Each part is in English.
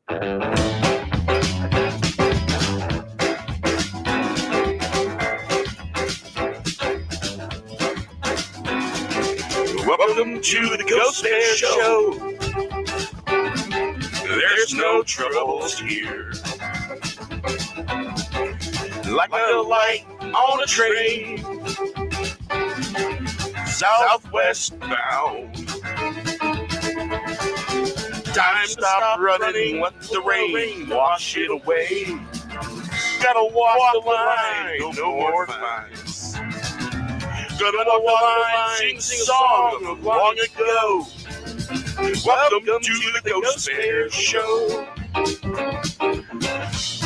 Welcome to the Ghost Bear Show. There's no troubles here. Like a light on a train, southwest bound. Time stop running, let the rain wash it away. Gotta walk the line, no more fines. Gonna walk the line, sing a song of long ago. Welcome to the Ghost Bear Show.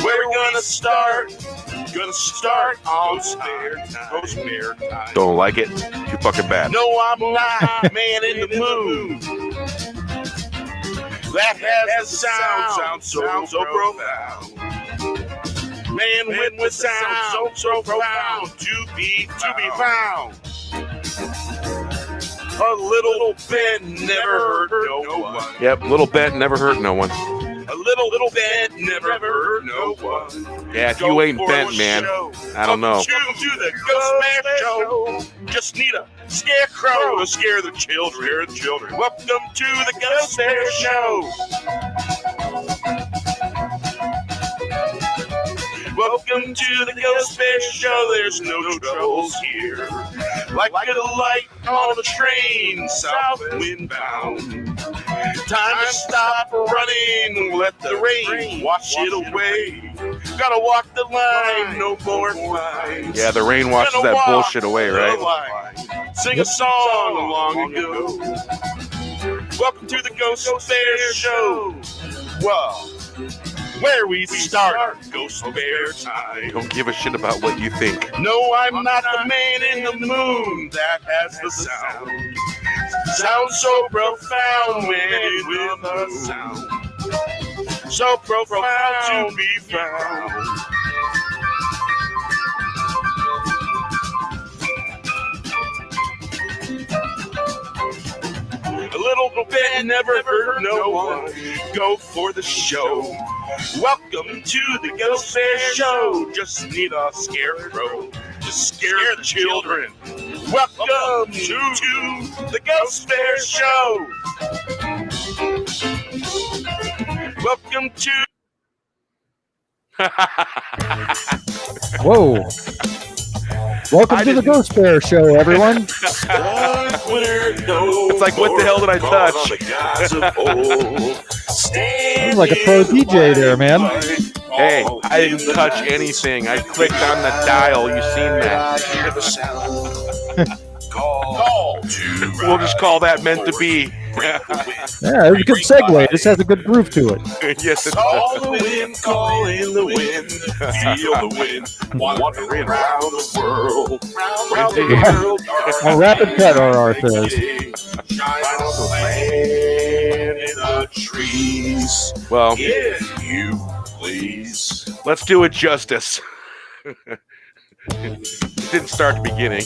We're gonna start on Ghost Bear time. Don't like it? Too fucking bad. No, I'm not, man in the moon. That has the sound so profound. Man with the sound so profound to be found. A little bit never hurt no one. Yep, little bit never hurt no one. A little bit never hurt no one. Yeah, if you ain't bent, man, I don't know. Welcome to the Ghost Bear Show. Just need a scarecrow to scare the children. Welcome to the Ghost Bear Show. Welcome to the Ghost Bear Show. There's no troubles here. Like a light on a train, south wind bound. Time to stop running, let the rain wash it away. Gotta walk the line, no more fines. Yeah, the rain washes that bullshit away, right? Sing a song long ago. Welcome to the Ghost Bear Show. Well, where we start, Ghost Bear time. Don't give a shit about what you think. No, I'm not the man in the moon that has the sound. Sound so profound, man with a sound. So profound to be found. A little bit never hurt no one. Go for the show. Welcome to the Ghost Bear Show. Just need a scarecrow to scare the children. Welcome to the Ghost Bear Show. Welcome to. Whoa. Welcome to the Ghost Bear Show, everyone. It's like, what the hell did I touch? Sounds like a pro DJ there, man. Hey, I didn't touch anything. I clicked on the dial. You seen that? We'll just call that meant to be. Yeah, it's a good segue. This has a good groove to it. Yes, it does. The wind, call in the wind, feel the wind, wandering around the world, round the world. A rapid cut, RR says. Shine on the land in the trees. Well, if you please. Let's do it justice. It didn't start at the beginning.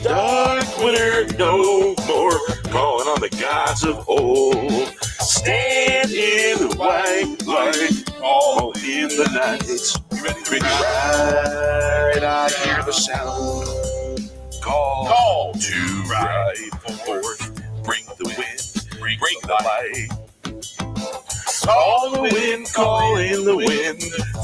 Dark winter, no more calling on the gods of old. Stand in the white light, all in the night. You ready to ride? I hear the sound. Call to ride forth. Bring the wind, bring the light. Call the wind, call in the wind,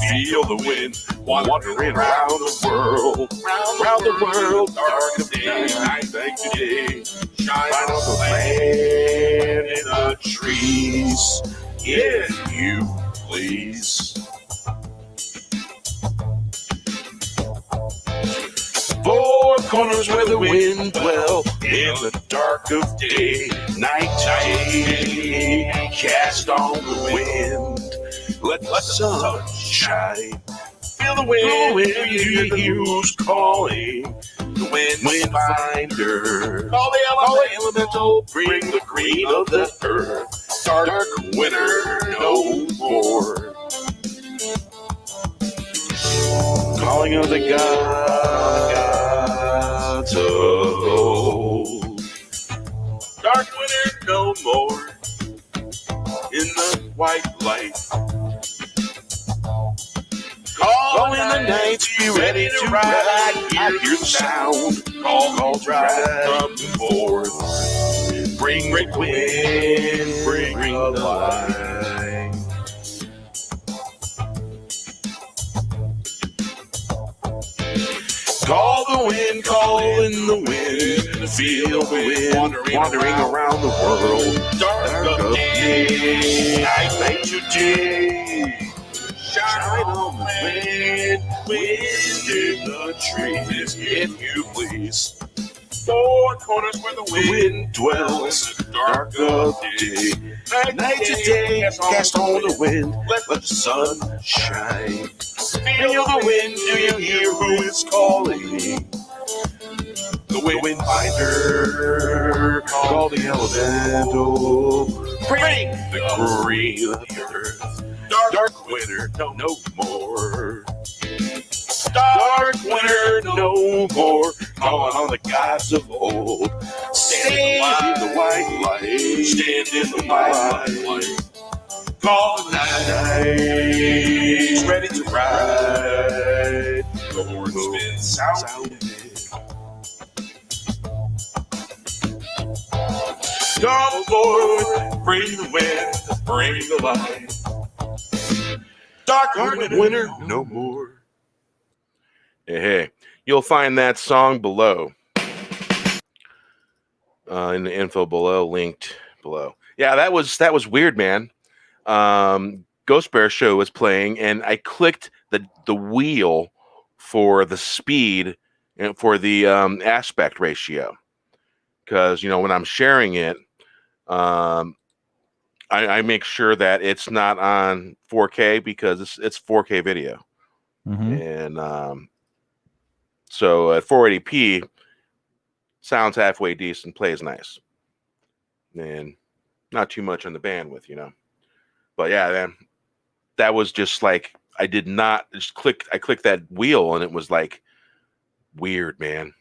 feel the wind, wandering around the world, round the world, dark of day, night like today, shine on the land in the trees, if you please. Four corners where the wind dwell, in the dark of day, night day, cast on the wind, let the sun shine. Feel the wind, you hear who's calling, the wind finder. Call the elemental, bring the green of the earth, dark winter no more. Calling of the gods of old. Dark winter no more. in the white light. Call in the nights, be ready to ride. I hear the sound, call to ride. Come forth, bring the wind, bring the light. Call the wind, call in the wind. Feel the wind wandering around the world. Dark of day, night to day. Shine on the wind in the trees, if you please. Four corners where the wind dwells, dark of day. Night to day, cast on the wind, let the sun shine. Feel the wind, do you hear who is calling? The windfinder, call the elemental. Bring the green of the earth. Dark winter, no more. Dark winter, no more. Calling on the gods of old. Stand in the white light. Stand in the white light. Call the night. Ready to ride. The horn's been sounded. Come forth, bring the wind, bring the light. Dark winter, no more. Hey, you'll find that song below. In the info below, linked below. Yeah, that was weird, man. Ghost Bear Show was playing, and I clicked the wheel for the speed and for the aspect ratio. Because, when I'm sharing it, I make sure that it's not on 4K because it's 4K video. Mm-hmm. And so at 480p, sounds halfway decent, plays nice. And not too much on the bandwidth, But yeah, man, that was just like, I clicked that wheel and it was like weird, man.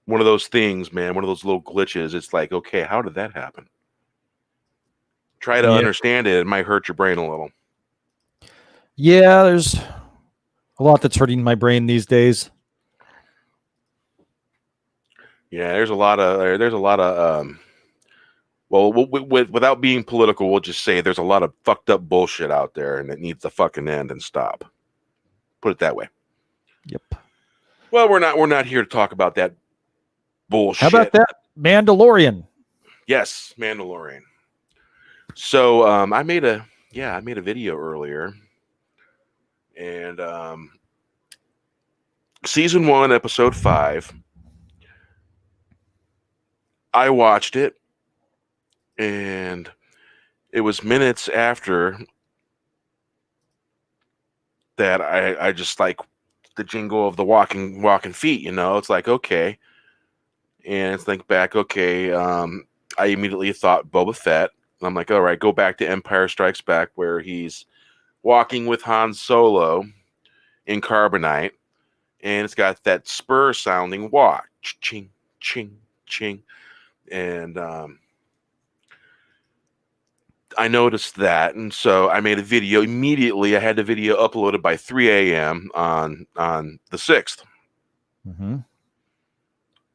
One of those things, man, one of those little glitches. It's like, okay, how did that happen? Try to understand it. It might hurt your brain a little. Yeah, there's a lot that's hurting my brain these days. Yeah, there's a lot of well, without being political, we'll just say there's a lot of fucked up bullshit out there, and it needs to fucking end and stop. Put it that way. Yep. Well, we're not here to talk about that bullshit. How about that Mandalorian? Yes, Mandalorian. So I made a video earlier, and season 1, episode 5. I watched it, and it was minutes after that I just like the jingle of the walking feet. It's like, okay, and it's like back, okay. I immediately thought Boba Fett. I'm like, all right, go back to Empire Strikes Back where he's walking with Han Solo in carbonite, and it's got that spur sounding walk, ching, ching, ching. And I noticed that, and so I made a video immediately. I had the video uploaded by 3 a.m. on the 6th. Mm-hmm.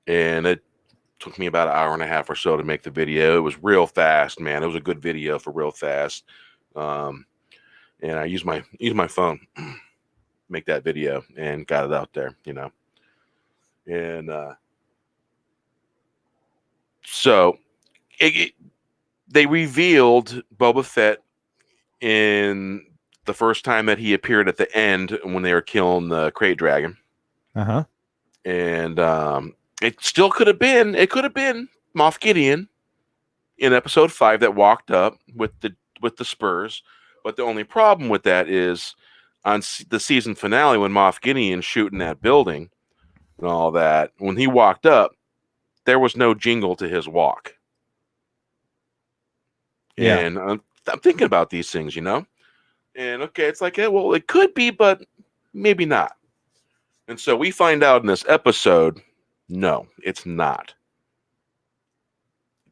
And it took me about an hour and a half or so to make the video. It was real fast, man. It was a good video for real fast. And I used my phone to make that video and got it out there, And so they revealed Boba Fett in the first time that he appeared at the end when they were killing the Krayt Dragon. Uh-huh. And it still could have been Moff Gideon in episode 5 that walked up with the spurs. But the only problem with that is on the season finale when Moff Gideon's shooting that building and all that, when he walked up, there was no jingle to his walk. Yeah. And I'm thinking about these things, And okay, it's like, well, it could be, but maybe not. And so we find out in this episode, no, it's not.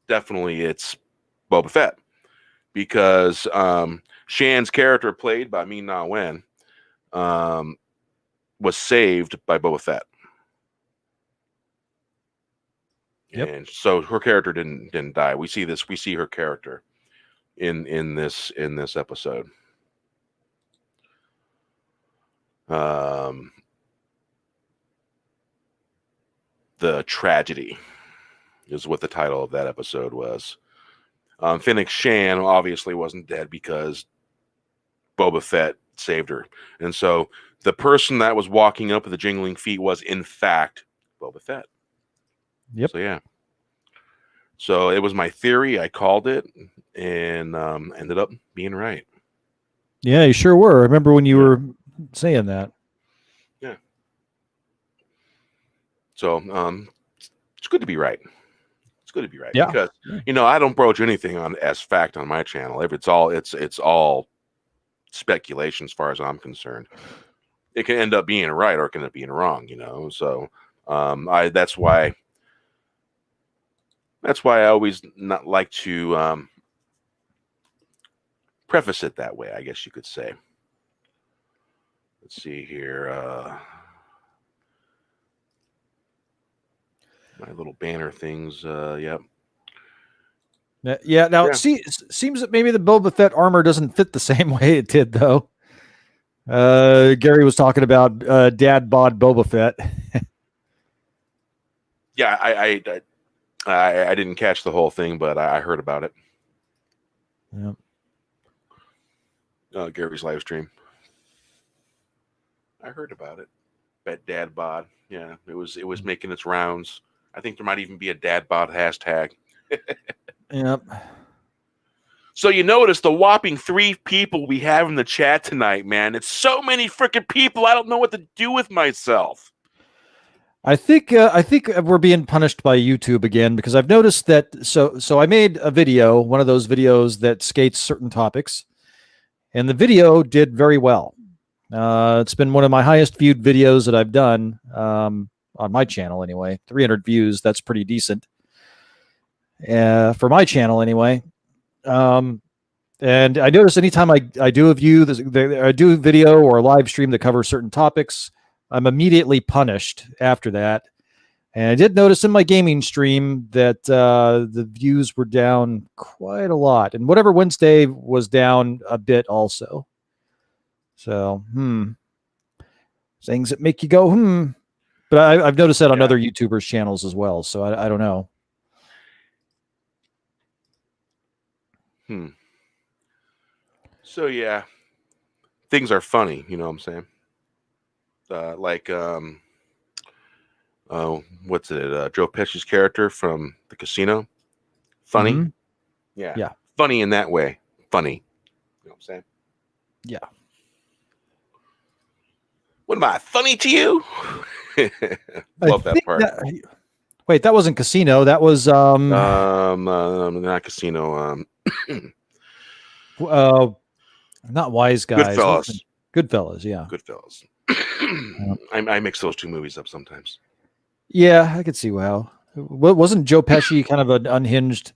Definitely it's Boba Fett. because Shan's character, played by Min Na Wen, was saved by Boba Fett. Yep. And so her character didn't die. We see her character in this episode. The Tragedy is what the title of that episode was. Fennec Shan obviously wasn't dead because Boba Fett saved her. And so the person that was walking up with the jingling feet was, in fact, Boba Fett. Yep. So, yeah. So it was my theory. I called it and ended up being right. Yeah, you sure were. I remember when you were saying that. Yeah. So it's good to be right. It's good to be right. Yeah. Because, I don't broach anything as fact on my channel. If it's all speculation as far as I'm concerned. It can end up being right or it can end up being wrong, So that's why I always not like to preface it that way, I guess you could say. Let's see here. My little banner things. Yep. Yeah. Now, it seems that maybe the Boba Fett armor doesn't fit the same way it did, though. Gary was talking about Dad bod Boba Fett. Yeah, I didn't catch the whole thing, but I heard about it. Yeah. Gary's live stream. I heard about it. Bet Dad bod. Yeah, it was making its rounds. I think there might even be a Dad bod hashtag. Yep. So you notice the whopping 3 people we have in the chat tonight, man. It's so many freaking people. I don't know what to do with myself. I think we're being punished by YouTube again because I've noticed that. So I made a video, one of those videos that skates certain topics, and the video did very well. It's been one of my highest viewed videos that I've done on my channel anyway. 300 views. That's pretty decent. For my channel anyway. And I notice anytime I do a video or a live stream that covers certain topics, I'm immediately punished after that. And I did notice in my gaming stream that the views were down quite a lot. And whatever Wednesday was down a bit also. So, things that make you go, But I've noticed that on other YouTubers' channels as well. So I don't know. So yeah, things are funny. You know what I'm saying? What's it? Joe Pesci's character from the Casino. Funny. Mm-hmm. Yeah. Funny in that way. Funny. You know what I'm saying? Yeah. What am I, funny to you? Love that part. Wait, that wasn't Casino. That was not Casino. Not Wise Guys. Goodfellas. Yeah. Goodfellas. I mix those two movies up sometimes. Yeah, I could see how. Wasn't Joe Pesci kind of an unhinged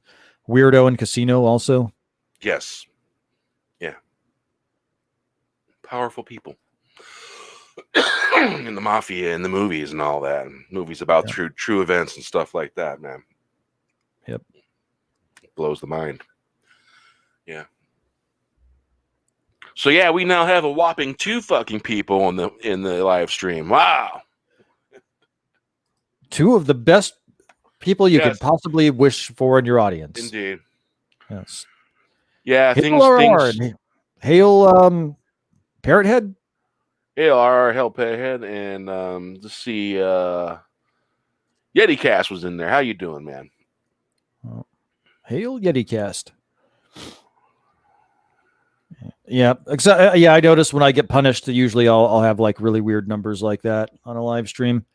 weirdo in Casino also? Yes. Yeah. Powerful people. In the mafia and the movies and all that. And movies about true events and stuff like that, man. Yep. It blows the mind. Yeah. So yeah, we now have a whopping 2 fucking people in the live stream. Wow. 2 of the best people you could possibly wish for in your audience. Indeed. Yes. Yeah, things. Hail Parrot Head. Hail R, Hail Parrot Head, and let's see, Yeti Cast was in there. How you doing, man? Hail Yeti Cast. Yeah, I notice when I get punished, usually I'll have like really weird numbers like that on a live stream.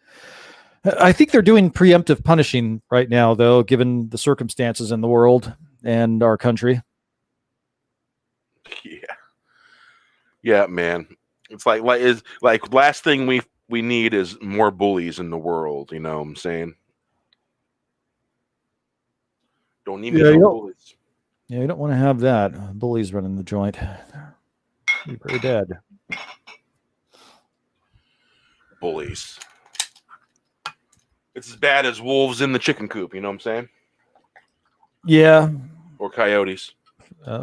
I think they're doing preemptive punishing right now, though, given the circumstances in the world and our country. Yeah, man. It's like last thing we need is more bullies in the world. You know what I'm saying? Don't need more bullies. Yeah, you don't want to have that. Bullies running the joint. Be very bad. Bullies. It's as bad as wolves in the chicken coop. You know what I'm saying? Yeah, Or coyotes.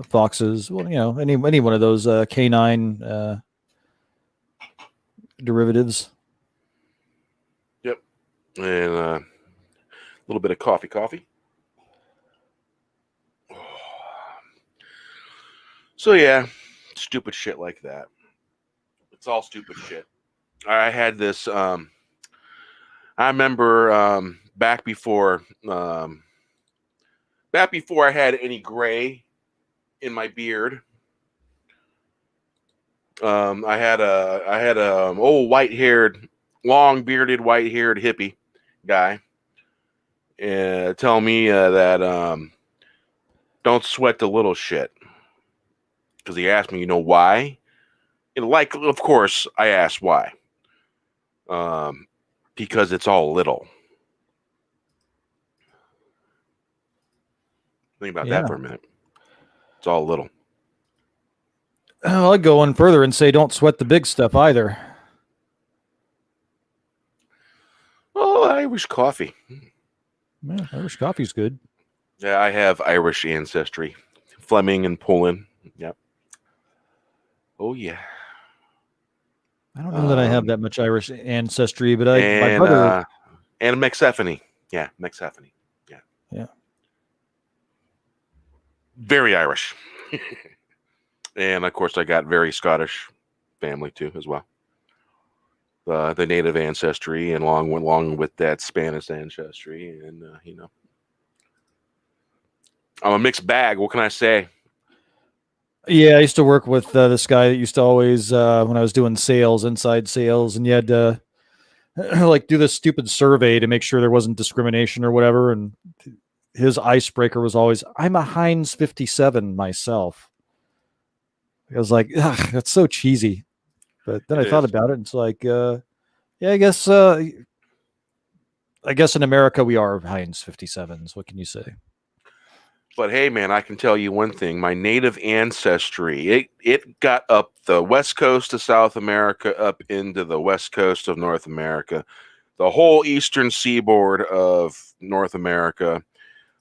foxes. Well, any one of those canine derivatives. Yep. And a little bit of coffee. So yeah, stupid shit like that. It's all stupid shit. I had this. I remember back before I had any gray in my beard. I had a old long bearded white haired hippie guy tell me that don't sweat the little shit, because he asked me, why? And like, of course, I asked why. Because it's all little. Think about that for a minute. It's all little. Well, I'd go on further and say don't sweat the big stuff either. Oh, Irish coffee. Yeah, Irish coffee's good. Yeah, I have Irish ancestry. Fleming and Poland. Yep. Oh, yeah. I don't know that I have that much Irish ancestry, but my and brother... and Mexephany. Yeah, Mexephany. Yeah. Yeah. Very Irish. And, of course, I got very Scottish family, too, as well. The native ancestry, and along with that Spanish ancestry, and I'm a mixed bag. What can I say? Yeah, I used to work with this guy that used to always, when I was doing sales, inside sales, and you had to like do this stupid survey to make sure there wasn't discrimination or whatever. And his icebreaker was always, "I'm a Heinz 57 myself." I was like, ugh, that's so cheesy. But then I thought about it, and it's like, yeah, I guess in America we are Heinz 57s. What can you say? But hey, man, I can tell you one thing. My native ancestry, it got up the west coast of South America, up into the west coast of North America, the whole eastern seaboard of North America,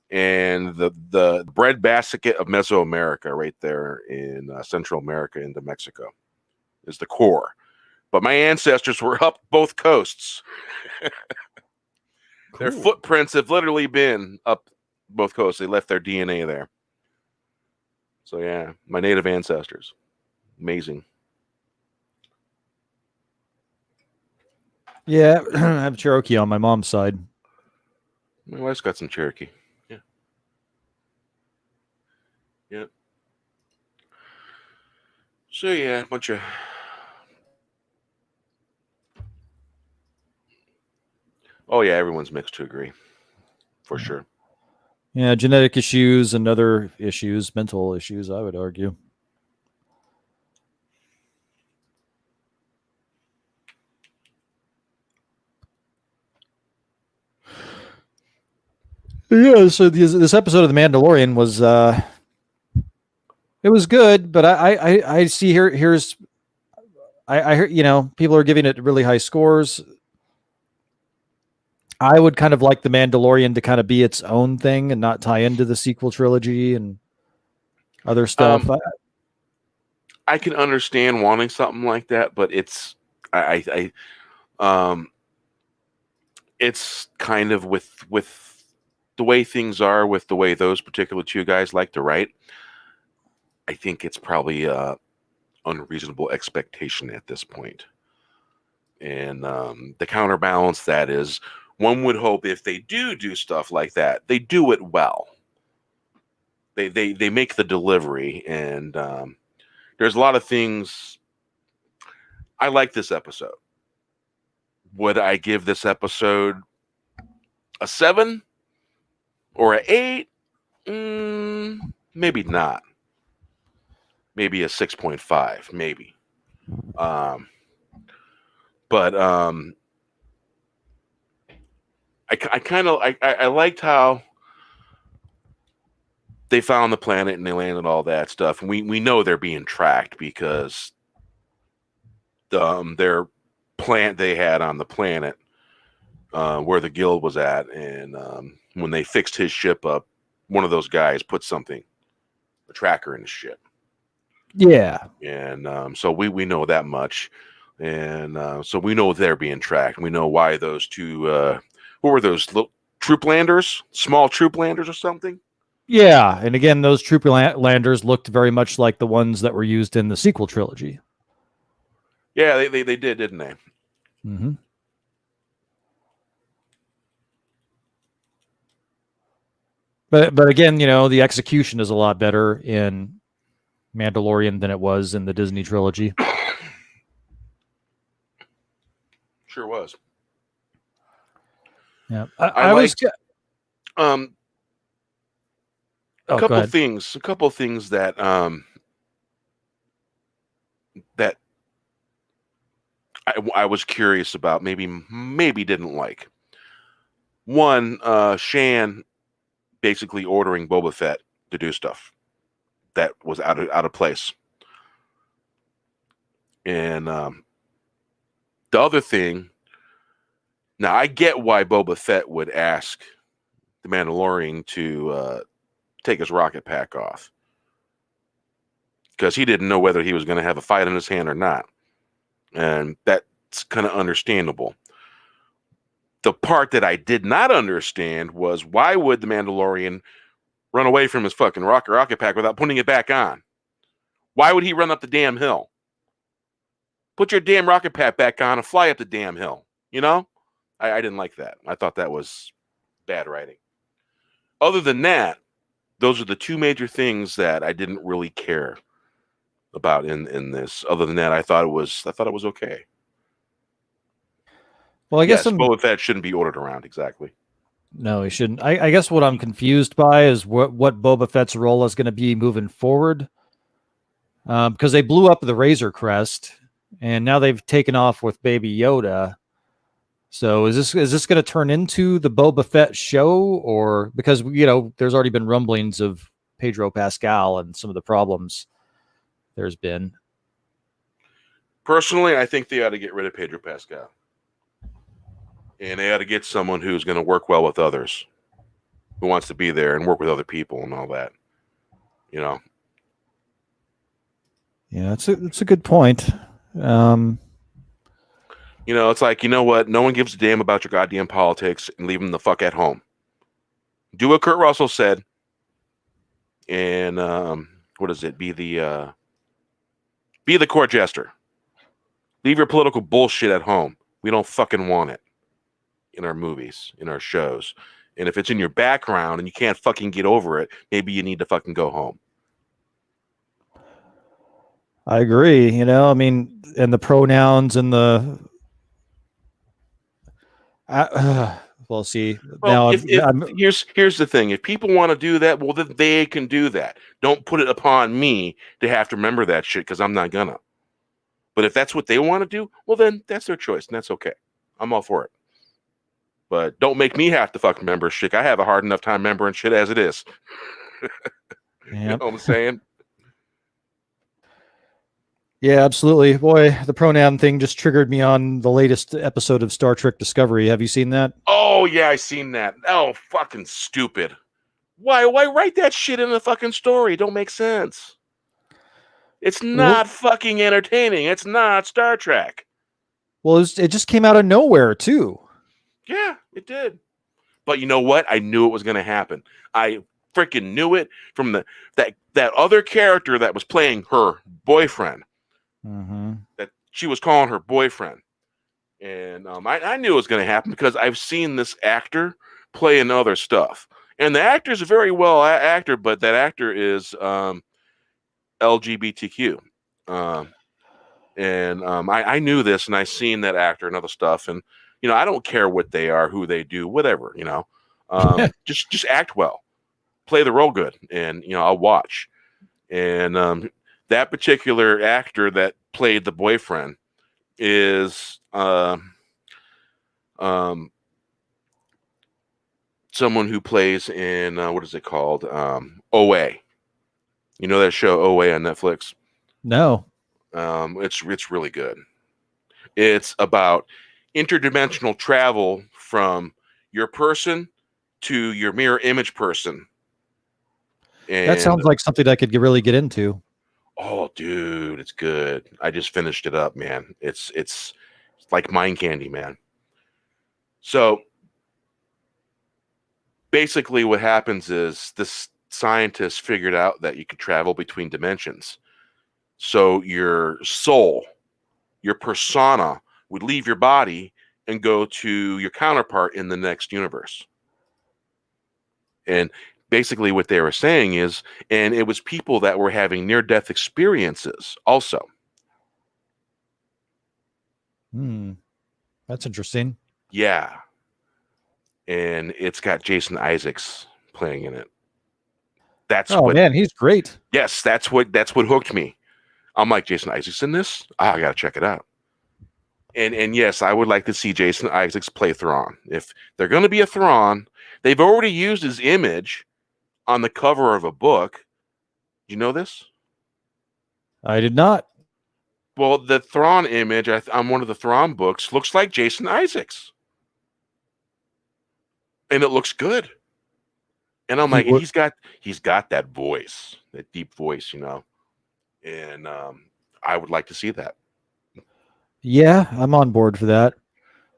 and the breadbasket of Mesoamerica right there in Central America into Mexico is the core. But my ancestors were up both coasts. Cool. Their footprints have literally been up both coasts. They left their DNA there. So yeah, my native ancestors. Amazing. Yeah, I have Cherokee on my mom's side. My wife's got some Cherokee. Yeah. Yep. So yeah, a bunch of... Oh yeah, everyone's mixed to agree. For sure. Yeah, genetic issues and other issues, mental issues, I would argue. Yeah, so this episode of The Mandalorian was it was good, but I see here's I hear, people are giving it really high scores. I would kind of like The Mandalorian to kind of be its own thing and not tie into the sequel trilogy and other stuff. I can understand wanting something like that, but it's it's kind of with the way things are, with the way those particular two guys like to write. I think it's probably a unreasonable expectation at this point. And the counterbalance that is, one would hope if they do stuff like that, they do it well. They make the delivery, and there's a lot of things. I like this episode. Would I give this episode a 7 or an 8? Maybe not. Maybe a 6.5, maybe. But I kind of I liked how they found the planet and they landed all that stuff. And we know they're being tracked because their plant they had on the planet where the guild was at, and when they fixed his ship up, one of those guys put a tracker in his ship. Yeah. And so we know that much. And so we know they're being tracked. We know why those two, what were those, little troop landers? Small troop landers or something? Yeah. And again, those troop landers looked very much like the ones that were used in the sequel trilogy. Yeah, they did, didn't they? Mm-hmm. But again, you know, the execution is a lot better in Mandalorian than it was in the Disney trilogy. Sure was. Yeah, I liked a couple things that that I was curious about, maybe didn't like. One, Shan basically ordering Boba Fett to do stuff that was out of place. And the other thing, now I get why Boba Fett would ask the Mandalorian to take his rocket pack off, because he didn't know whether he was going to have a fight in his hand or not. And that's kind of understandable. The part that I did not understand was, why would the Mandalorian run away from his fucking rocket pack without putting it back on? Why would he run up the damn hill? Put your damn rocket pack back on and fly up the damn hill. You know? I didn't like that. I thought that was bad writing. Other than that, those are the two major things that I didn't really care about in this. Other than that, I thought it was okay. Well, I guess Boba Fett shouldn't be ordered around. Exactly. No, he shouldn't. I guess what I'm confused by is what Boba Fett's role is going to be moving forward. Because they blew up the Razor Crest, and now they've taken off with Baby Yoda. So is this going to turn into the Boba Fett show, or because there's already been rumblings of Pedro Pascal and some of the problems there's been. Personally, I think they ought to get rid of Pedro Pascal. And they ought to get someone who's going to work well with others, who wants to be there and work with other people and all that. Yeah, it's a good point. It's like, you know what? No one gives a damn about your goddamn politics, and leave them the fuck at home. Do what Kurt Russell said, and what is it? Be the court jester. Leave your political bullshit at home. We don't fucking want it in our movies, in our shows. And if it's in your background and you can't fucking get over it, maybe you need to fucking go home. I agree. I mean, and the pronouns and the well, see. Well, here's the thing. If people want to do that, well, then they can do that. Don't put it upon me to have to remember that shit, because I'm not gonna. But if that's what they want to do, well, then that's their choice, and that's okay. I'm all for it. But don't make me have to fucking remember shit. I have a hard enough time remembering shit as it is. You know what I'm saying? Yeah, absolutely. Boy, the pronoun thing just triggered me on the latest episode of Star Trek Discovery. Have you seen that? Oh, yeah, I seen that. Oh, fucking stupid. Why write that shit in the fucking story? It don't make sense. It's not fucking entertaining. It's not Star Trek. Well, it just came out of nowhere, too. Yeah, it did. But you know what? I knew it was going to happen. I freaking knew it from that other character that was playing her boyfriend. Mm-hmm. That she was calling her boyfriend. And I knew it was going to happen because I've seen this actor play in other stuff. And the actor's a very well actor, but that actor is LGBTQ. I knew this, and I seen that actor and other stuff. And, I don't care what they are, who they do, whatever, just act well, play the role good, and, I'll watch. And that particular actor that played the boyfriend is someone who plays in what is it called? OA. You know that show OA on Netflix? No. It's really good. It's about interdimensional travel from your person to your mirror image person. And That sounds like something I could really get into. oh, dude, it's good. I just finished it up, man. It's like mind candy, man. So basically what happens is this scientist figured out that you could travel between dimensions. So your soul, your persona would leave your body and go to your counterpart in the next universe. And basically what they were saying is, and it was people that were having near-death experiences also. That's interesting. Yeah. And it's got Jason Isaacs playing in it. Man, he's great. Yes, that's what hooked me. I'm like, Jason Isaacs in this? I gotta check it out. And yes, I would like to see Jason Isaacs play Thrawn. If they're gonna be a Thrawn, they've already used his image on the cover of a book. You know this? I did not. Well, the Thrawn image on one of the Thrawn books looks like Jason Isaacs. And it looks good. And I'm like, and he's got that voice, that deep voice, you know. And I would like to see that. Yeah, I'm on board for that.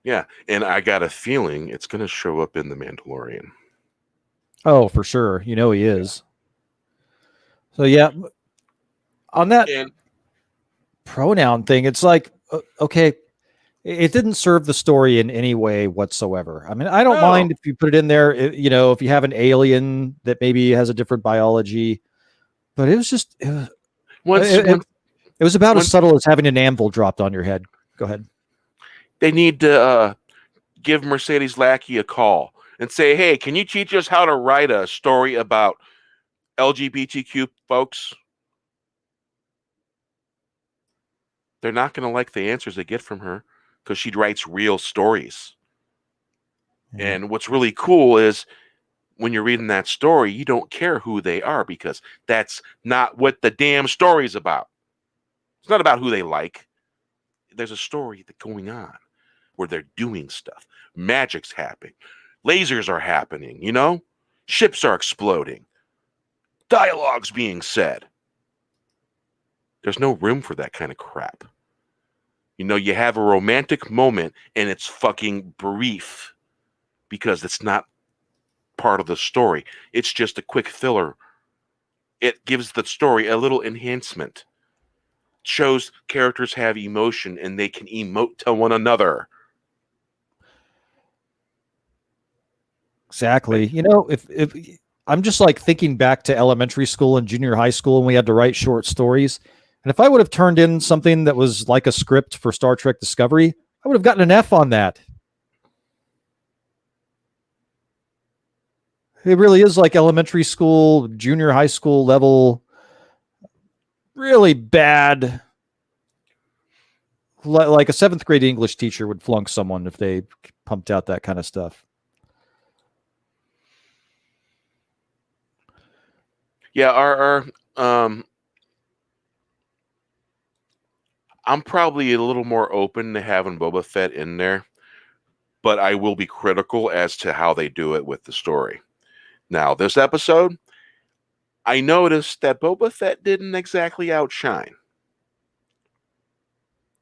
Yeah, and I got a feeling it's going to show up in The Mandalorian. Oh, for sure. You know he is. So yeah, on that pronoun thing, it's like, okay, it didn't serve the story in any way whatsoever. I mean, I don't mind if you put it in there, you know, if you have an alien that maybe has a different biology, but it was just, it was about as subtle as having an anvil dropped on your head. Go ahead. They need to give Mercedes Lackey a call and say, hey, can you teach us how to write a story about LGBTQ folks? They're not going to like the answers they get from her because she writes real stories. Yeah. And what's really cool is when you're reading that story, you don't care who they are because that's not what the damn story's about. It's not about who they like. There's a story that's going on where they're doing stuff. Magic's happening. Lasers are happening, you know? Ships are exploding. Dialogue's being said. There's no room for that kind of crap. You know, you have a romantic moment and it's fucking brief because it's not part of the story. It's just a quick filler. It gives the story a little enhancement. Shows characters have emotion and they can emote to one another. Exactly. You know, if I'm just like thinking back to elementary school and junior high school and we had to write short stories. And if I would have turned in something that was like a script for Star Trek Discovery, I would have gotten an F on that. It really is like elementary school, junior high school level, really bad. Like a 7th grade English teacher would flunk someone if they pumped out that kind of stuff. Yeah, I'm probably a little more open to having Boba Fett in there, but I will be critical as to how they do it with the story. Now, this episode, I noticed that Boba Fett didn't exactly outshine.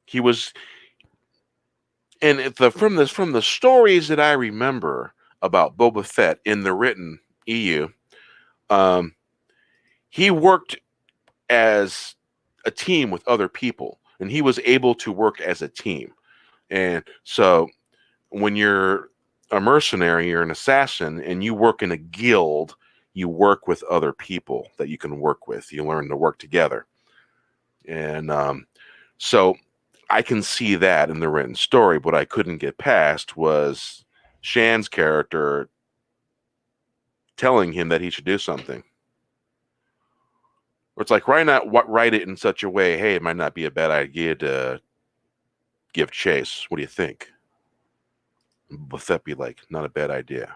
He was, and from the stories that I remember about Boba Fett in the written EU, he worked as a team with other people, and he was able to work as a team. And so when you're a mercenary, you're an assassin, and you work in a guild, you work with other people that you can work with. You learn to work together. And so I can see that in the written story. What I couldn't get past was Shan's character telling him that he should do something. Or it's like, why not write it in such a way, hey, it might not be a bad idea to give chase. What do you think? Boba Fett be like, not a bad idea.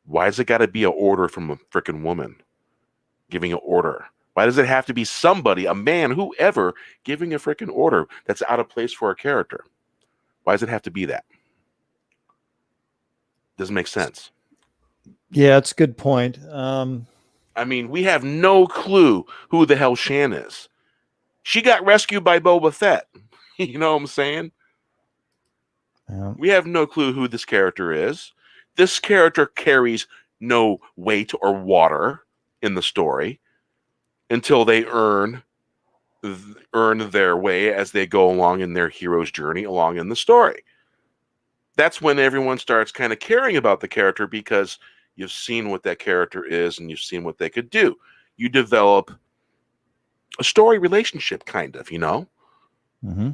Why does it got to be an order from a freaking woman giving an order? Why does it have to be somebody, a man, whoever, giving a freaking order that's out of place for a character? Why does it have to be that? Doesn't make sense. Yeah, it's a good point. I mean, we have no clue who the hell Shan is. She got rescued by Boba Fett. You know what I'm saying? Yeah. We have no clue who this character is. This character carries no weight or water in the story until they earn their way as they go along in their hero's journey along in the story. That's when everyone starts kind of caring about the character because you've seen what that character is and you've seen what they could do. You develop a story relationship, kind of, you know? Mm-hmm.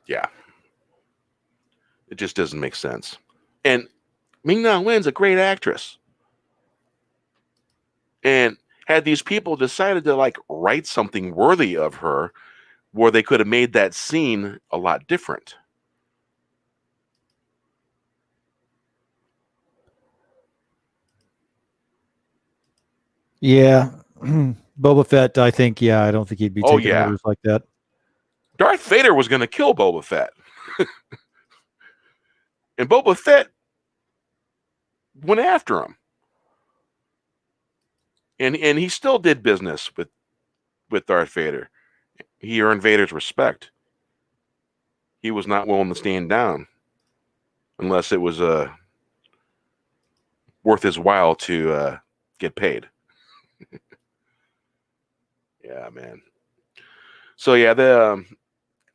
Yeah. It just doesn't make sense. And Ming-Na Wen's a great actress. And had these people decided to like write something worthy of her where they could have made that scene a lot different. Yeah. Boba Fett, I think, I don't think he'd be taking orders like that. Darth Vader was going to kill Boba Fett. And Boba Fett went after him. And he still did business with Darth Vader. He earned Vader's respect. He was not willing to stand down unless it was worth his while to get paid. Yeah, man. So yeah,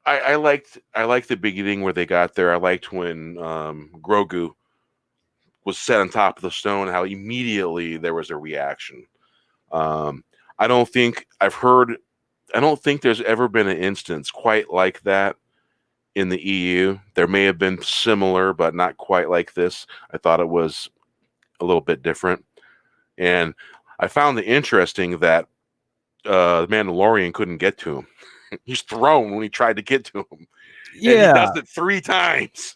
I liked the beginning where they got there. I liked when Grogu was set on top of the stone, how immediately there was a reaction. I don't think there's ever been an instance quite like that in the EU. There may have been similar, but not quite like this. I thought it was a little bit different. And I found it interesting that the Mandalorian couldn't get to him. He's thrown when he tried to get to him. Yeah. And he does it 3 times.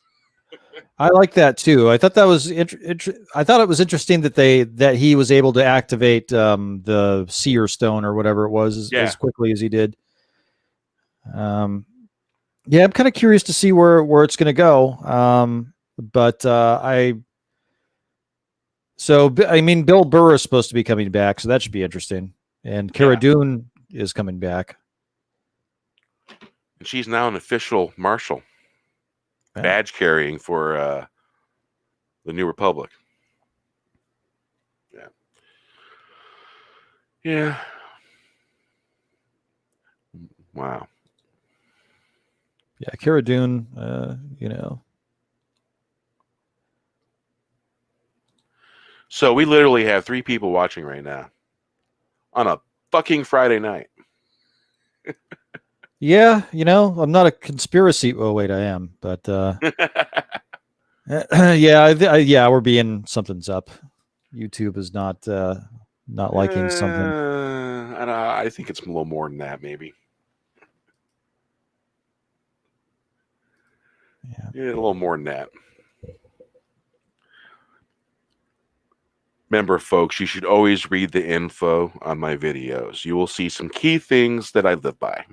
I like that too. I thought that was I thought it was interesting that he was able to activate the seer stone or whatever it was as quickly as he did. I'm kind of curious to see where it's going to go. Bill Burr is supposed to be coming back, so that should be interesting. And Cara Dune is coming back. And she's now an official marshal. Badge carrying for the New Republic. Yeah. Wow. Yeah, Cara Dune, So we literally have 3 people watching right now on a fucking Friday night. Yeah, I'm not a conspiracy. Oh, wait, I am. But we're being something's up. YouTube is not liking something. I think it's a little more than that, maybe. Yeah, a little more than that. Remember, folks, you should always read the info on my videos. You will see some key things that I live by.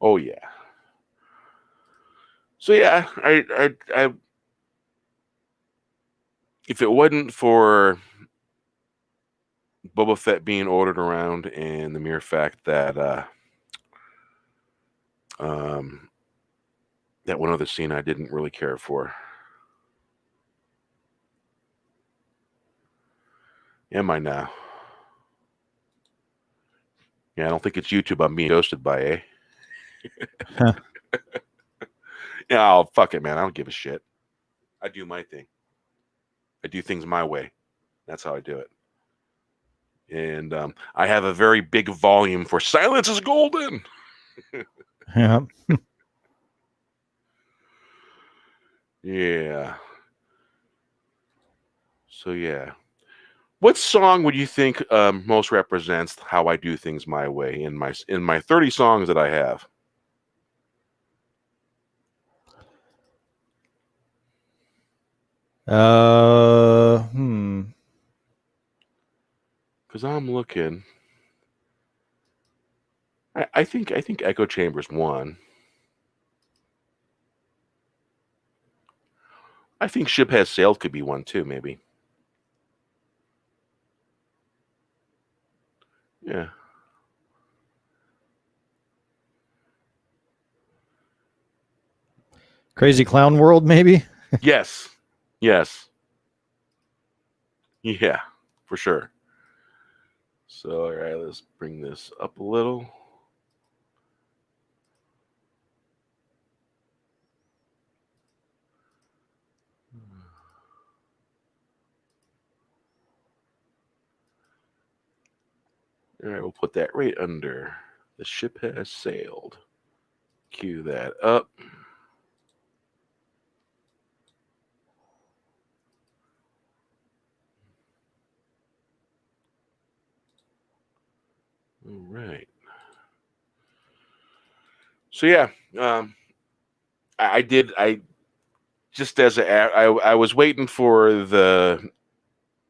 Oh yeah. So yeah, I if it wasn't for Boba Fett being ordered around and the mere fact that that one other scene I didn't really care for. Am I now? Yeah, I don't think it's YouTube I'm being ghosted by, eh? Yeah, oh, fuck it, man. I don't give a shit. I do my thing. I do things my way. That's how I do it. And I have a very big volume for Silence is Golden. Yeah. Yeah. So, yeah. What song would you think most represents how I do things my way in my 30 songs that I have? Uh, Because I'm looking. I think Echo Chambers won. I think Ship Has Sailed could be one too, maybe. Yeah. Crazy Clown World, maybe. Yes. Yes. Yeah, for sure. So, all right, let's bring this up a little. All right, we'll put that right under The Ship Has Sailed. Cue that up. All right. So yeah, I just as I was waiting for the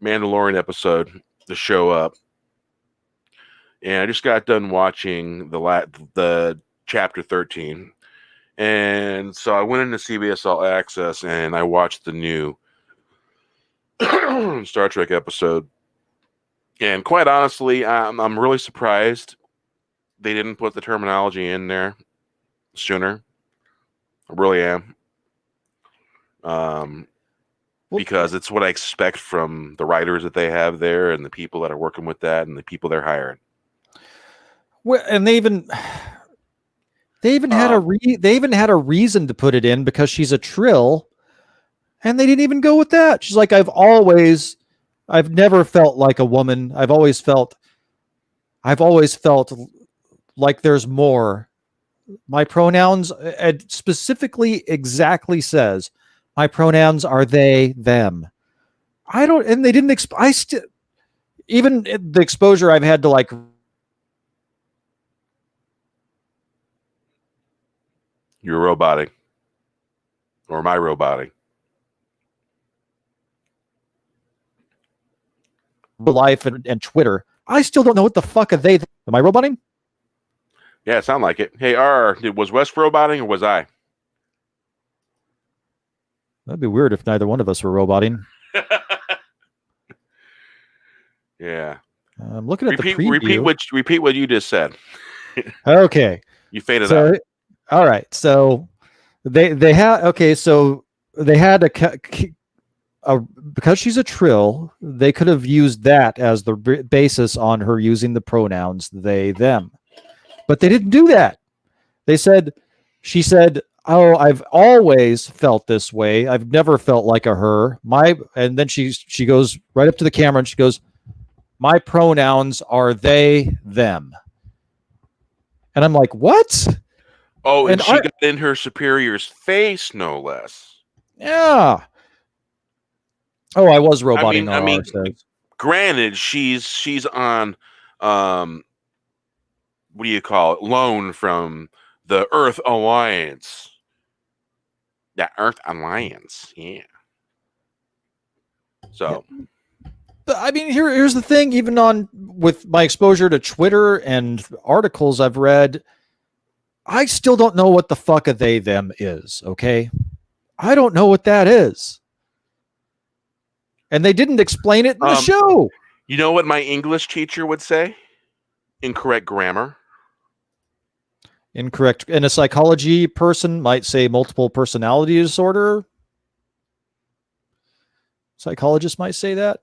Mandalorian episode to show up, and I just got done watching the chapter 13, and so I went into CBS All Access and I watched the new Star Trek episode, and quite honestly, I'm really surprised they didn't put the terminology in there sooner. I really am. Because it's what I expect from the writers that they have there and the people that are working with that and the people they're hiring. Well, and they even had a reason to put it in because she's a Trill, and they didn't even go with that. She's like, I've never felt like a woman. I've always felt like there's more. My pronouns, it specifically exactly says, my pronouns are they, them. I don't, and they didn't, I still, even the exposure I've had to like. You're robotic. Or am I robotic? Life and Twitter. I still don't know what the fuck are they. Am I roboting? Yeah, it sounded like it. Hey, was Wes roboting or was I? That'd be weird if neither one of us were roboting. Yeah. I'm looking at the preview. Repeat what you just said. Okay. You faded out. All right. So they had because she's a Trill, they could have used that as the basis on her using the pronouns they, them. But they didn't do that. She said, oh, I've always felt this way. I've never felt like a her. And then she goes right up to the camera and she goes, my pronouns are they, them. And I'm like, what? Oh, and she got in her superior's face, no less. Yeah. Oh, I was roboting. I mean, granted, she's on what do you call it? Loan from the Earth Alliance. Yeah, Earth Alliance. Yeah. So, but I mean, here's the thing. Even with my exposure to Twitter and articles I've read, I still don't know what the fuck a they them is. Okay, I don't know what that is, and they didn't explain it in the show. You know what my English teacher would say? Incorrect grammar. Incorrect. And a psychology person might say multiple personality disorder. Psychologists might say that.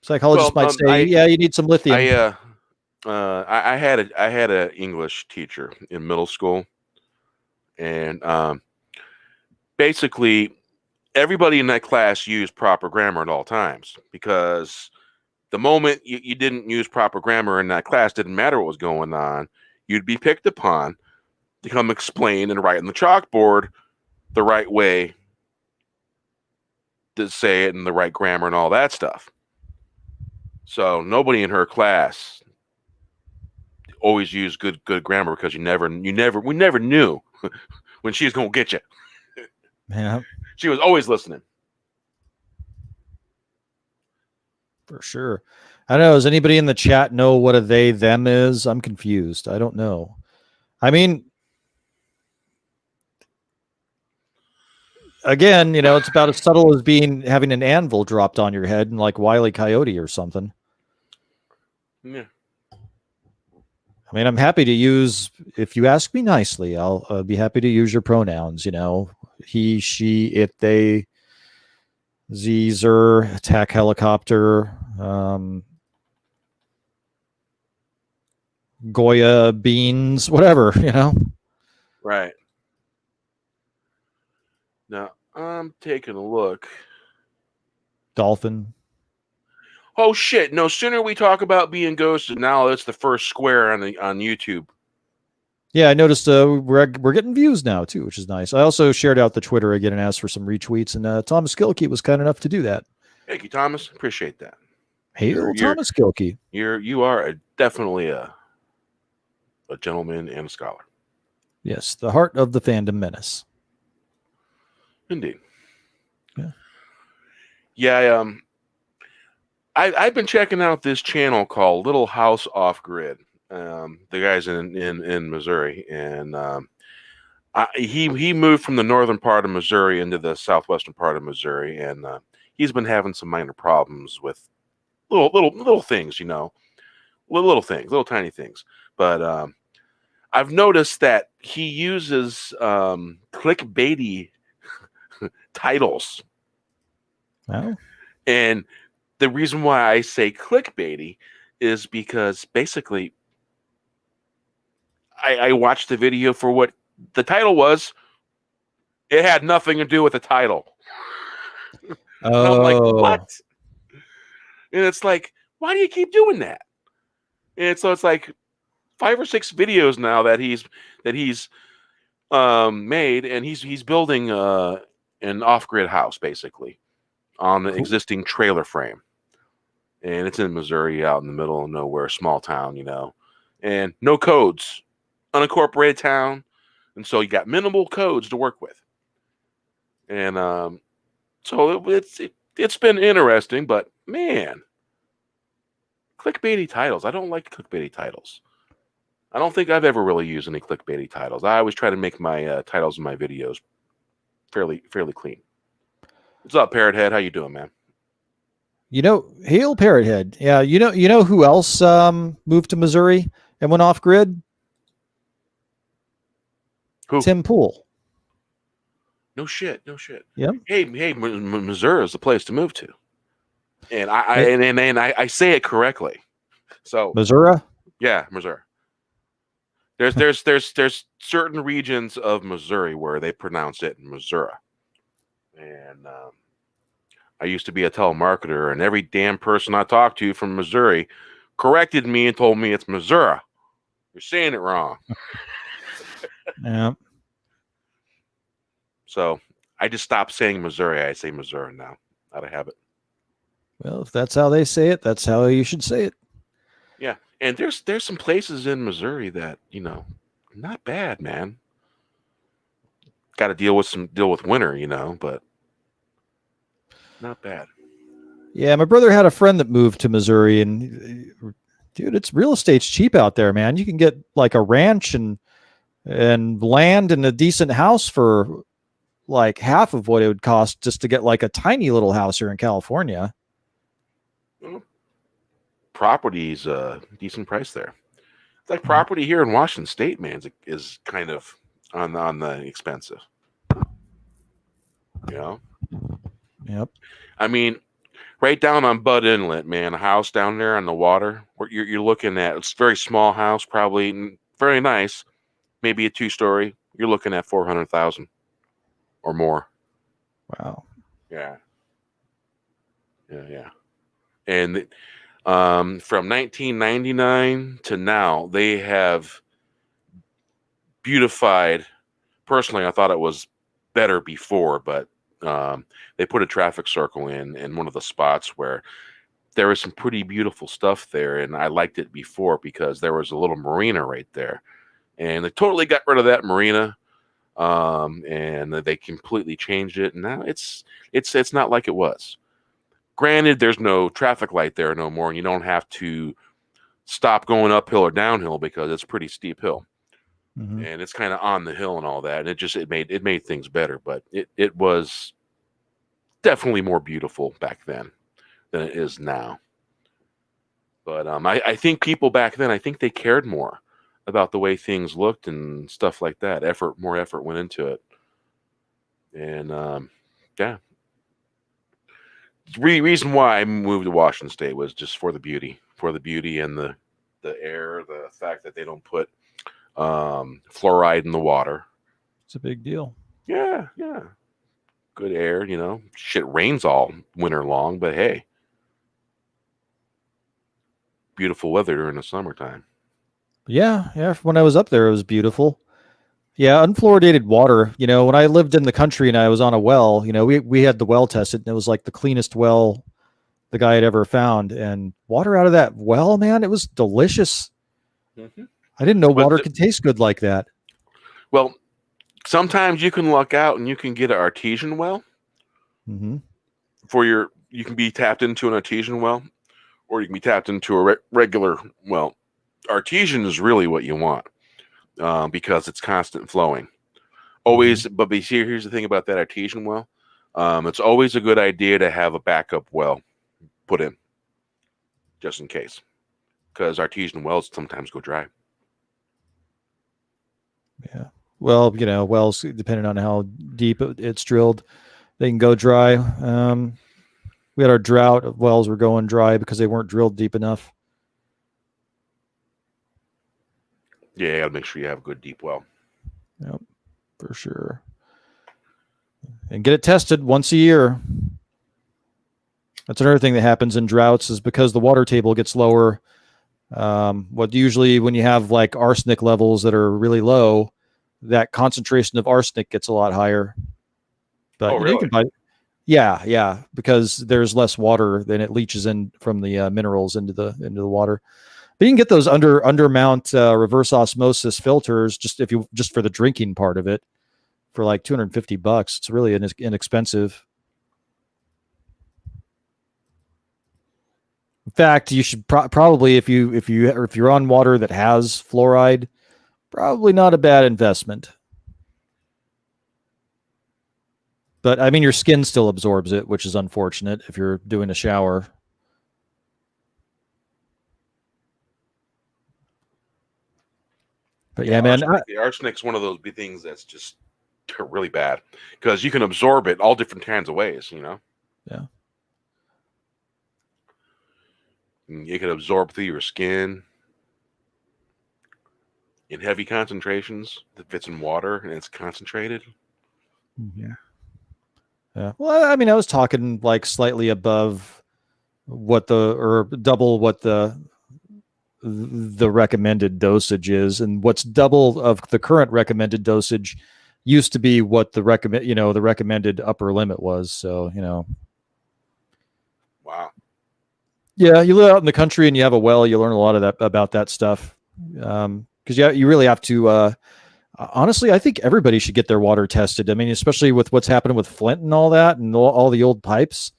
Psychologists might say, yeah, you need some lithium. I had an English teacher in middle school, and basically everybody in that class used proper grammar at all times, because the moment you didn't use proper grammar in that class, didn't matter what was going on, you'd be picked upon to come explain and write on the chalkboard the right way to say it and the right grammar and all that stuff. So nobody in her class always used good grammar, because we never knew when she was gonna get you. Yeah. She was always listening. For sure. I don't know. Does anybody in the chat know what a they them is? I'm confused. I don't know. I mean, again, it's about as subtle as having an anvil dropped on your head and like Wile E. Coyote or something. Yeah. I mean, I'm happy to use, if you ask me nicely, I'll be happy to use your pronouns, he, she, it, they, Zer, attack helicopter, Goya beans, whatever, Right. Now, I'm taking a look. Dolphin. Oh shit! No sooner we talk about being ghosted, now it's the first square on YouTube. Yeah, I noticed we're getting views now too, which is nice. I also shared out the Twitter again and asked for some retweets, and Thomas Gilkey was kind enough to do that. Thank you, Thomas. Appreciate that. Hail Thomas Gilkey. You are definitely a gentleman and a scholar. Yes, the heart of the fandom menace. Indeed. Yeah. Yeah. I've been checking out this channel called Little House Off Grid. The guy's in Missouri, and he moved from the northern part of Missouri into the southwestern part of Missouri, and he's been having some minor problems with little things, little things, little tiny things. But I've noticed that he uses clickbaity titles. Oh. And the reason why I say clickbaity is because basically I watched the video for what the title was. It had nothing to do with the title. And I'm like, what? And it's like, why do you keep doing that? And so it's like 5 or 6 videos now that he's made, and he's building an off-grid house basically on an existing trailer frame, and it's in Missouri, out in the middle of nowhere, small town, and no codes, unincorporated town, and so you got minimal codes to work with, and so it's been interesting, but man, clickbaity titles. I don't like clickbaity titles. I don't think I've ever really used any clickbaity titles. I always try to make my titles in my videos fairly clean. What's up, Parrot Head? How you doing, man? Hail Parrot Head. Yeah, you know who else moved to Missouri and went off grid? Who? Tim Pool. No shit. Yeah. Hey, Missouri is the place to move to, and I say it correctly. So Missouri. Yeah, Missouri. There's certain regions of Missouri where they pronounce it Missouri, and I used to be a telemarketer, and every damn person I talked to from Missouri corrected me and told me it's Missouri. You're saying it wrong. Yeah. So I just stopped saying Missouri. I say Missouri now, out of habit. Well, if that's how they say it, that's how you should say it. Yeah, and there's some places in Missouri that not bad, man. Got to deal with winter, but not bad. Yeah, my brother had a friend that moved to Missouri, and dude, it's real estate's cheap out there, man. You can get like a ranch and land and a decent house for like half of what it would cost just to get like a tiny little house here in California. Well, property's a decent price there. It's like property here in Washington State, man, is kind of on the expensive. Yep. I mean, right down on Bud Inlet, man, a house down there on the water, where you're looking at, it's a very small house, probably very nice, maybe a 2-story. You're looking at $400,000 or more. Wow. Yeah. And from 1999 to now, they have beautified. Personally, I thought it was better before, but they put a traffic circle in one of the spots where there was some pretty beautiful stuff there, and I liked it before because there was a little marina right there, and they totally got rid of that marina, and they completely changed it, and now it's not like it was. Granted, there's no traffic light there no more, and you don't have to stop going uphill or downhill because it's a pretty steep hill. Mhm. And it's kind of on the hill and all that. And it made things better, but it was definitely more beautiful back then than it is now. But I think people back then, I think they cared more about the way things looked and stuff like that. More effort went into it. And yeah, the reason why I moved to Washington State was just for the beauty and the air, the fact that they don't put fluoride in the water. It's a big deal. Yeah, yeah. Good air, you know. Shit rains all winter long, but hey, beautiful weather during the summertime. Yeah. When I was up there, it was beautiful. Yeah, unfluoridated water. You know, when I lived in the country and I was on a well, you know, we had the well tested, and it was like the cleanest well the guy had ever found. And water out of that well, man, it was delicious. Mm-hmm. I didn't know water could taste good like that. Well, sometimes you can luck out and you can get an artesian well. Mm-hmm. You can be tapped into an artesian well, or you can be tapped into a regular well. Artesian is really what you want because it's constant flowing. Always, but here's the thing about that artesian well. It's always a good idea to have a backup well put in, just in case, because artesian wells sometimes go dry. Yeah. Well, you know, wells, depending on how deep it's drilled, they can go dry. We had our drought. Wells were going dry because they weren't drilled deep enough. Yeah, you got to make sure you have a good deep well. Yep, for sure. And get it tested once a year. That's another thing that happens in droughts is because the water table gets lower. What usually when you have like arsenic levels that are really low, that concentration of arsenic gets a lot higher. But really? You can buy, yeah, because there's less water than it leaches in from the minerals into the water. But you can get those undermount reverse osmosis filters just for the drinking part of it for like $250. It's really inexpensive. In fact, you should probably if you're on water that has fluoride, probably not a bad investment. But I mean, your skin still absorbs it, which is unfortunate if you're doing a shower. But yeah, man, the arsenic's one of those things that's just really bad because you can absorb it all different kinds of ways. You know. Yeah. You can absorb through your skin in heavy concentrations. If it's in water and it's concentrated. Mm-hmm. Yeah. Well, I mean, I was talking like slightly above double what the recommended dosage is, and what's double of the current recommended dosage used to be what the recommended upper limit was. So, you know. Wow. Yeah, you live out in the country and you have a well, you learn a lot of that about that stuff. Because you really have to. Honestly, I think everybody should get their water tested. I mean, especially with what's happening with Flint and all that, and all the old pipes.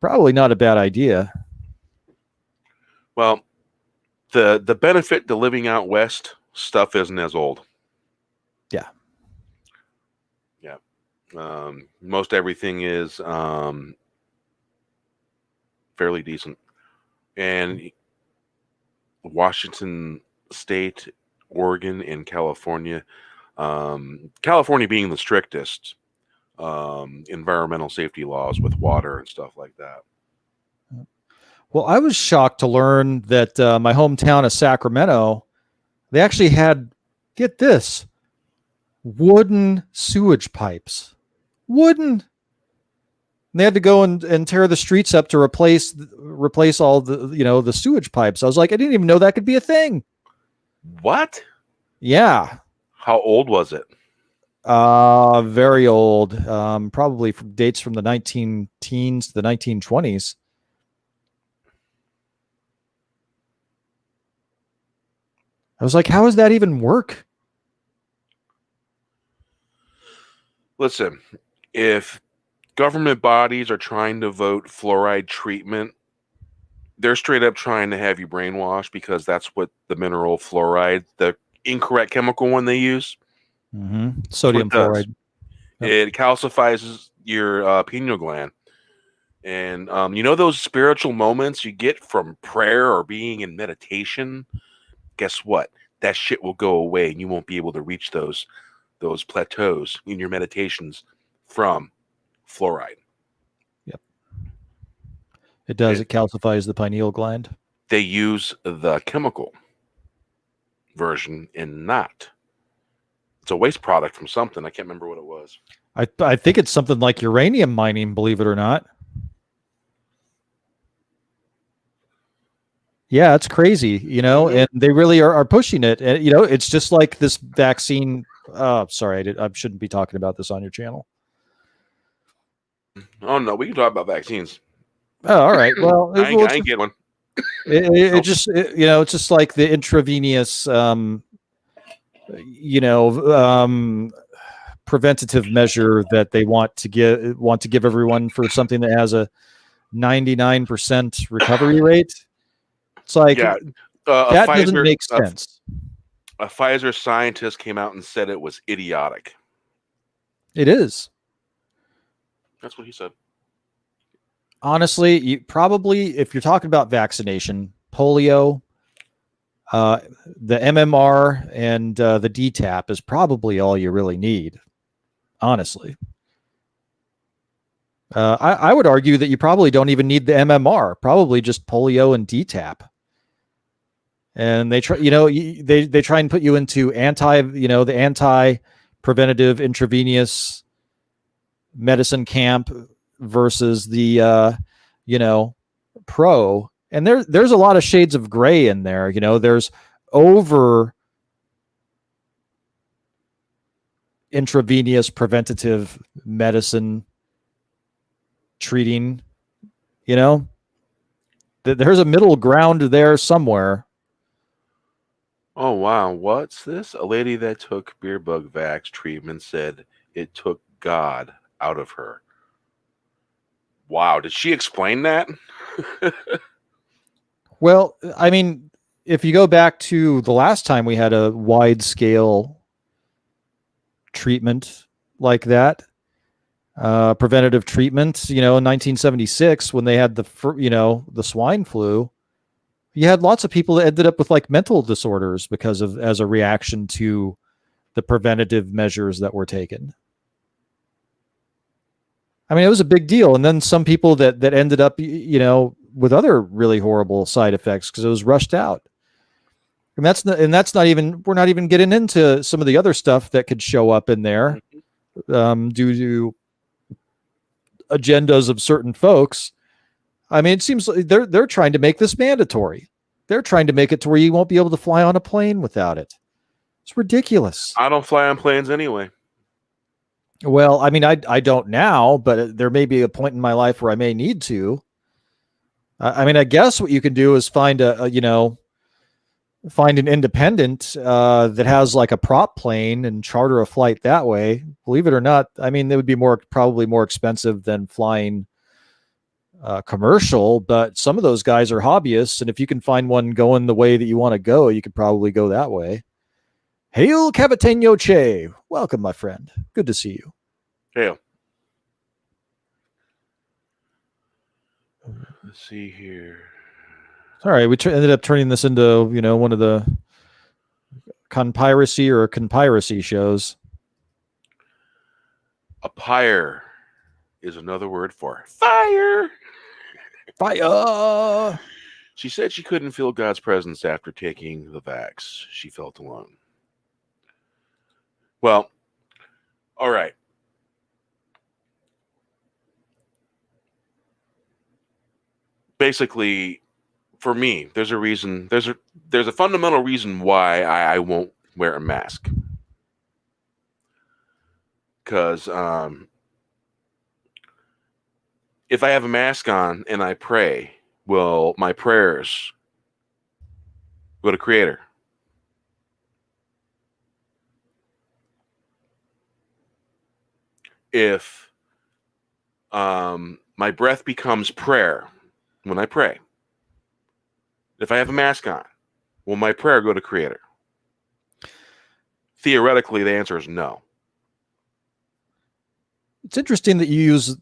Probably not a bad idea. Well, the benefit to living out west, stuff isn't as old. Yeah. Yeah. Most everything is fairly decent. And Washington State, Oregon, and California, California being the strictest environmental safety laws with water and stuff like that. Well, I was shocked to learn that my hometown of Sacramento, they actually had, get this, wooden sewage pipes. Wooden. And they had to go and tear the streets up to replace all the sewage pipes. I was like, I didn't even know that could be a thing. What? Yeah. How old was it? Very old. Probably dates from the 19 teens to the 1920s. I was like, how does that even work? Listen, if government bodies are trying to vote fluoride treatment. They're straight up trying to have you brainwashed because that's what the mineral fluoride, the incorrect chemical one they use, Sodium what it does. fluoride. Yep. It calcifies your pineal gland. And you know those spiritual moments you get from prayer or being in meditation? Guess what? That shit will go away and you won't be able to reach those plateaus in your meditations from fluoride. Yep. It does. It calcifies the pineal gland. They use the chemical version and not. It's a waste product from something. I can't remember what it was. I think it's something like uranium mining, believe it or not. Yeah, it's crazy, and they really are pushing it. And, it's just like this vaccine. Sorry, I shouldn't be talking about this on your channel. Oh, no, we can talk about vaccines. Oh, all right. Well, I ain't get one. It's just like the intravenous, preventative measure that they want to give everyone for something that has a 99% recovery rate. It's like, that doesn't make sense. A Pfizer scientist came out and said it was idiotic. It is. That's what he said. Honestly, if you're talking about vaccination, polio, the MMR and the DTaP is probably all you really need. Honestly. I would argue that you probably don't even need the MMR, probably just polio and DTaP. And they try, they try and put you into the anti-preventative intravenous medicine camp versus the, pro. And there's a lot of shades of gray in there. There's over intravenous preventative medicine treating, there's a middle ground there somewhere. Oh, wow. What's this? A lady that took beer bug vax treatment said it took God out of her. Wow. Did she explain that? Well, I mean, if you go back to the last time we had a wide scale treatment like that, preventative treatment, in 1976, when they had the swine flu, you had lots of people that ended up with like mental disorders as a reaction to the preventative measures that were taken. I mean, it was a big deal. And then some people that ended up, with other really horrible side effects because it was rushed out. And that's not even, we're not even getting into some of the other stuff that could show up in there due to agendas of certain folks. I mean, it seems like they're trying to make this mandatory. They're trying to make it to where you won't be able to fly on a plane without it. It's ridiculous. I don't fly on planes anyway. Well, I mean, I don't now, but there may be a point in my life where I may need to. I mean, I guess what you can do is find an independent that has like a prop plane and charter a flight that way. Believe it or not, I mean, it would be probably more expensive than flying commercial, but some of those guys are hobbyists, and if you can find one going the way that you want to go, you could probably go that way. Hail Cavateño Che. Welcome, my friend. Good to see you. Hail. Let's see here. All right, we ended up turning this into, one of the conspiracy or conspiracy shows. A pyre is another word for fire. Fire. She said she couldn't feel God's presence after taking the vax. She felt alone. Well, all right. Basically, for me, there's a reason. There's a fundamental reason why I won't wear a mask. Because if I have a mask on and I pray, will my prayers go to Creator? If my breath becomes prayer when I pray. If I have a mask on, will my prayer go to Creator? Theoretically, the answer is no. It's interesting that you use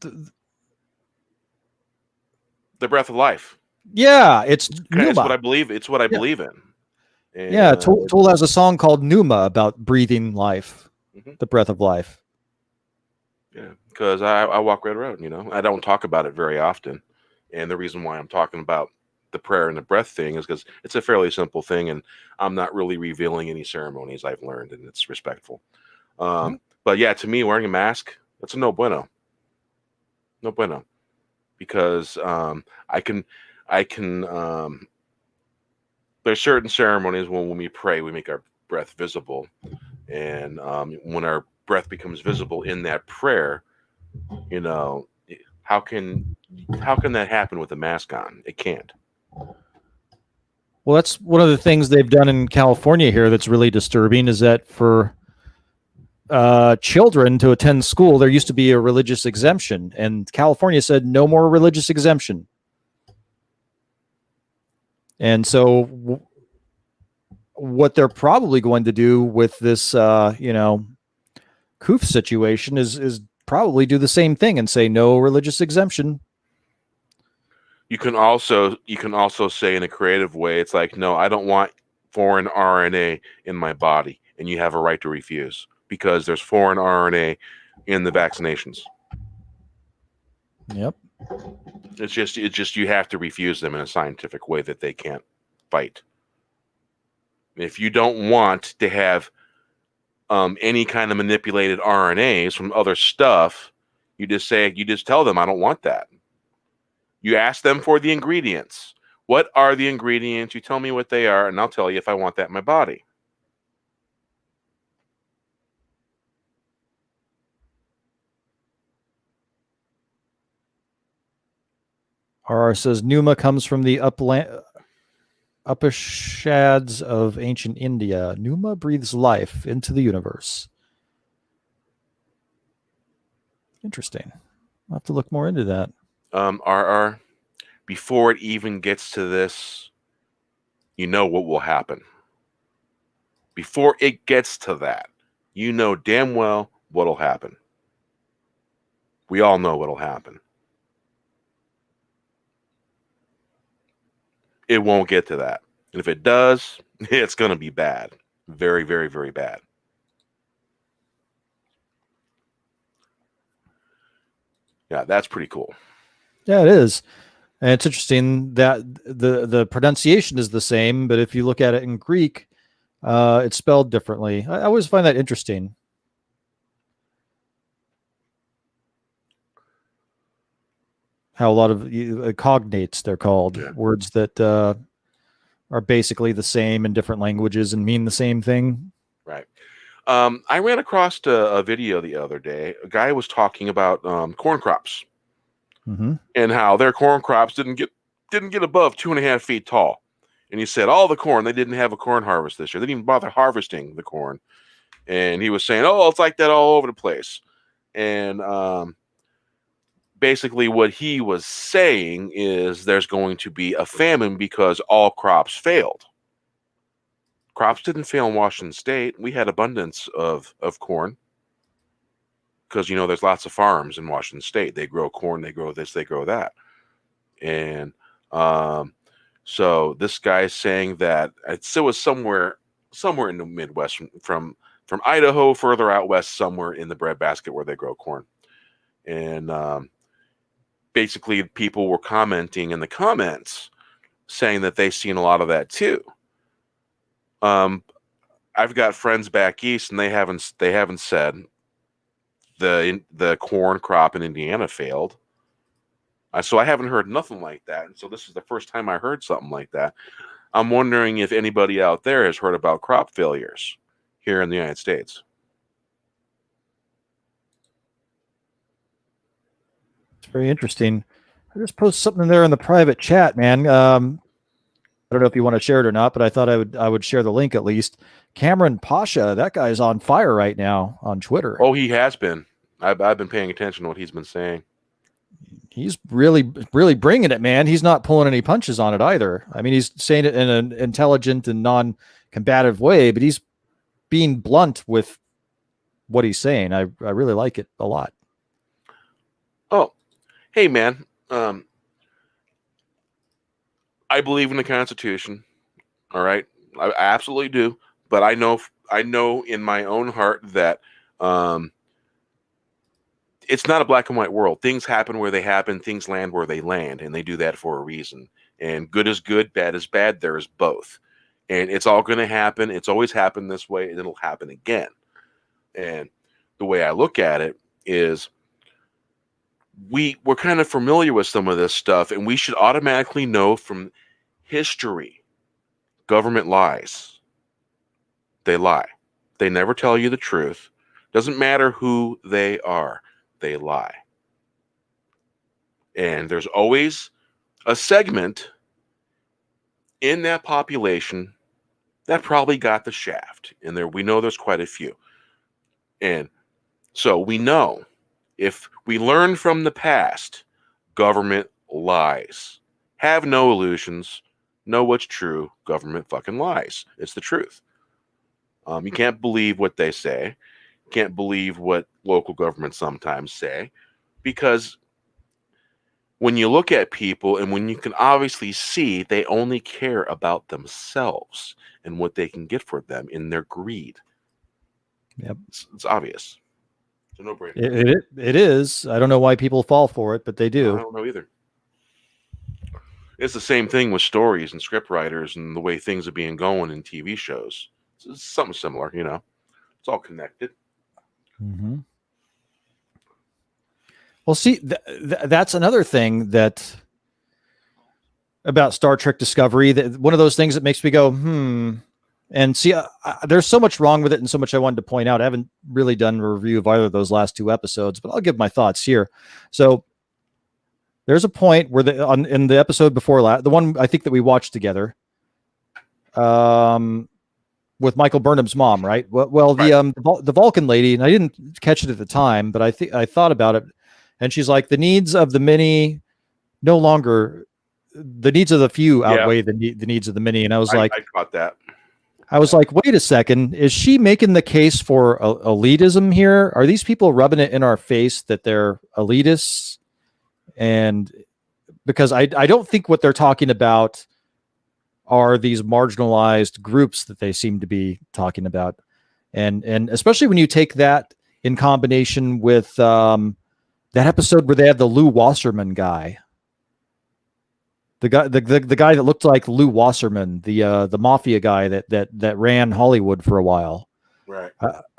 The breath of life. yeah, it's It's Numa. what I believe. It's what I believe in. And, yeah, Tool has a song called Numa about breathing life, the breath of life. Yeah, because I walk Red Road, you know. I don't talk about it very often. And the reason why I'm talking about the prayer and the breath thing is because it's a fairly simple thing, and I'm not really revealing any ceremonies I've learned, and it's respectful. But yeah, to me, wearing a mask, that's a no bueno. No bueno. Because I can there's certain ceremonies when we pray, we make our breath visible. And when our breath becomes visible in that prayer, you know, how can that happen with a mask on? It can't. Well, that's one of the things they've done in California here that's really disturbing is that for children to attend school, there used to be a religious exemption, and California said no more religious exemption. And so what they're probably going to do with this, coof situation is probably do the same thing and say no religious exemption. You can also say in a creative way, it's like, no, I don't want foreign RNA in my body, and you have a right to refuse because there's foreign RNA in the vaccinations. Yep. It's just you have to refuse them in a scientific way that they can't fight. If you don't want to have any kind of manipulated RNAs from other stuff, you just tell them, I don't want that. You ask them for the ingredients. What are the ingredients? You tell me what they are, and I'll tell you if I want that in my body. RR says Numa comes from the Upanishads of ancient India. Numa breathes life into the universe. Interesting. I'll have to look more into that. RR, before it even gets to this, you know what will happen. Before it gets to that, you know damn well what'll happen. We all know what'll happen. It won't get to that. And if it does, it's going to be bad. Very, very, very bad. Yeah, that's pretty cool. Yeah, it is. And it's interesting that the pronunciation is the same, but if you look at it in Greek, it's spelled differently. I always find that interesting. How a lot of cognates, they're called, words that are basically the same in different languages and mean the same thing. Right. I ran across a video the other day. A guy was talking about corn crops and how their corn crops didn't get above 2.5 feet tall. And he said all the corn, they didn't have a corn harvest this year. They didn't even bother harvesting the corn. And he was saying, oh, it's like that all over the place. And basically what he was saying is there's going to be a famine because all crops failed. Crops didn't fail in Washington State. We had abundance of corn because, there's lots of farms in Washington State. They grow corn, they grow this, they grow that. And so this guy's saying that it was somewhere in the Midwest, from Idaho further out west, somewhere in the breadbasket where they grow corn. And basically people were commenting in the comments saying that they've seen a lot of that too. I've got friends back east, and they haven't said the corn crop in Indiana failed. So I haven't heard nothing like that. And so this is the first time I heard something like that. I'm wondering if anybody out there has heard about crop failures here in the United States. It's very interesting. I just posted something there in the private chat, man. I don't know if you want to share it or not, but I thought I would share the link at least. Cameron Pasha, that guy's on fire right now on Twitter. Oh, he has been. I've been paying attention to what he's been saying. he's really bringing it, man. He's not pulling any punches on it either. I mean, he's saying it in an intelligent and non-combative way, but he's being blunt with what he's saying. I really like it a lot. Oh, hey, man. I believe in the Constitution. All right, I absolutely do. But I know in my own heart that it's not a black and white world. Things happen where they happen. Things land where they land, and they do that for a reason. And good is good, bad is bad. There is both, and it's all going to happen. It's always happened this way, and it'll happen again. And the way I look at it is, we're kind of familiar with some of this stuff, and we should automatically know from history. Government lies. They lie. They never tell you the truth. Doesn't matter who they are. They lie. And there's always a segment in that population that probably got the shaft. And we know there's quite a few. And so we know, if we learn from the past, government lies. Have no illusions. Know what's true. Government fucking lies. It's the truth. You can't believe what they say. You can't believe what local governments sometimes say, because when you look at people, and when you can obviously see they only care about themselves and what they can get for them in their greed. Yep. It's obvious. It's a no-brainer. It is. I don't know why people fall for it, but they do. I don't know either. It's the same thing with stories and script writers and the way things are being going in TV shows. It's something similar, you know. It's all connected. Mm-hmm. Well, see, that's another thing that about Star Trek Discovery. That one of those things that makes me go, And see, there's so much wrong with it, and so much I wanted to point out. I haven't really done a review of either of those last two episodes, but I'll give my thoughts here. So there's a point where in the episode before the one I think that we watched together, with Michael Burnham's mom, right? Well, right. The Vulcan lady, and I didn't catch it at the time, but I thought about it, and she's like, the needs of the many no longer, the needs of the few outweigh the needs of the many, and I was like, I caught that. I was like, wait a second, is she making the case for elitism here? Are these people rubbing it in our face that they're elitists? And because I don't think what they're talking about are these marginalized groups that they seem to be talking about. And especially when you take that in combination with that episode where they had the Lou Wasserman guy. The guy that looked like Lou Wasserman, the mafia guy that ran Hollywood for a while. Right.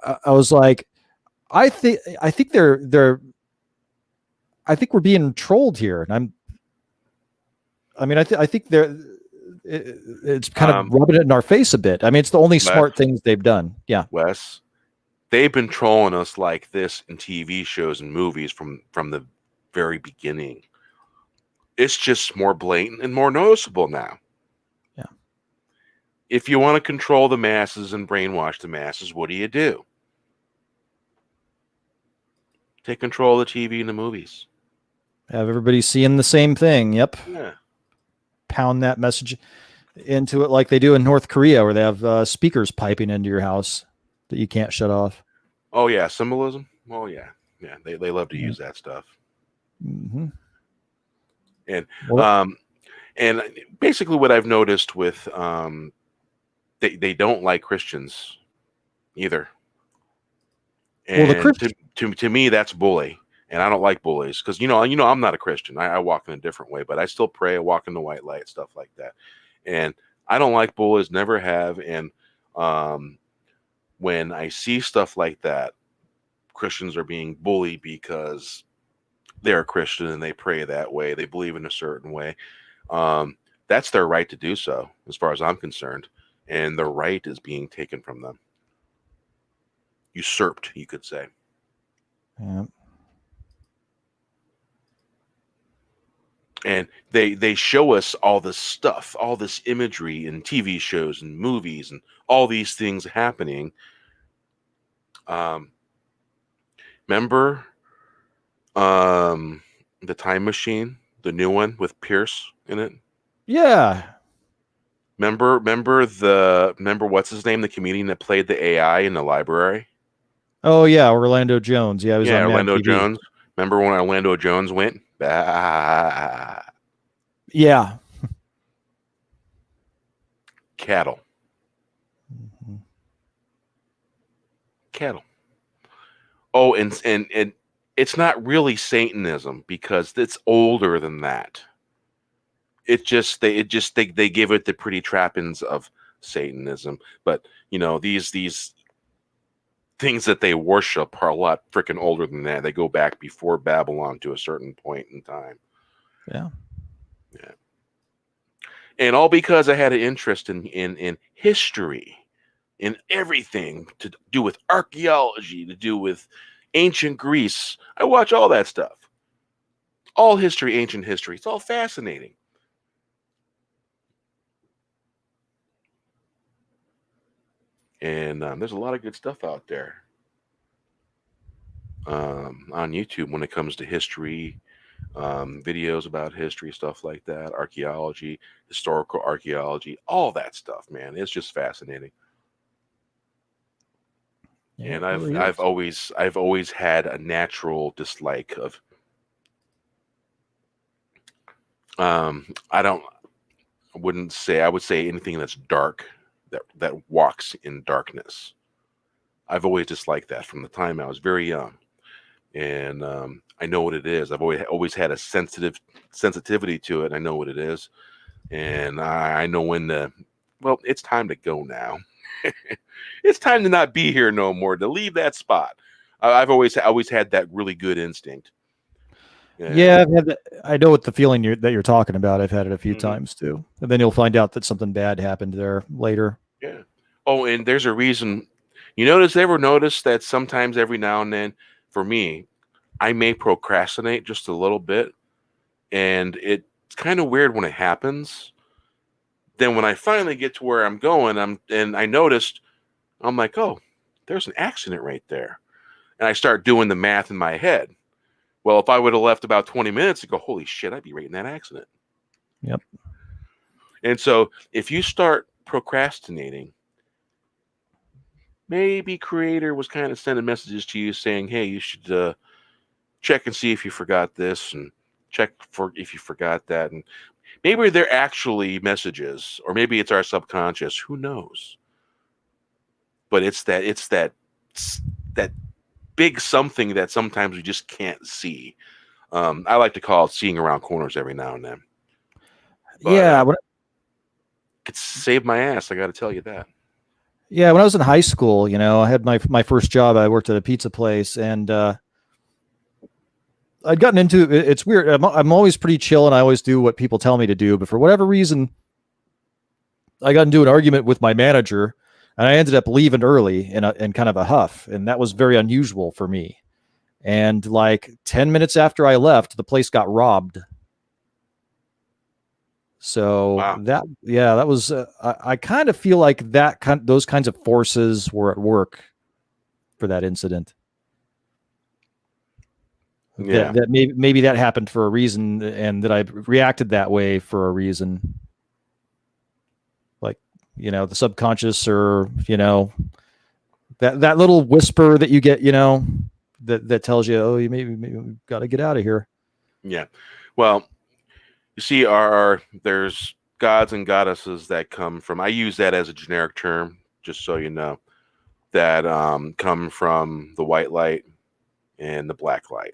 I was like, I think we're being trolled here, and I think it's kind of rubbing it in our face a bit. I mean, it's the only smart things they've done. Yeah, Wes, they've been trolling us like this in TV shows and movies from the very beginning. It's just more blatant and more noticeable now. Yeah. If you want to control the masses and brainwash the masses, what do? Take control of the TV and the movies. Have everybody seeing the same thing. Yep. Yeah. Pound that message into it like they do in North Korea, where they have speakers piping into your house that you can't shut off. Oh yeah, symbolism. Oh yeah, they love to use that stuff. Mm-hmm. And basically what I've noticed with they don't like Christians either. And to me, that's bully. And I don't like bullies because, you know, I'm not a Christian. I walk in a different way, but I still pray. I walk in the white light, stuff like that. And I don't like bullies, never have. And when I see stuff like that, Christians are being bullied because they're a Christian and they pray that way. They believe in a certain way. That's their right to do so, as far as I'm concerned. And the right is being taken from them. Usurped, you could say. Yeah. And they show us all this stuff, all this imagery in TV shows and movies and all these things happening. Remember The Time Machine, the new one with Pierce in it. Yeah. Remember what's his name, the comedian that played the AI in the library? Oh yeah, Orlando Jones. Yeah, he was Yeah, on Mad Orlando TV. Jones. Remember when Orlando Jones went? Bah, Yeah. cattle. Mhm. Cattle. Oh, and it's not really Satanism because it's older than that. They give it the pretty trappings of Satanism, but these things that they worship are a lot freaking older than that. They go back before Babylon to a certain point in time. Yeah. Yeah. And all because I had an interest in history, in everything to do with archaeology, to do with ancient Greece. I watch all that stuff. All history, ancient history. It's all fascinating. And there's a lot of good stuff out there on YouTube when it comes to history, videos about history, stuff like that, archaeology, historical archaeology, all that stuff, man. It's just fascinating. Yeah, And it really is. I've always had a natural dislike of I wouldn't say, I would say anything that's dark, that walks in darkness. I've always disliked that from the time I was very young. And I know what it is. I've always had a sensitivity to it. I know what it is, and I know when it's time to go now. It's time to not be here no more. To leave that spot. I've always had that really good instinct. Yeah, I've had that. I know what the feeling that you're talking about. I've had it a few Mhm. times too, and then you'll find out that something bad happened there later. Yeah. Oh, and there's a reason. Ever notice that sometimes every now and then, for me, I may procrastinate just a little bit, and it's kind of weird when it happens. Then when I finally get to where I'm going, I noticed, I'm like, oh, there's an accident right there. And I start doing the math in my head. Well, if I would have left about 20 minutes ago, holy shit, I'd be right in that accident. Yep. And so if you start procrastinating, maybe creator was kind of sending messages to you saying, hey, you should check and see if you forgot this, and check for if you forgot that. And maybe they're actually messages, or maybe it's our subconscious. Who knows? But that big something that sometimes we just can't see. I like to call it seeing around corners every now and then. But Yeah. it saved my ass. I got to tell you that. Yeah. When I was in high school, I had my first job. I worked at a pizza place, and I'd gotten into it. It's weird. I'm always pretty chill, and I always do what people tell me to do. But for whatever reason, I got into an argument with my manager, and I ended up leaving early in kind of a huff, and that was very unusual for me. And like 10 minutes after I left, the place got robbed. So Wow. that was I kind of feel like those kinds of forces were at work for that incident. Yeah. That maybe that happened for a reason, and that I reacted that way for a reason. Like, the subconscious, or that little whisper that you get, that tells you, oh, you maybe we've got to get out of here. Yeah. Well, you see, there's gods and goddesses that come from. I use that as a generic term, just so you know, that come from the white light and the black light.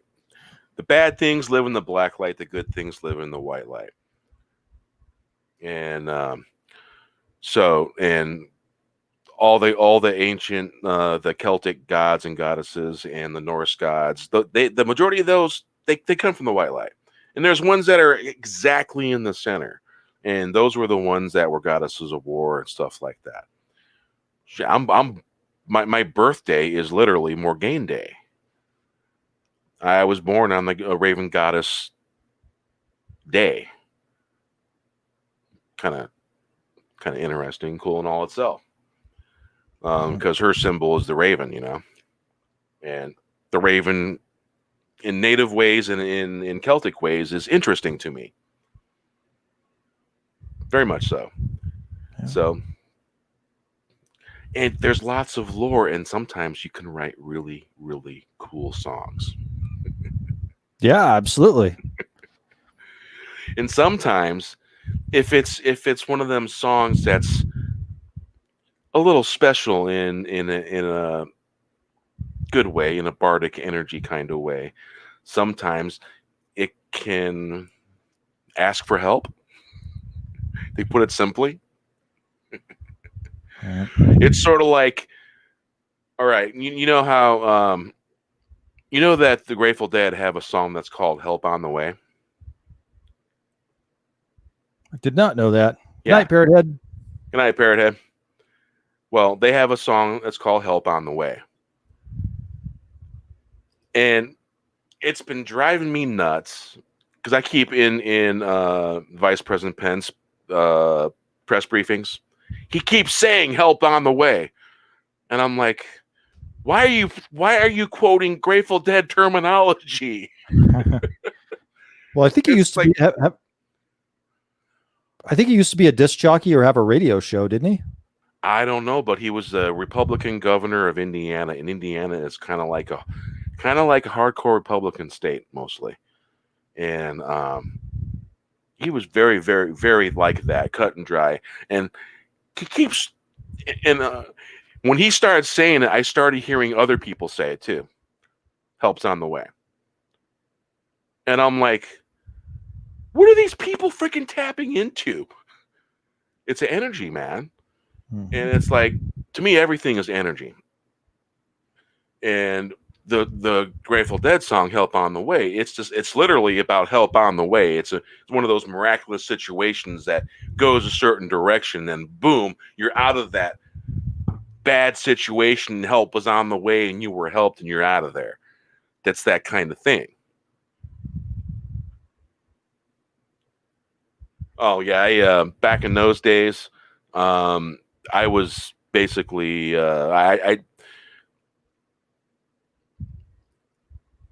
The bad things live in the black light. The good things live in the white light. And and all the ancient the Celtic gods and goddesses and the Norse gods, the majority of those they come from the white light. And there's ones that are exactly in the center, and those were the ones that were goddesses of war and stuff like that. My birthday is literally Morgaine Day. I was born on the Raven Goddess Day. Kind of interesting, cool in all itself. Because her symbol is the raven, and the raven in native ways and in Celtic ways is interesting to me. Very much so. Yeah. So, and there's lots of lore, and sometimes you can write really, really cool songs. Yeah, absolutely. And sometimes, if it's one of them songs that's a little special in a good way, in a bardic energy kind of way, sometimes it can ask for help. They put it simply. Yeah. It's sort of like, all right, you know how you know that the Grateful Dead have a song that's called "Help on the Way." I did not know that. Good Yeah. night, Parrot Head. Good night, Parrot Head. Well, they have a song that's called "Help on the Way," and it's been driving me nuts because I keep in Vice President Pence press briefings. He keeps saying "Help on the Way," and I'm like, why are you quoting Grateful Dead terminology? Well, I think he It's used to like- be. I think he used to be a disc jockey or have a radio show, didn't he? I don't know, but he was a Republican governor of Indiana, and Indiana is kind of like a hardcore Republican state mostly. And he was very, very, very like that, cut and dry. And he keeps, and when he started saying it, I started hearing other people say it too. Help's on the way. And I'm like, what are these people freaking tapping into? It's an energy, man. Mhm. And it's like, to me, everything is energy. And the Grateful Dead song "Help on the Way," it's literally about help on the way. It's one of those miraculous situations that goes a certain direction, and boom, you're out of that bad situation. Help was on the way, and you were helped, and you're out of there. That's that kind of thing. Oh yeah, back in those days, I was basically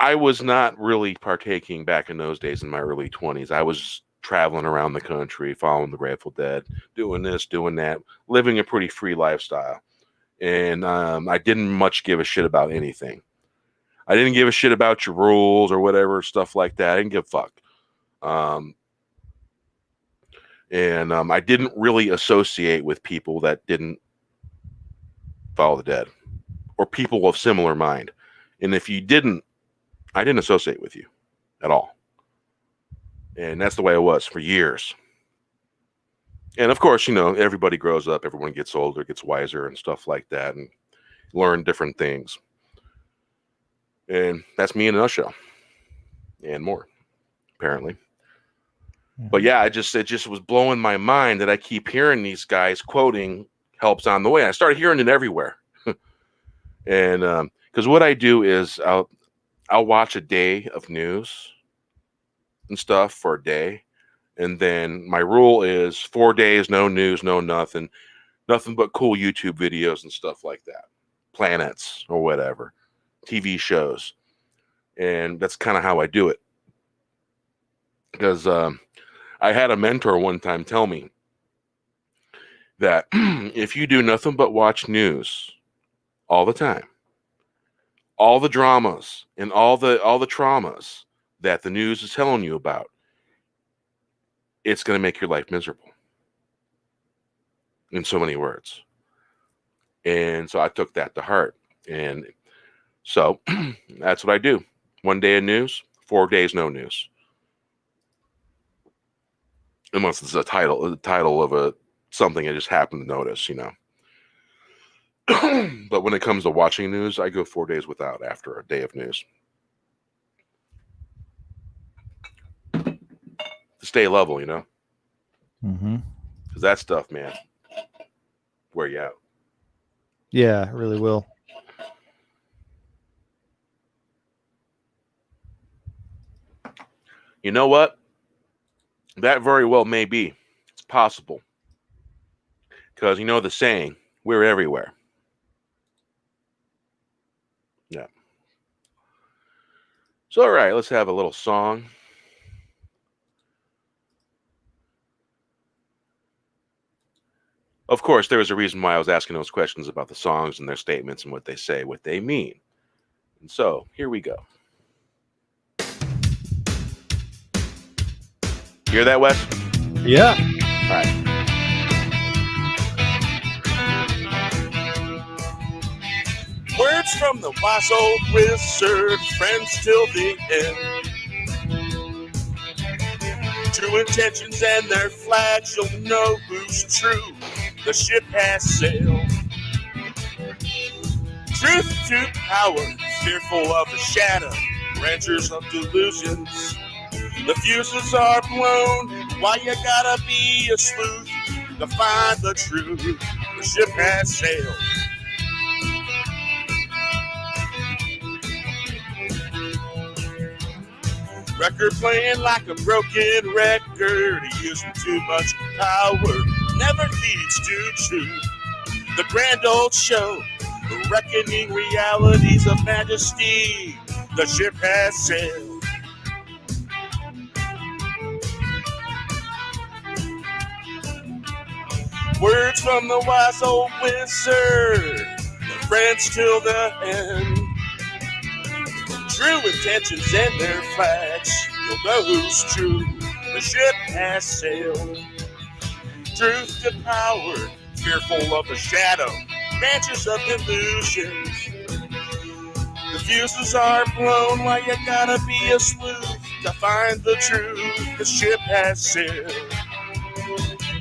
I was not really partaking back in those days in my early 20s. I was traveling around the country, following the Grateful Dead, doing this, doing that, living a pretty free lifestyle. And I didn't much give a shit about anything. I didn't give a shit about your rules or whatever, stuff like that. I didn't give a fuck. And I didn't really associate with people that didn't follow the dead or people of similar mind. And if you didn't, I didn't associate with you at all. And that's the way it was for years. And of course, everybody grows up, everyone gets older, gets wiser and stuff like that, and learn different things. And that's me in a nutshell. And more, apparently. But yeah, it just was blowing my mind that I keep hearing these guys quoting "Help's on the way." I started hearing it everywhere. And because what I do is I'll watch a day of news and stuff for a day. And then my rule is 4 days, no news, no nothing but cool YouTube videos and stuff like that. Planets or whatever, TV shows. And that's kind of how I do it. Because I had a mentor one time tell me that if you do nothing but watch news all the time, all the dramas and all the traumas that the news is telling you about, it's going to make your life miserable. In so many words. And so I took that to heart. And so that's what I do. 1 day of news, 4 days no news. Unless it's the title of something I just happened to notice, But when it comes to watching news, I go 4 days without after a day of news. To stay level, Mm-hmm. Because that stuff, man, wear you out. Yeah, it really will. You know what? That very well may be. It's possible. Because the saying, we're everywhere. Yeah. So, all right, let's have a little song. Of course, there was a reason why I was asking those questions about the songs and their statements and what they say, what they mean. And so, here we go. Hear that, Wes? Yeah. All right. Words from the wise old wizard, friends till the end. True intentions and their flags, you'll know who's true. The ship has sailed. Truth to power, fearful of the shadow, ranchers of delusions. The fuses are blown, why you gotta be a sleuth to find the truth? The ship has sailed. Record playing like a broken record, using too much power, never leads to truth. The grand old show, reckoning realities of majesty, the ship has sailed. Words from the wise old wizard, friends till the end. True intentions and their flags, you'll know who's true. The ship has sailed. Truth to power, fearful of the shadow, ranchers of illusions. The fuses are blown, why you gotta be a sleuth to find the truth. The ship has sailed.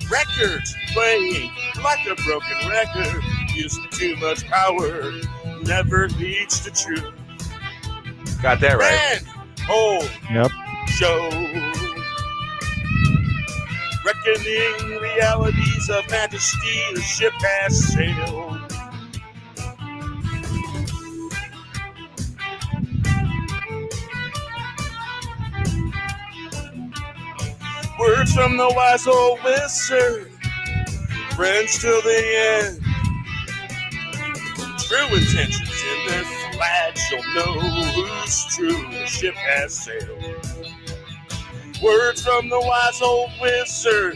Records playing like a broken record, using too much power, never leads to truth. Got that right. Old show. Reckoning realities of majesty, the ship has sailed. Words from the wise old wizard, friends till the end. True intentions in their flags, you'll know who's true. The ship has sailed. Words from the wise old wizard,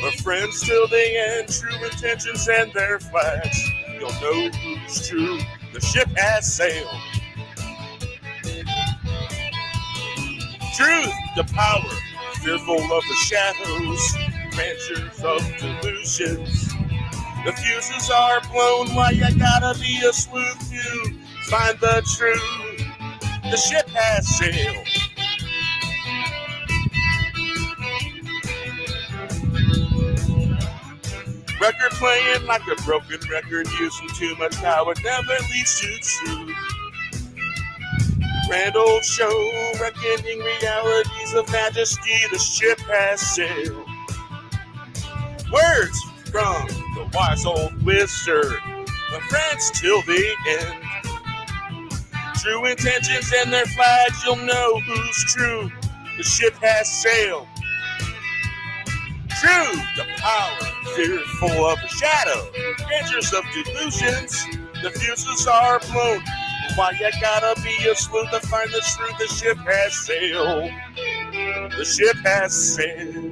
our friends till the end. True intentions and their flags, you'll know who's true. The ship has sailed. Truth to power, fearful of the shadows, ranchers of delusions. The fuses are blown, why you gotta be a sleuth to find the truth. The ship has sailed. Record playing like a broken record, using too much power, never leads to truth. Grand old show, reckoning realities of majesty, the ship has sailed. Words from the wise old wizard, my friends till the end. True intentions and their flags, you'll know who's true. The ship has sailed. True to power, fearful of the shadow, ranchers of delusions. The fuses are blown, why you gotta be a sleuth to find the truth? The ship has sailed. The ship has sailed.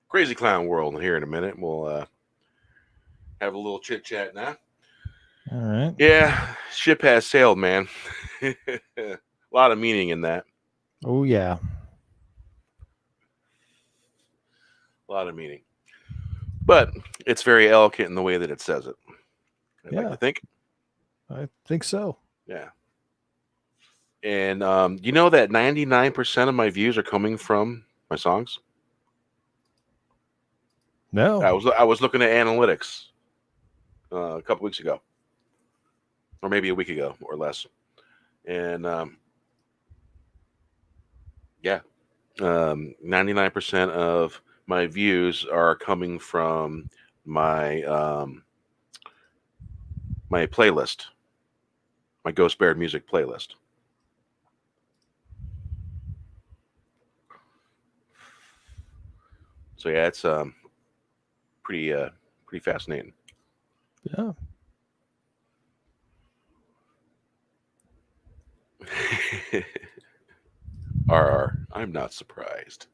Crazy Clown World here in a minute. We'll have a little chit chat now. All right. Yeah, ship has sailed, man. A lot of meaning in that. Oh, yeah. A lot of meaning. But it's very eloquent in the way that it says it. I'd like to think. I think so. Yeah. And you know that 99% of my views are coming from my songs? No. I was looking at analytics a couple weeks ago. Or maybe a week ago or less. And 99% of my views are coming from my my playlist, my Ghost Bear music playlist. So yeah, it's pretty fascinating. Yeah. I'm not surprised.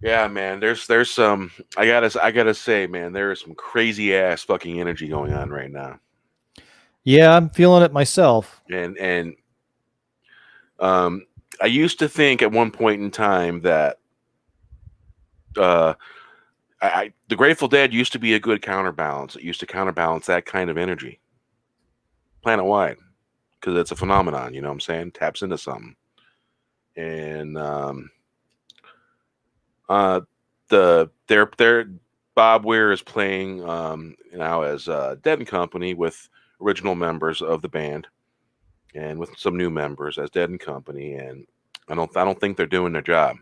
Yeah, man. There's some. I gotta say, man. There is some crazy ass fucking energy going on right now. Yeah, I'm feeling it myself. And I used to think at one point in time that the Grateful Dead used to be a good counterbalance. It used to counterbalance that kind of energy, planet wide, because it's a phenomenon. You know what I'm saying? Taps into something, and their Bob Weir is playing now as Dead and Company with original members of the band, and with some new members as Dead and Company, and I don't think they're doing their job.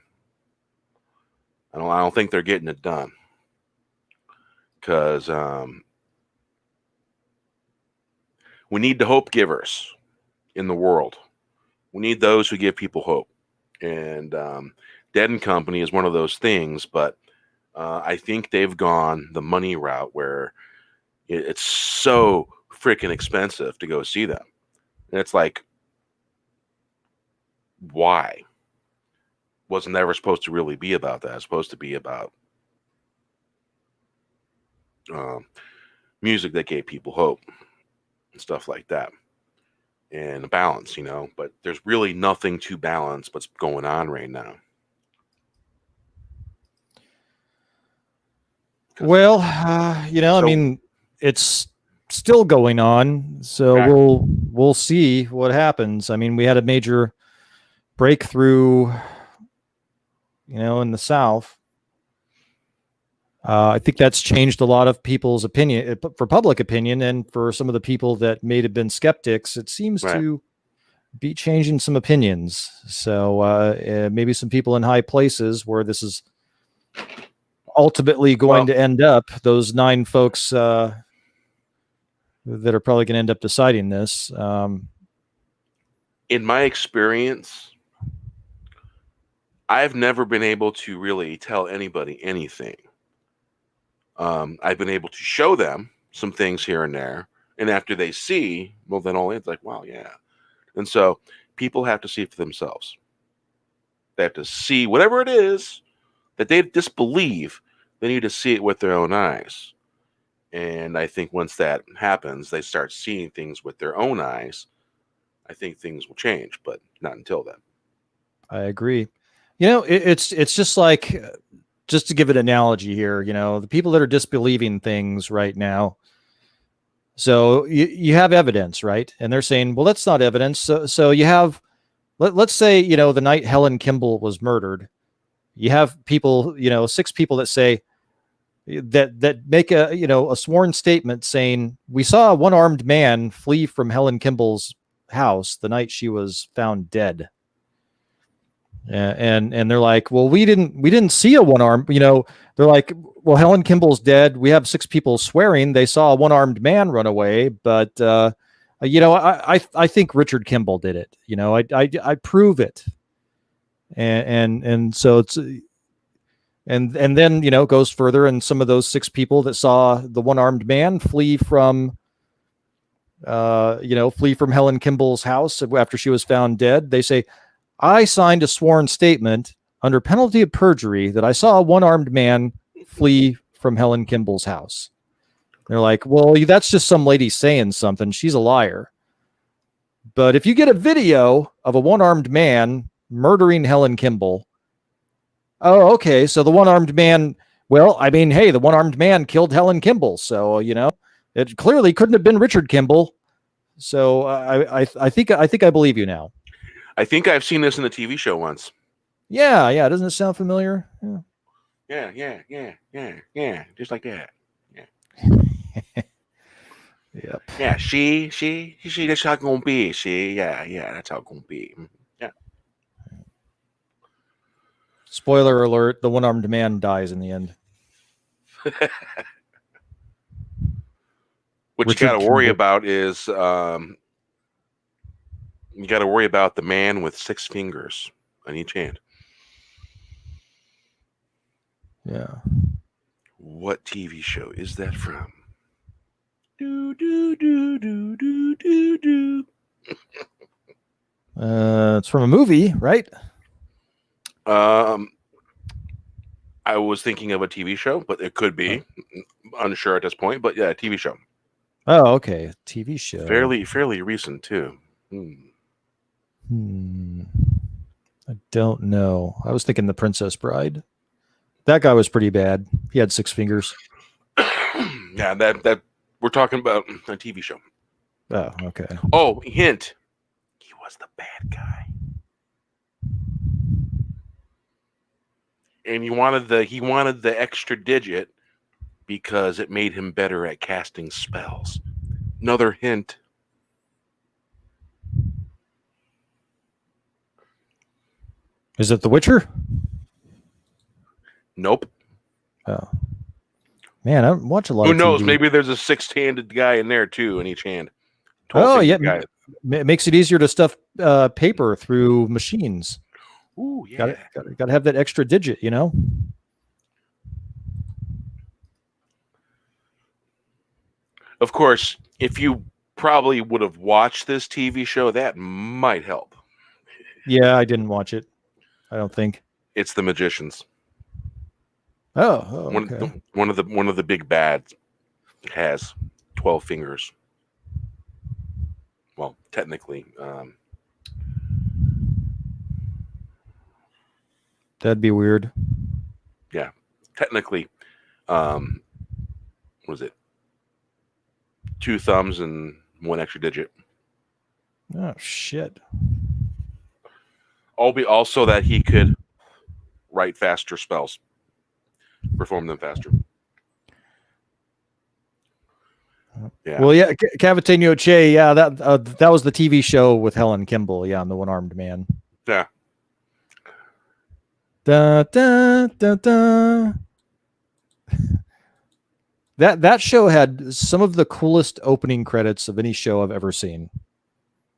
I don't think they're getting it done, because we need the hope givers in the world. We need those who give people hope, and Dead and Company is one of those things. But I think they've gone the money route where it's so freaking expensive to go see them, and it's like, why? Wasn't never supposed to really be about that. It's supposed to be about music that gave people hope and stuff like that, and a balance, but there's really nothing to balance what's going on right now. Well, I mean, it's still going on, so Exactly. we'll see what happens. I mean, we had a major breakthrough, in the South. I think that's changed a lot of people's opinion for public opinion, and for some of the people that may have been skeptics, it seems to be changing some opinions. So maybe some people in high places where this is ultimately going to end up, those 9 folks that are probably going to end up deciding this. In my experience, I've never been able to really tell anybody anything. I've been able to show them some things here and there, and after they see, well, then it's like, wow, yeah. And so people have to see it for themselves. They have to see whatever it is that they disbelieve. They need to see it with their own eyes. And I think once that happens, they start seeing things with their own eyes. I think things will change, but not until then. I agree. It's just like, just to give an analogy here, the people that are disbelieving things right now. So you have evidence, right? And they're saying, well, that's not evidence. So you have, let's say, the night Helen Kimball was murdered, you have people, 6 people that say that make a sworn statement saying, we saw a one-armed man flee from Helen Kimball's house the night she was found dead. And they're like, well, we didn't see a one-armed, they're like, well, Helen Kimball's dead. We have 6 people swearing they saw a one-armed man run away, but I think Richard Kimball did it. I prove it. And so it's, and then, goes further, and some of those 6 people that saw the one-armed man flee from Helen Kimball's house after she was found dead, they say, I signed a sworn statement under penalty of perjury that I saw a one-armed man flee from Helen Kimball's house. They're like, well, that's just some lady saying something. She's a liar. But if you get a video of a one-armed man murdering Helen Kimball, oh, okay, so the one-armed man, well, I mean, hey, the one-armed man killed Helen Kimball. So, it clearly couldn't have been Richard Kimball. So I think I believe you now. I think I've seen this in a TV show once. Yeah. Doesn't it sound familiar? Yeah. Just like that. Yeah. Yep. Yeah. She. That's how it's gonna be. Yeah. That's how it's gonna be. Yeah. Spoiler alert: the one-armed man dies in the end. What you got to worry about is you got to worry about the man with 6 fingers on each hand. Yeah. What TV show is that from? Do do do do do do do. It's from a movie, right? I was thinking of a TV show, but it could be. Unsure at this point, but yeah, TV show. Oh, okay. TV show. Fairly recent too. I don't know. I was thinking The Princess Bride. That guy was pretty bad. He had 6 fingers. Yeah, that we're talking about a TV show. Oh, okay. Oh, hint. He was the bad guy. And he wanted the extra digit because it made him better at casting spells. Another hint. Is it The Witcher? Nope. Oh. Man, I don't watch a lot Who of knows? TV. Maybe there's a 6-handed guy in there too, in each hand. Oh, yeah. Guy. It makes it easier to stuff paper through machines. Ooh, yeah. Got to have that extra digit, you know? Of course, if you probably would have watched this TV show, that might help. Yeah, I didn't watch it. I don't think. It's The Magicians. Oh, okay. One of the big bads has 12 fingers. Well, technically, That'd be weird. yeah, technically, was it 2 thumbs and 1 extra digit? Oh shit. Also that he could write faster spells, perform them faster. Yeah. Well, yeah, Cavatinho Che. Yeah, that was the TV show with Helen Kimball. Yeah, on the One-Armed Man. Yeah. Da, da, da, da. That show had some of the coolest opening credits of any show I've ever seen.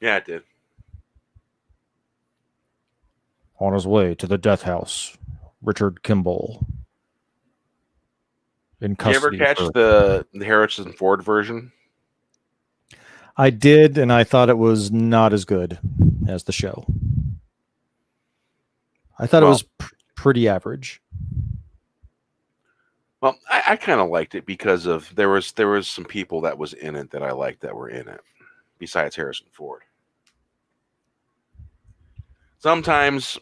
Yeah, it did. On his way to the death house, Richard Kimball. In custody. You ever catch the Harrison Ford version? I did, and I thought it was not as good as the show. I thought it was pretty average. Well, I kind of liked it because of there was some people that was in it that I liked that were in it, besides Harrison Ford. Sometimes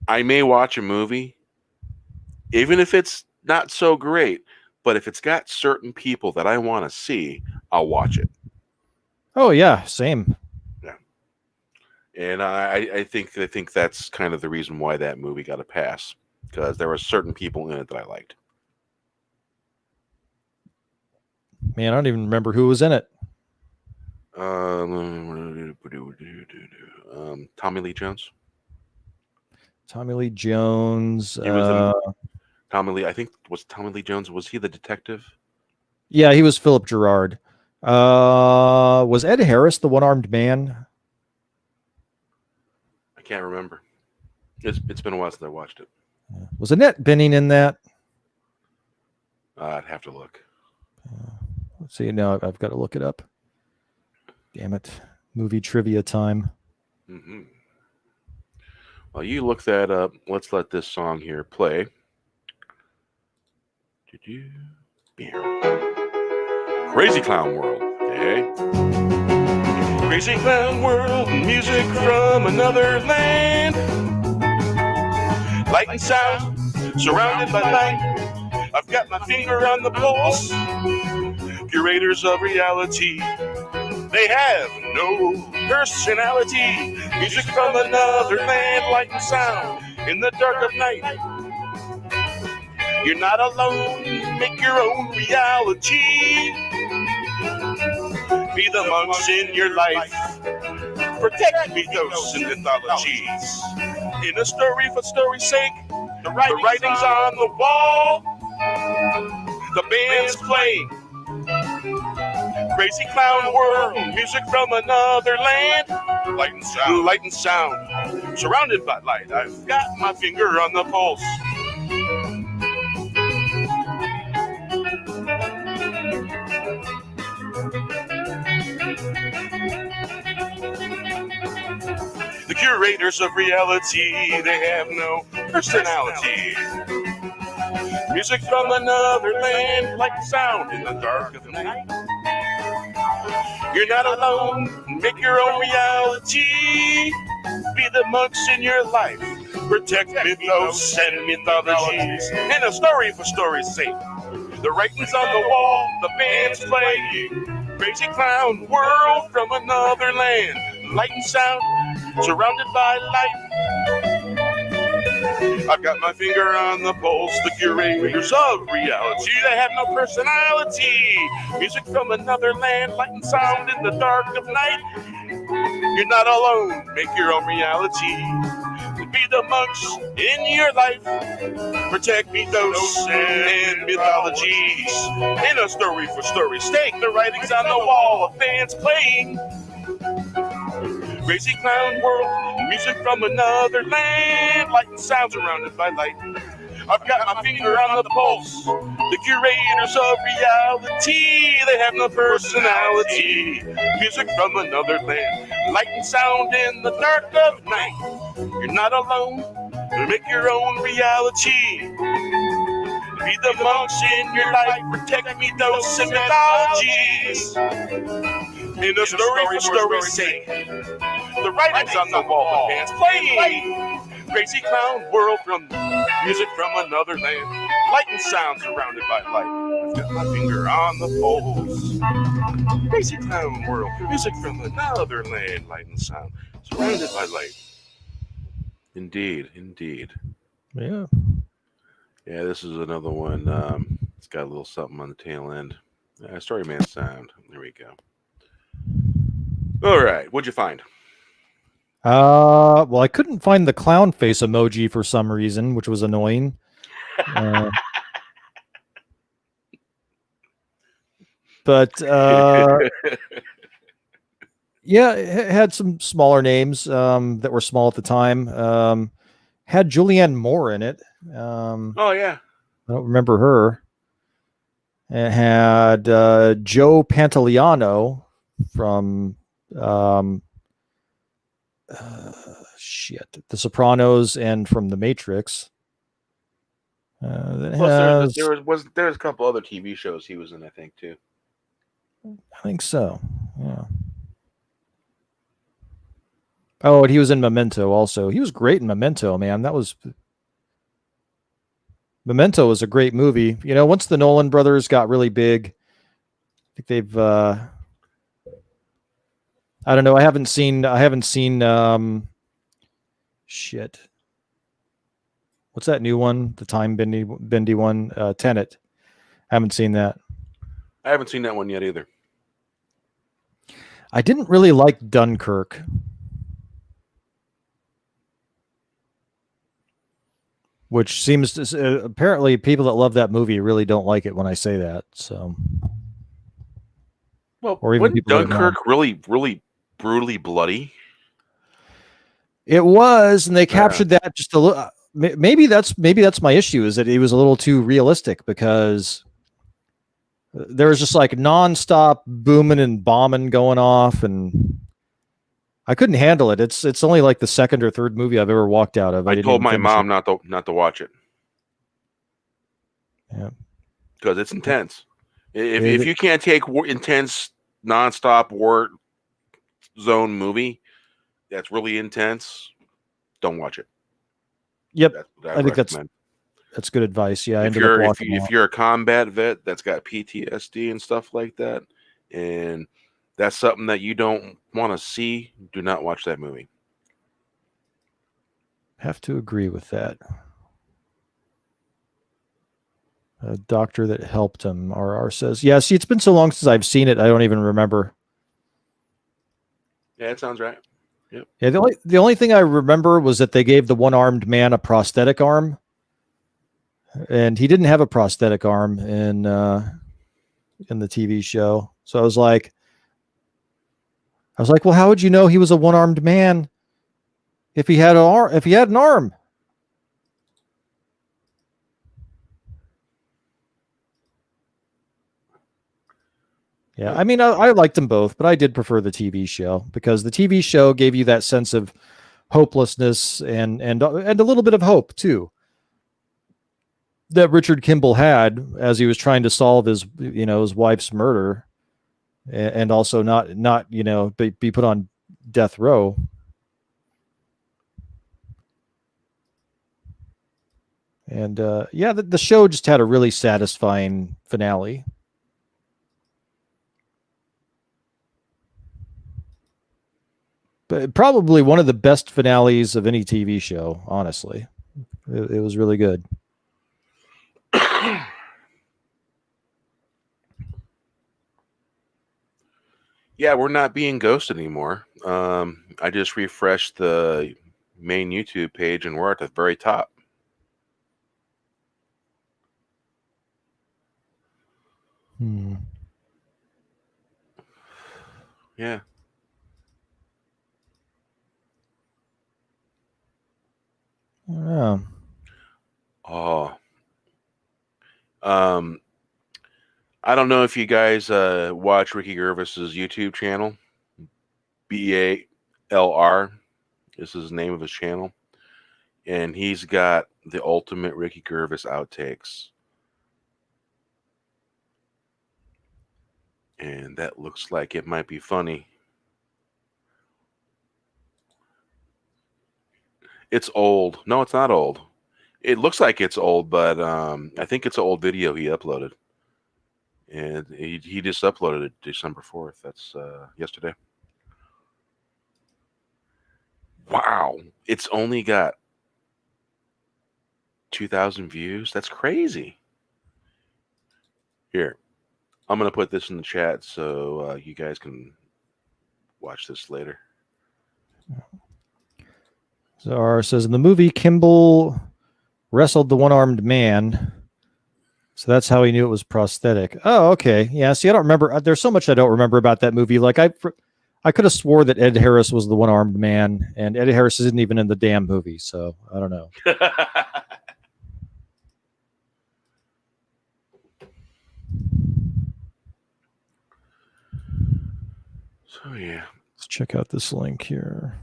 I may watch a movie, even if it's not so great, but if it's got certain people that I want to see, I'll watch it. Oh yeah, same. Yeah, and I think that's kind of the reason why that movie got a pass, because there were certain people in it that I liked. Man, I don't even remember who was in it. Tommy Lee Jones. Tommy Lee Jones. He was Tommy Lee. I think was Tommy Lee Jones. Was he the detective? Yeah, he was Philip Gerard. Was Ed Harris the One-Armed Man? I can't remember. It's been a while since I watched it. Was Annette Bening in that? I'd have to look. Let's see. Now I've got to look it up. Damn it. Movie trivia time. Mm-hmm. While you look that up, let's let this song here play. Crazy Clown World. Okay. Crazy Clown World, music from another land. Light and sound, surrounded by light. I've got my finger on the pulse. Curators of reality, they have no personality. Music from another land, light and sound in the dark of night. You're not alone, make your own reality. Be the monks in your life, protect me ghosts and mythologies. In a story for story's sake, the writing's on the wall. The band's playing Crazy Clown World, music from another land. Light and sound, surrounded by light. I've got my finger on the pulse. curators of reality, they have no personality. Music from another land, like sound in the dark of the night. You're not alone, make your own reality. Be the monks in your life, protect mythos and mythologies, and a story for story's sake. The writings on the wall, the band's playing. Crazy clown world from another land. Light and sound, surrounded by light. I've got my finger on the pulse, the curators of reality. They have no personality. Music from another land, light and sound in the dark of night. You're not alone, make your own reality. Be the monks in your life. Protect mythos and mythologies. In a story for story's sake, the writings on the wall of bands playing. Crazy clown world, music from another land. Light and sound surrounded by light. I've got my finger on the pulse. The curators of reality, they have no personality. Music from another land. Light and sound in the dark of night. You're not alone, make your own reality. Be the monks in your life, protect mythos and mythologies. In a story for story's sake, the writings on the wall, the bands playing. Crazy clown world from music from another land. Light and sound surrounded by light. I've got my finger on the pulse. Crazy clown world, music from another land. Light and sound surrounded by light. Indeed, indeed. Yeah. Yeah, this is another one. It's got a little something on the tail end. Story man sound. There we go. All right, what'd you find? Well, I couldn't find the clown face emoji for some reason, which was annoying. But yeah, it had some smaller names that were small at the time. Had Julianne Moore in it. Oh yeah, I don't remember her. It had Joe Pantoliano from The Sopranos and from The Matrix. Plus, there was a couple other TV shows he was in, I think, too. I think so. Yeah. Oh, and he was in Memento also. He was great in Memento, man. Memento was a great movie. You know, once the Nolan brothers got really big, I think they've I don't know. I haven't seen shit. What's that new one? The time bendy one, Tenet. I haven't seen that. I haven't seen that one yet either. I didn't really like Dunkirk. Which seems to apparently people that love that movie really don't like it when I say that. So, well, or even Dunkirk really, really brutally bloody. It was, and they captured that just a little. Maybe that's my issue, is that it was a little too realistic, because there was just like nonstop booming and bombing going off, and I couldn't handle it. It's only like the second or third movie I've ever walked out of. I told my mom not to watch it. Yeah, because it's intense. If you can't take intense nonstop war zone movie that's really intense, don't watch it. Yep, I think that's good advice. Yeah, if you're a combat vet that's got PTSD and stuff like that, and that's something that you don't want to see, do not watch that movie. Have to agree with that. A doctor that helped him, RR says. Yeah, see, it's been so long since I've seen it, I don't even remember. Yeah, it sounds right. Yep. Yeah, the only thing I remember was that they gave the one-armed man a prosthetic arm, and he didn't have a prosthetic arm in the TV show. So I was like, well, how would you know he was a one-armed man if he had an arm? Yeah, I mean, I liked them both, but I did prefer the TV show, because the TV show gave you that sense of hopelessness and a little bit of hope too that Richard Kimball had as he was trying to solve his wife's murder, and also not be put on death row. And the show just had a really satisfying finale. But probably one of the best finales of any TV show, honestly. It was really good. Yeah, we're not being ghosted anymore. I just refreshed the main YouTube page and we're at the very top. Yeah. Yeah. Oh. I don't know if you guys watch Ricky Gervais's YouTube channel. BALR. This is the name of his channel. And he's got the ultimate Ricky Gervais outtakes. And that looks like it might be funny. It's old. No, it's not old. It looks like it's old, but I think it's an old video he uploaded. And he just uploaded it December 4th. That's yesterday. Wow. It's only got 2,000 views. That's crazy. Here. I'm going to put this in the chat so you guys can watch this later. Zara says, in the movie, Kimball wrestled the one-armed man. So that's how he knew it was prosthetic. Oh, okay. Yeah, see, I don't remember. There's so much I don't remember about that movie. Like, I could have swore that Ed Harris was the one-armed man, and Ed Harris isn't even in the damn movie, so I don't know. So, yeah. Let's check out this link here.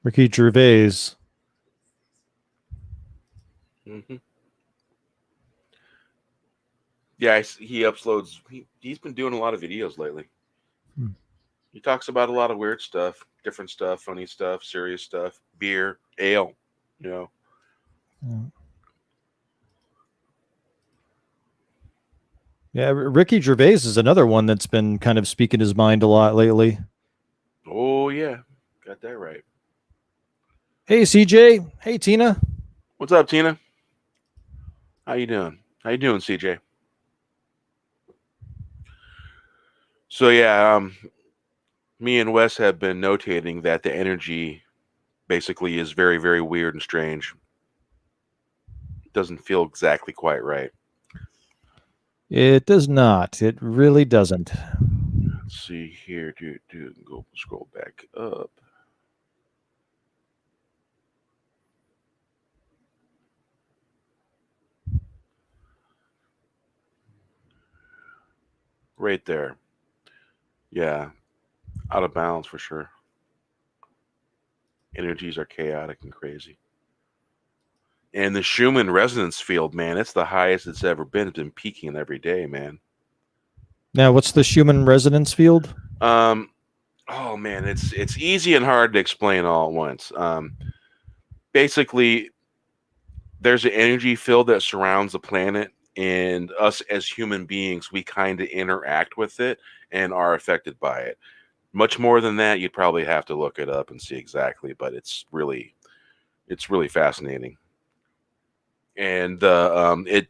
Ricky Gervais. Mm-hmm. Yeah, he uploads. He's been doing a lot of videos lately. He talks about a lot of weird stuff, different stuff, funny stuff, serious stuff, beer, ale, you know. Yeah, Ricky Gervais is another one that's been kind of speaking his mind a lot lately. Oh, yeah. Got that right. Hey, CJ. Hey, Tina. What's up, Tina? How you doing? How you doing, CJ? So, yeah, me and Wes have been notating that the energy basically is very, very weird and strange. It doesn't feel exactly quite right. It does not. It really doesn't. Let's see here. Go scroll back up. Right there. Yeah. Out of balance for sure. Energies are chaotic and crazy. And the Schumann resonance field, man, it's the highest it's ever been. It's been peaking every day, man. Now, what's the Schumann resonance field? Oh man, it's easy and hard to explain all at once. Basically, there's an energy field that surrounds the planet, and us as human beings, we kind of interact with it and are affected by it. Much more than that, you'd probably have to look it up and see exactly, but it's really fascinating. And it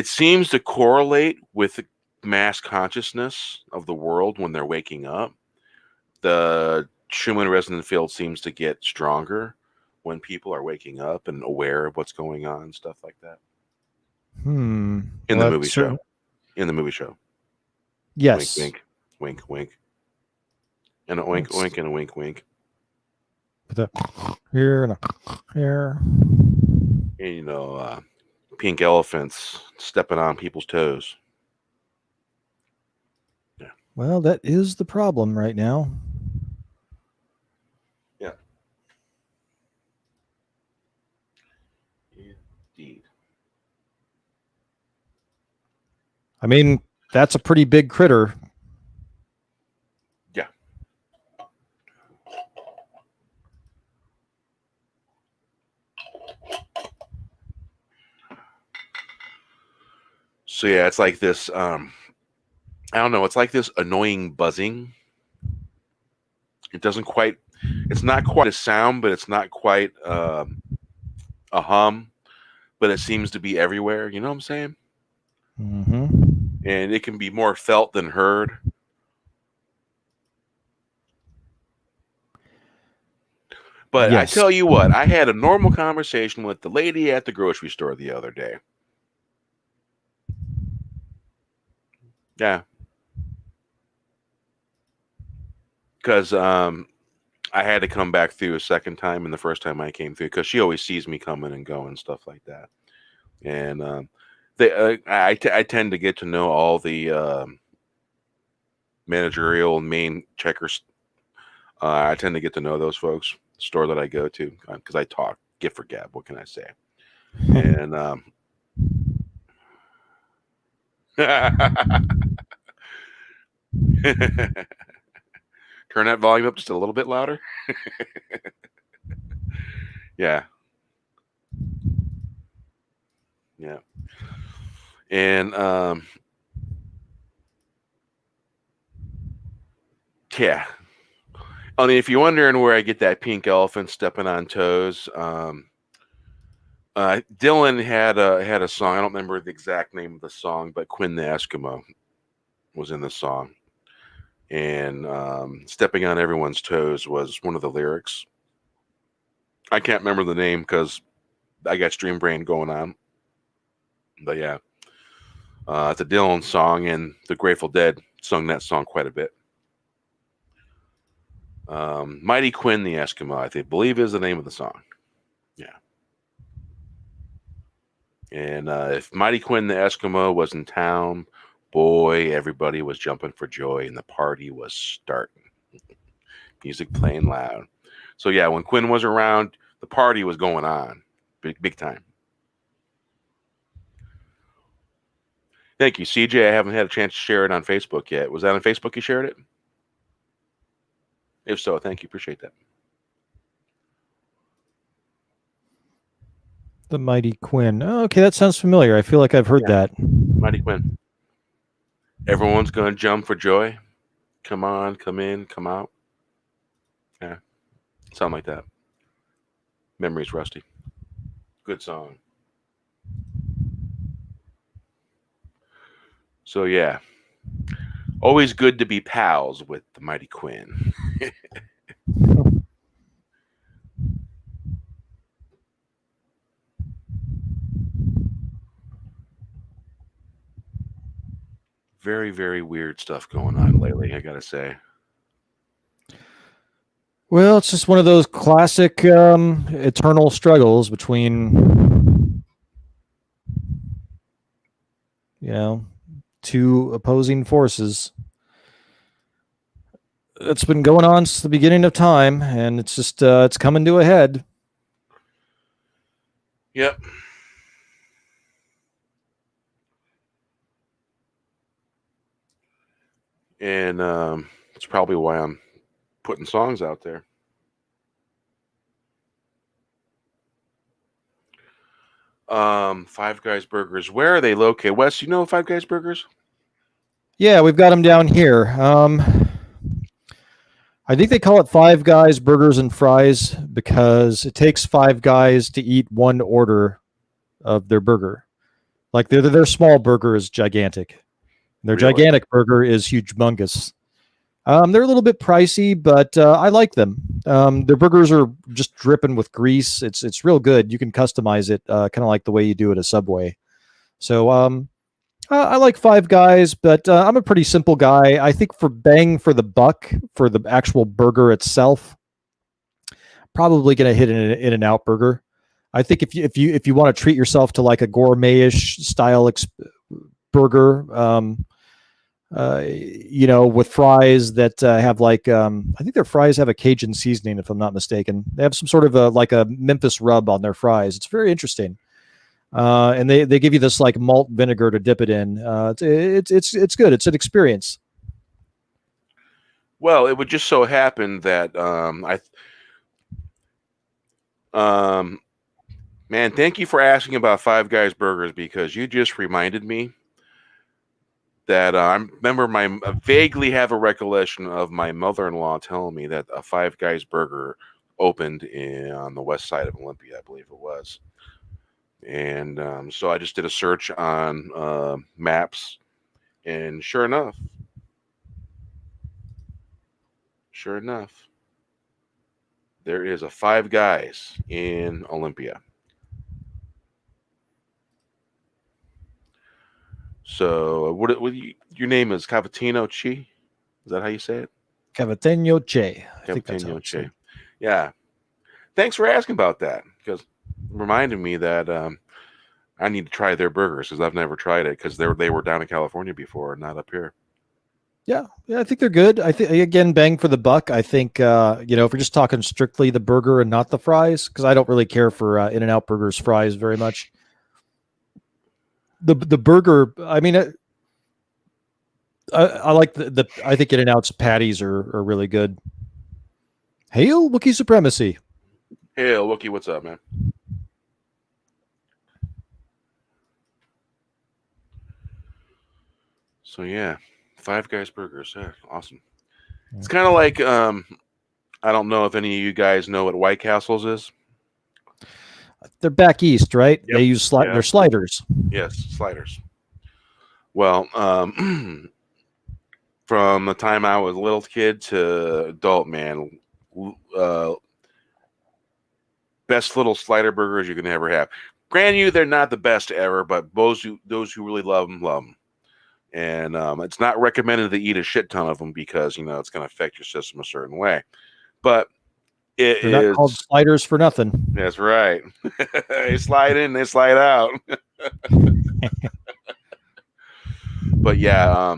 seems to correlate with the mass consciousness of the world when they're waking up. The Schumann resonance field seems to get stronger when people are waking up and aware of what's going on, stuff like that. In the movie show. In the movie show. Yes. Wink, wink, wink, wink. And a wink, wink, and a wink, wink. Put that here and here. And, pink elephants stepping on people's toes. Yeah. Well, that is the problem right now. Yeah. Indeed. I mean, that's a pretty big critter. Yeah. So yeah, it's like this. I don't know. It's like this annoying buzzing. It doesn't quite. It's not quite a sound, but it's not quite a hum. But it seems to be everywhere. You know what I'm saying? Mm-hmm. And it can be more felt than heard. But Yes. I tell you what, I had a normal conversation with the lady at the grocery store the other day. Yeah. Because I had to come back through a second time, and the first time I came through, because she always sees me coming and going and stuff like that. And I tend to get to know all the managerial and main checkers. I tend to get to know those folks, the store that I go to, because I talk, get for gab. What can I say? And turn that volume up just a little bit louder. Yeah. Yeah. And yeah. I mean, if you're wondering where I get that pink elephant stepping on toes, Dylan had a song. I don't remember the exact name of the song, but Quinn the Eskimo was in the song. And stepping on everyone's toes was one of the lyrics. I can't remember the name because I got stream brain going on. But yeah, it's a Dylan song, and the Grateful Dead sung that song quite a bit. Mighty Quinn the Eskimo, I believe, is the name of the song. Yeah. And if Mighty Quinn the Eskimo was in town, boy, everybody was jumping for joy, and the party was starting. Music playing loud. So yeah, when Quinn was around, the party was going on, big time. Thank you, CJ. I haven't had a chance to share it on Facebook yet. Was that on Facebook you shared it? If so, thank you. Appreciate that. The Mighty Quinn. Oh, okay, that sounds familiar. I feel like I've heard that. Mighty Quinn. Everyone's going to jump for joy. Come on, come in, come out. Yeah, something like that. Memories rusty. Good song. So yeah, always good to be pals with the Mighty Quinn. Very, very weird stuff going on lately, I gotta say. Well, it's just one of those classic eternal struggles between, two opposing forces. It's been going on since the beginning of time, and it's just it's coming to a head. Yep. And it's probably why I'm putting songs out there. Five Guys Burgers. Where are they located? Wes, you know Five Guys Burgers? Yeah, we've got them down here. I think they call it Five Guys Burgers and Fries because it takes 5 guys to eat one order of their burger. Like their small burger is gigantic. Their Really? gigantic burger is humongous. They're a little bit pricey, but I like them. Their burgers are just dripping with grease. It's real good. You can customize it kind of like the way you do at a Subway. So I like Five Guys, but I'm a pretty simple guy. I think for bang for the buck, for the actual burger itself, probably going to hit an In-N-Out burger. I think if you want to treat yourself to like a gourmet-ish style burger, with fries that have like I think their fries have a Cajun seasoning, if I'm not mistaken. They have some sort of like a Memphis rub on their fries. It's very interesting. And they give you this like malt vinegar to dip it in. It's good. It's an experience. Well, it would just so happen that man, thank you for asking about Five Guys burgers, because you just reminded me that I remember I vaguely have a recollection of my mother-in-law telling me that a Five Guys burger opened on the west side of Olympia, I believe it was. And so I just did a search on maps, and sure enough, there is a Five Guys in Olympia. So your name is Cavatino Chi? Is that how you say it? Cavateño Che. I think that's how Cavatino it's Chi. said. Yeah. Thanks for asking about that, because it reminded me that I need to try their burgers, because I've never tried it, because they were down in California before, not up here. Yeah, I think they're good. I think, again, bang for the buck. I think if we're just talking strictly the burger and not the fries, because I don't really care for In-N-Out Burger's fries very much. The burger, I mean, I like I think In-N-Out's patties are really good. Hail Wookiee supremacy. Hail Wookie, what's up, man? So yeah, Five Guys burgers, yeah, awesome. Yeah. It's kind of like I don't know if any of you guys know what White Castles is. They're back east, right? Yep. They use their sliders. Yes, sliders. Well, from the time I was a little kid to adult, man, best little slider burgers you can ever have. Granted you, they're not the best ever, but those who really love them, love them. And it's not recommended to eat a shit ton of them, because it's going to affect your system a certain way. But they're not called sliders for nothing. That's right. They slide in, they slide out. But yeah,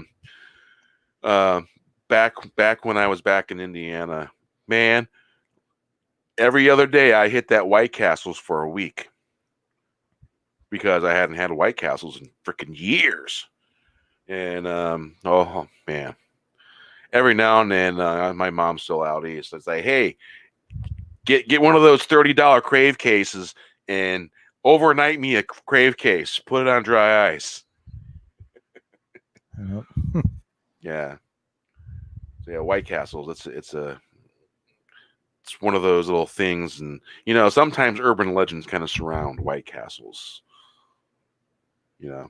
back when I was back in Indiana, man, every other day I hit that White Castles for a week, because I hadn't had White Castles in freaking years. And oh man, every now and then my mom's still out east. It's like, hey, get one of those $30 Crave cases and overnight me a Crave case. Put it on dry ice. Yeah. So yeah, White Castles. It's one of those little things, and sometimes urban legends kind of surround White Castles. Yeah.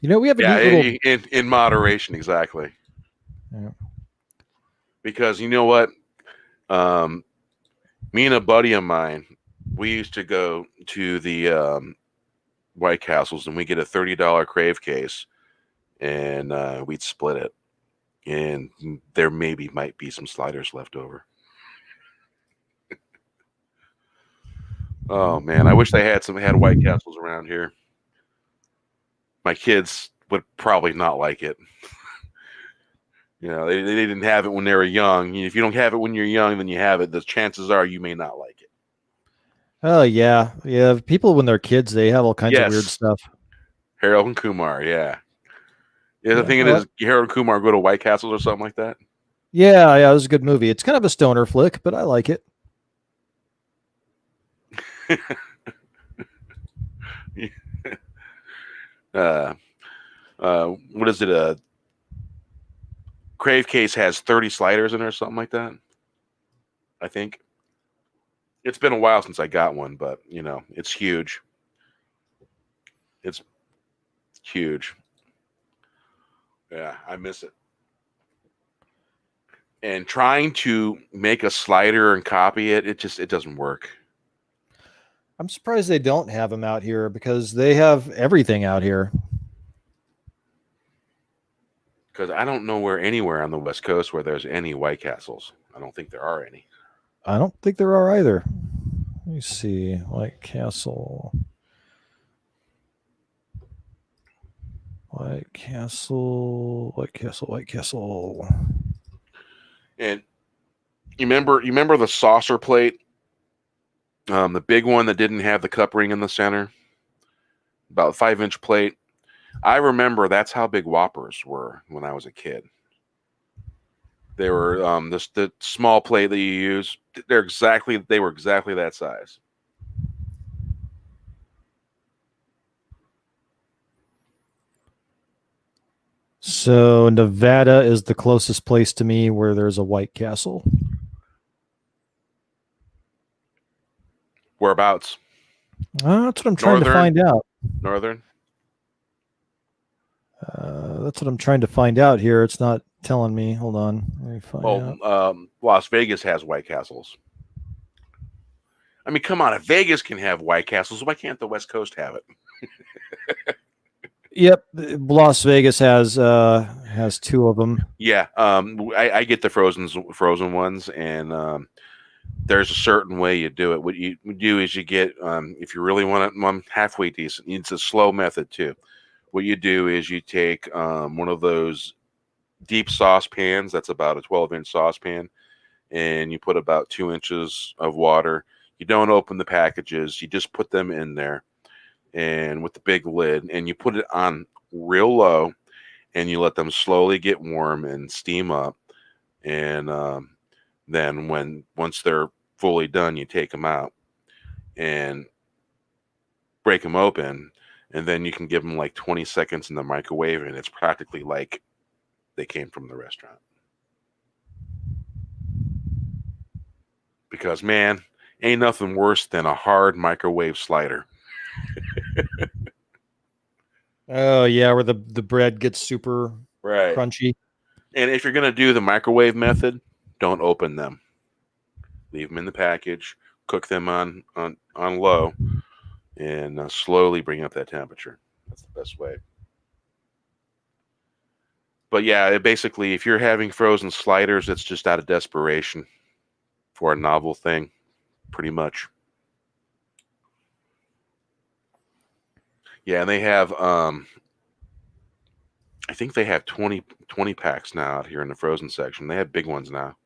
We have a in moderation, exactly. Yeah. Because you know what, me and a buddy of mine, we used to go to the White Castles, and we get a $30 Crave case, and we'd split it, and there might be some sliders left over. Oh man, I wish they had White Castles around here. My kids would probably not like it. They didn't have it when they were young. If you don't have it when you're young, then you have it. The chances are you may not like it. Oh yeah. People when they're kids, they have all kinds of weird stuff. Harold and Kumar, yeah. The thing is, Harold and Kumar go to White Castles or something like that. Yeah, it was a good movie. It's kind of a stoner flick, but I like it. What is it? Crave case has 30 sliders in it or something like that. I think. It's been a while since I got one, but it's huge. It's huge. Yeah, I miss it. And trying to make a slider and copy it, it doesn't work. I'm surprised they don't have them out here, because they have everything out here. Because I don't know anywhere on the West Coast where there's any White Castles. I don't think there are any. I don't think there are either. Let me see. White Castle. White Castle. White Castle. White Castle. And you remember the saucer plate? The big one that didn't have the cup ring in the center? About 5-inch plate. I remember that's how big Whoppers were when I was a kid. They were the small plate that you use. They were exactly that size. So Nevada is the closest place to me where there's a White Castle. Whereabouts? That's what I'm trying to find out. Northern. That's what I'm trying to find out here. It's not telling me. Hold on. Let me find out. Las Vegas has White Castles. I mean, come on. If Vegas can have White Castles, why can't the West Coast have it? Yep, Las Vegas has 2 of them. Yeah, I get the frozen ones, and there's a certain way you do it. What you do is you get, if you really want it halfway decent, it's a slow method too. What you do is you take one of those deep saucepans, that's about a 12-inch saucepan, and you put about 2 inches of water. You don't open the packages, you just put them in there, and with the big lid, and you put it on real low, and you let them slowly get warm and steam up, and then once they're fully done, you take them out and break them open, and then you can give them like 20 seconds in the microwave, and it's practically like they came from the restaurant. Because, man, ain't nothing worse than a hard microwave slider. Oh yeah, where the bread gets super crunchy. And if you're going to do the microwave method, don't open them. Leave them in the package, cook them on low, and slowly bring up that temperature. That's the best way. But yeah, basically, if you're having frozen sliders, it's just out of desperation for a novel thing, pretty much. Yeah, and they have, I think they have 20 packs now out here in the frozen section. They have big ones now.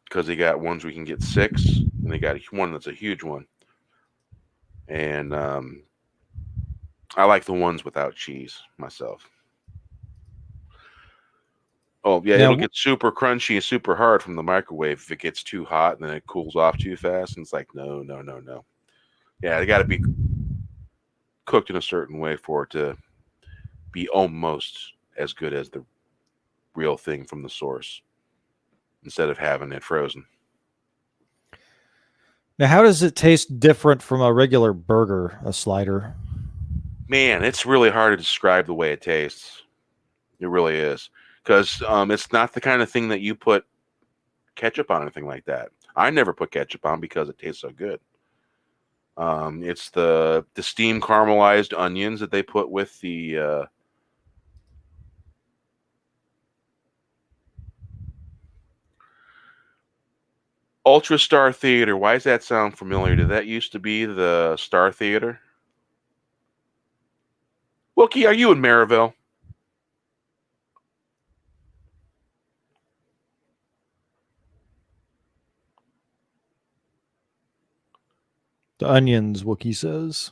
Because they got ones we can get 6, and they got one that's a huge one. And I like the ones without cheese myself. Oh, yeah, it'll get super crunchy and super hard from the microwave if it gets too hot and then it cools off too fast. And it's like, no. Yeah, they got to be cooked in a certain way for it to be almost as good as the real thing from the source instead of having it frozen. Now, how does it taste different from a regular burger, a slider? Man, it's really hard to describe the way it tastes. It really is. Because it's not the kind of thing that you put ketchup on or anything like that. I never put ketchup on because it tastes so good. It's the steamed caramelized onions that they put with the Ultra Star Theater. Why does that sound familiar? Did that used to be the Star Theater? Wookie, are you in Maryville? The onions, Wookie says.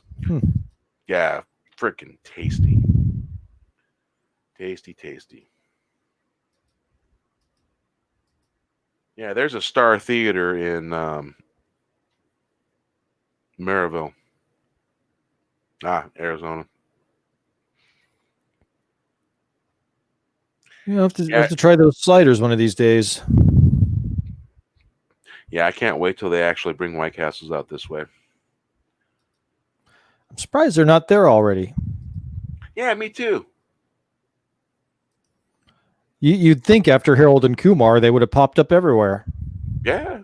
Yeah, freaking tasty. Tasty. Yeah, there's a Star Theater in Maryville. Arizona. You have to try those sliders one of these days. Yeah, I can't wait till they actually bring White Castles out this way. I'm surprised they're not there already. Yeah, me too. You'd think after Harold and Kumar, they would have popped up everywhere. Yeah.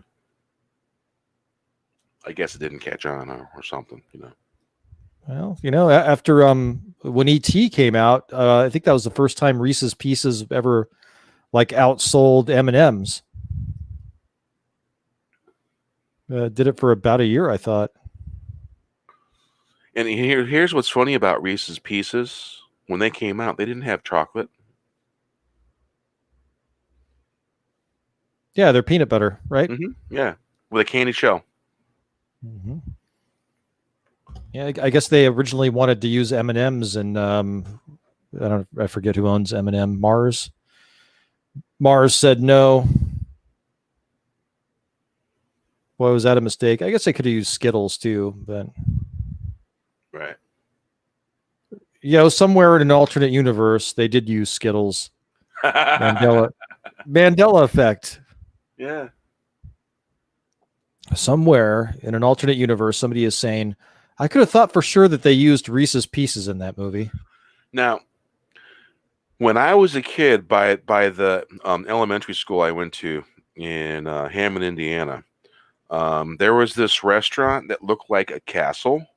I guess it didn't catch on or something, Well, after when ET came out, I think that was the first time Reese's Pieces ever like outsold M&Ms. Did it for about a year, I thought. And here's what's funny about Reese's Pieces. When they came out, they didn't have chocolate. Yeah, they're peanut butter, right? Yeah, with a candy shell. Mm-hmm. Yeah, I guess they originally wanted to use M&Ms, and I forget who owns M&M. Mars. Mars said no. Boy, was that a mistake? I guess they could have used Skittles too, but Right. Somewhere in an alternate universe, they did use Skittles. Mandela effect. Yeah. Somewhere in an alternate universe, somebody is saying, I could have thought for sure that they used Reese's Pieces in that movie. Now, when I was a kid, by the elementary school I went to in Hammond, Indiana, there was this restaurant that looked like a castle.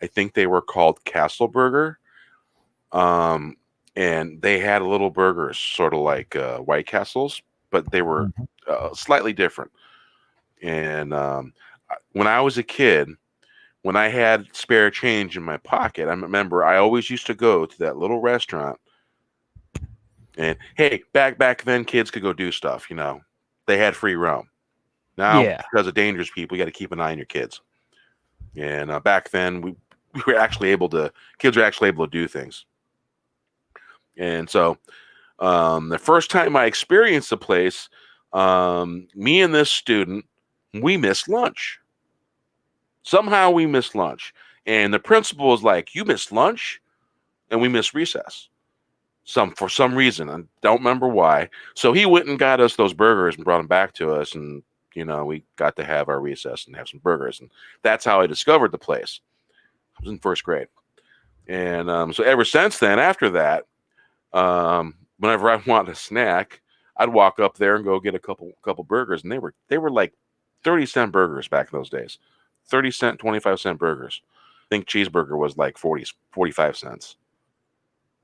I think they were called Castle Burger. And they had little burgers, sort of like White Castles, but they were slightly different. And when I was a kid, when I had spare change in my pocket, I remember I always used to go to that little restaurant. And hey, back then, kids could go do stuff. They had free roam. Now, because of dangerous people, you got to keep an eye on your kids. And back then, we were actually able to. Kids were actually able to do things. And so, the first time I experienced the place, me and this student, we missed lunch. Somehow we missed lunch. And the principal was like, "You missed lunch?" And we missed recess. For some reason. I don't remember why. So he went and got us those burgers and brought them back to us. And, we got to have our recess and have some burgers. And that's how I discovered the place. I was in first grade. And so ever since then, after that, whenever I wanted a snack, I'd walk up there and go get a couple burgers. And they were like 30-cent burgers back in those days. 30-cent, 25-cent burgers. I think cheeseburger was like 45 cents.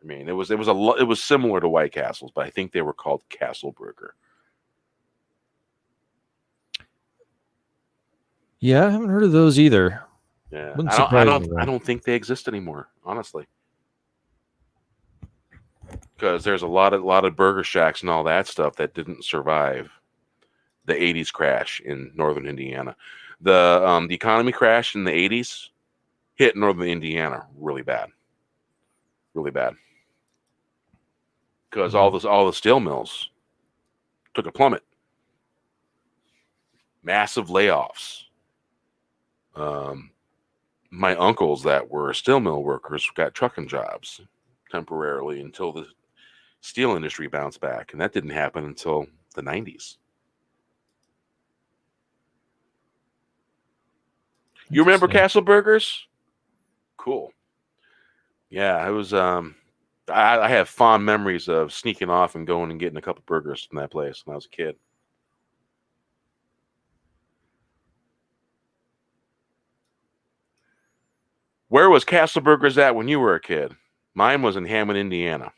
I mean, it was similar to White Castles, but I think they were called Castle Burger. Yeah, I haven't heard of those either. Yeah, I don't think they exist anymore, honestly. Because there's a lot of burger shacks and all that stuff that didn't survive the '80s crash in northern Indiana. The economy crash in the '80s hit northern Indiana really bad, because all the steel mills took a plummet, massive layoffs. My uncles that were steel mill workers got trucking jobs temporarily until the steel industry bounced back, and that didn't happen until the '90s. You remember Castle Burgers? Cool. Yeah, it was. I have fond memories of sneaking off and going and getting a couple burgers from that place when I was a kid. Where was Castle Burgers at when you were a kid? Mine was in Hammond, Indiana.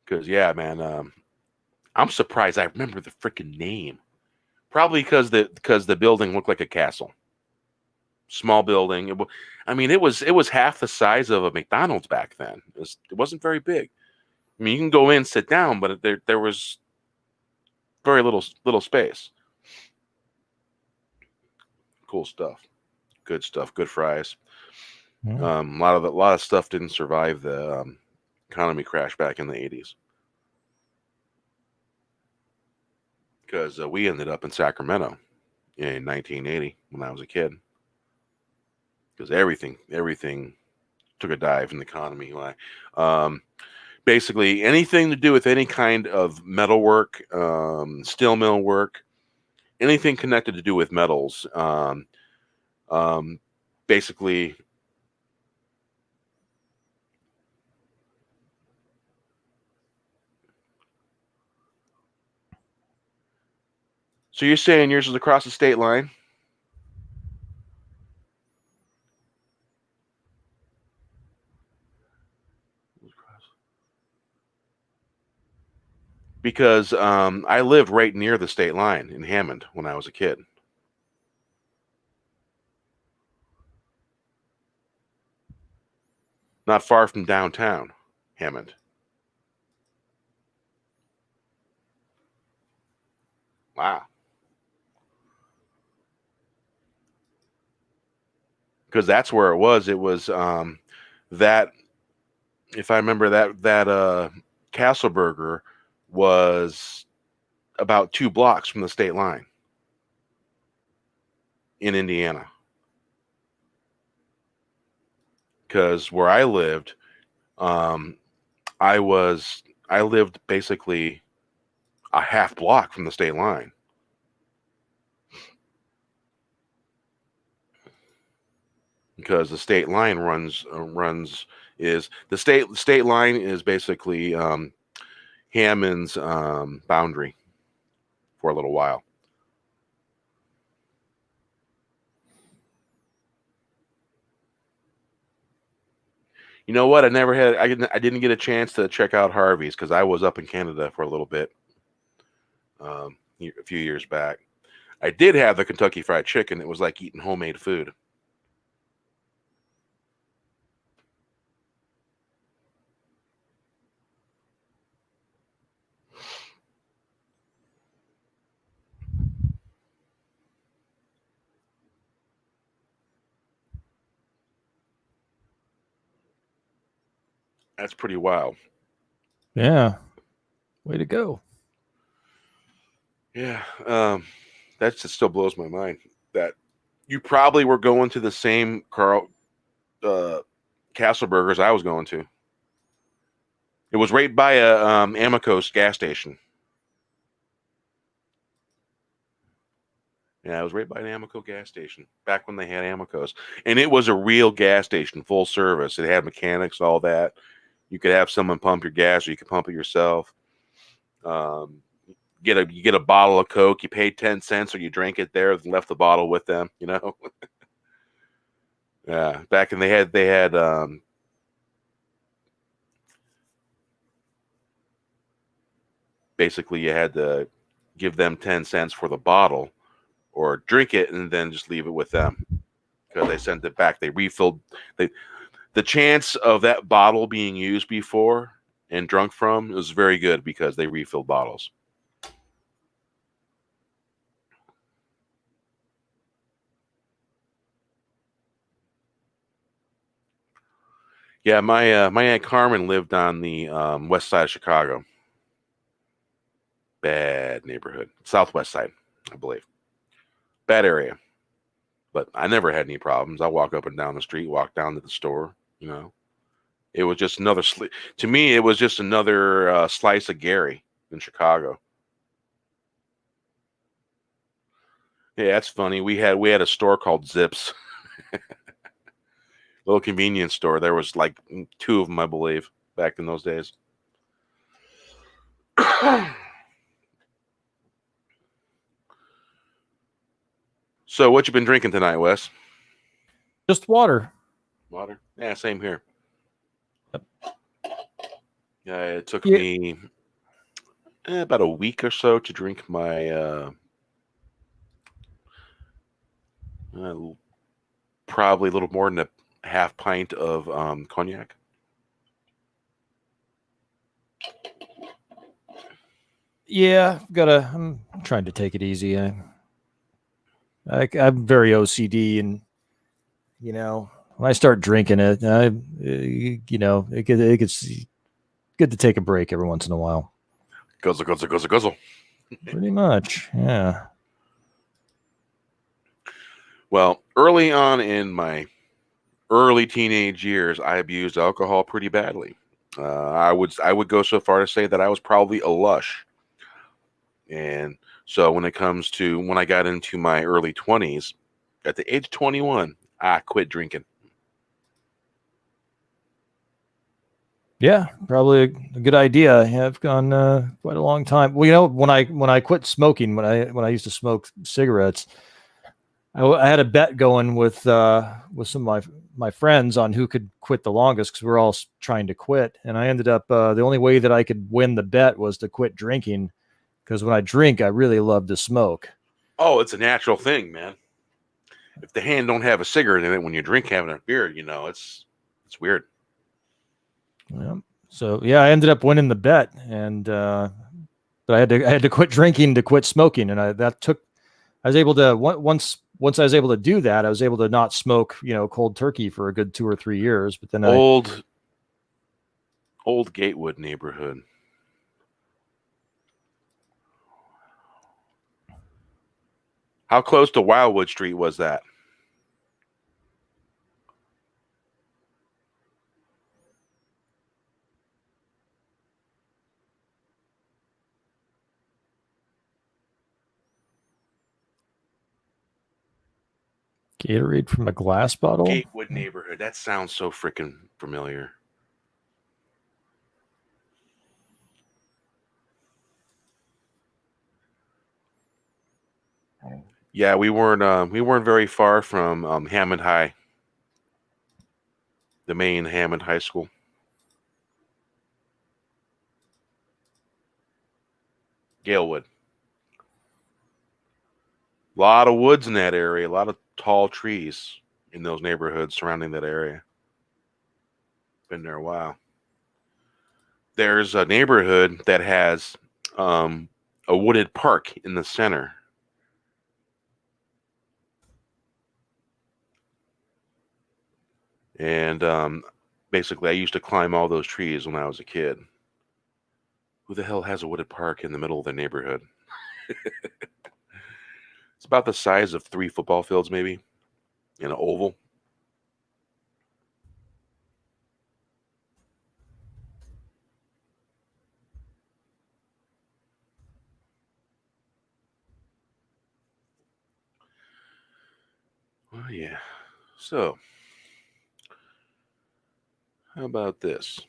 Because yeah, man, I'm surprised I remember the freaking name. Probably because the building looked like a castle. Small building. It was half the size of a McDonald's back then. It wasn't very big. I mean, you can go in, sit down, but there was very little space. Cool stuff. Good stuff. Good fries. A lot of stuff didn't survive the economy crash back in the '80s. Because we ended up in Sacramento in 1980 when I was a kid. Because everything took a dive in the economy. Basically, anything to do with any kind of metalwork, steel mill work, anything connected to do with metals, basically so you're saying yours is across the state line? Because I lived right near the state line in Hammond when I was a kid. Not far from downtown Hammond. Wow. Because that's where it was. It was that, if I remember, that Castle Burger was about 2 blocks from the state line in Indiana. Because where I lived, I lived basically a half block from the state line. Because the state line is the state line is basically Hammond's boundary for a little while. You know what? I didn't get a chance to check out Harvey's because I was up in Canada for a little bit, a few years back. I did have the Kentucky Fried Chicken. It was like eating homemade food. That's pretty wild. Yeah. Way to go. Yeah. That just still blows my mind that you probably were going to the same Castle Burgers I was going to. It was right by a Amicos gas station. Yeah, it was right by an Amico gas station back when they had Amicos, and it was a real gas station, full service. It had mechanics, all that. You could have someone pump your gas, or you could pump it yourself. You get a bottle of Coke. You pay 10 cents, or you drank it there and left the bottle with them. You know. Yeah, back in they had basically you had to give them 10 cents for the bottle, or drink it and then just leave it with them because they sent it back. They refilled. The chance of that bottle being used before and drunk from was very good because they refilled bottles. Yeah, my Aunt Carmen lived on the west side of Chicago. Bad neighborhood. Southwest side, I believe. Bad area. But I never had any problems. I walk up and down the street, walk down to the store, you know. It was just another to me, it was just another slice of Gary in Chicago. Yeah, that's funny. We had a store called Zips. Little convenience store. There was like 2 of them, I believe, back in those days. So, what you been drinking tonight, Wes? Just water. Water? Yeah, same here. Yep. Yeah, it took me about a week or so to drink my probably a little more than a half pint of cognac. Yeah, I'm trying to take it easy. I'm very OCD, and you know, when I start drinking it, it gets good to take a break every once in a while. Guzzle, guzzle, guzzle, guzzle. Pretty much, yeah. Well, early on in my early teenage years, I abused alcohol pretty badly. I would go so far to say that I was probably a lush. And so when it comes to when I got into my early 20s, at the age of 21, Quit drinking. Yeah, probably a good idea. I've gone quite a long time. Well, you know, when I quit smoking, when I used to smoke cigarettes, I had a bet going with some of my friends on who could quit the longest because we're all trying to quit. And I ended up the only way that I could win the bet was to quit drinking, because when I drink, I really love to smoke. Oh, it's a natural thing, man. If the hand don't have a cigarette in it when you drink having a beer, you know, it's weird. Yeah. So yeah, I ended up winning the bet, and but I had to quit drinking to quit smoking, and I was able to once I was able to do that, I was able to not smoke, you know, cold turkey for a good 2 or 3 years. But then old Gatewood neighborhood. How close to Wildwood Street was that? Gatorade from a glass bottle. Gatewood neighborhood. That sounds so freaking familiar. Yeah, we weren't very far from Hammond High, the main Hammond High School. Galewood. A lot of woods in that area, a lot of tall trees in those neighborhoods surrounding that area. Been there a while. There's a neighborhood that has a wooded park in the center. And basically, I used to climb all those trees when I was a kid. Who the hell has a wooded park in the middle of their neighborhood? It's about the size of 3 football fields, maybe, in an oval. Oh, yeah. So, how about this?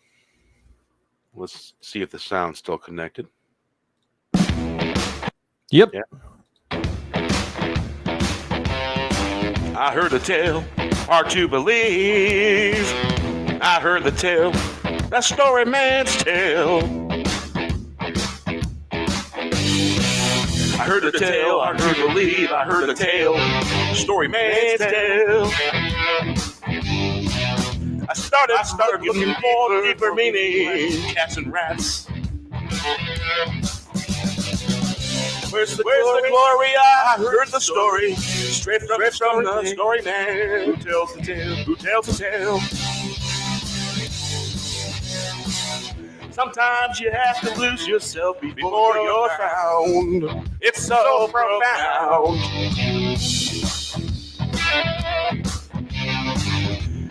Let's see if the sound's still connected. Yep. Yeah. I heard the tale, hard to believe. I heard the tale, that story man's tale. I heard the tale, hard to believe. I heard the tale, story man's tale. I started looking for deeper meaning, cats and rats. Where's the glory? I heard the story straight from the story man who tells the tale. Sometimes you have to lose yourself before you're found. It's so profound.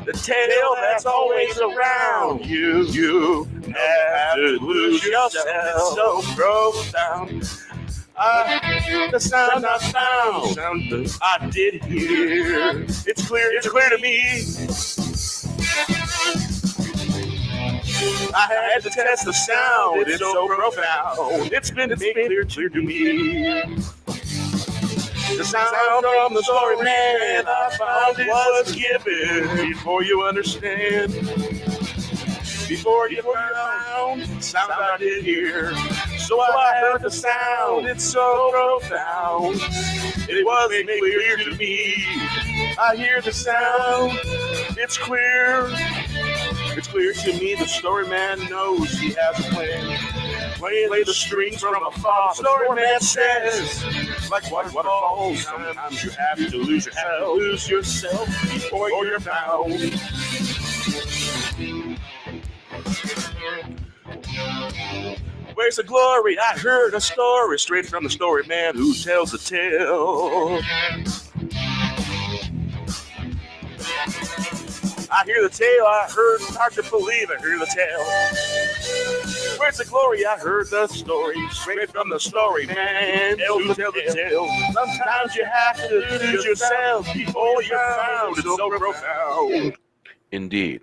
The tale that's always around you. You have to lose yourself. It's so profound. The sound I found, I did hear. It's clear to me. I had to test the sound. It's so profound. It's been clear to me. The sound from the story man I found it was given before you understand. Before you found sound I did hear. So I heard the sound, it's so profound. It was made clear to me. I hear the sound, it's clear. It's clear to me the story man knows he has a plan. Play the strings from afar. The story man says, like waterfalls, sometimes you have to lose yourself before you're found. Where's the glory? I heard a story straight from the story man who tells the tale. I hear the tale, I heard, hard to believe, I hear the tale. Where's the glory? I heard the story straight from the story man. To tell the tale. Sometimes you have to do it yourself before you're found. It's so profound. Indeed.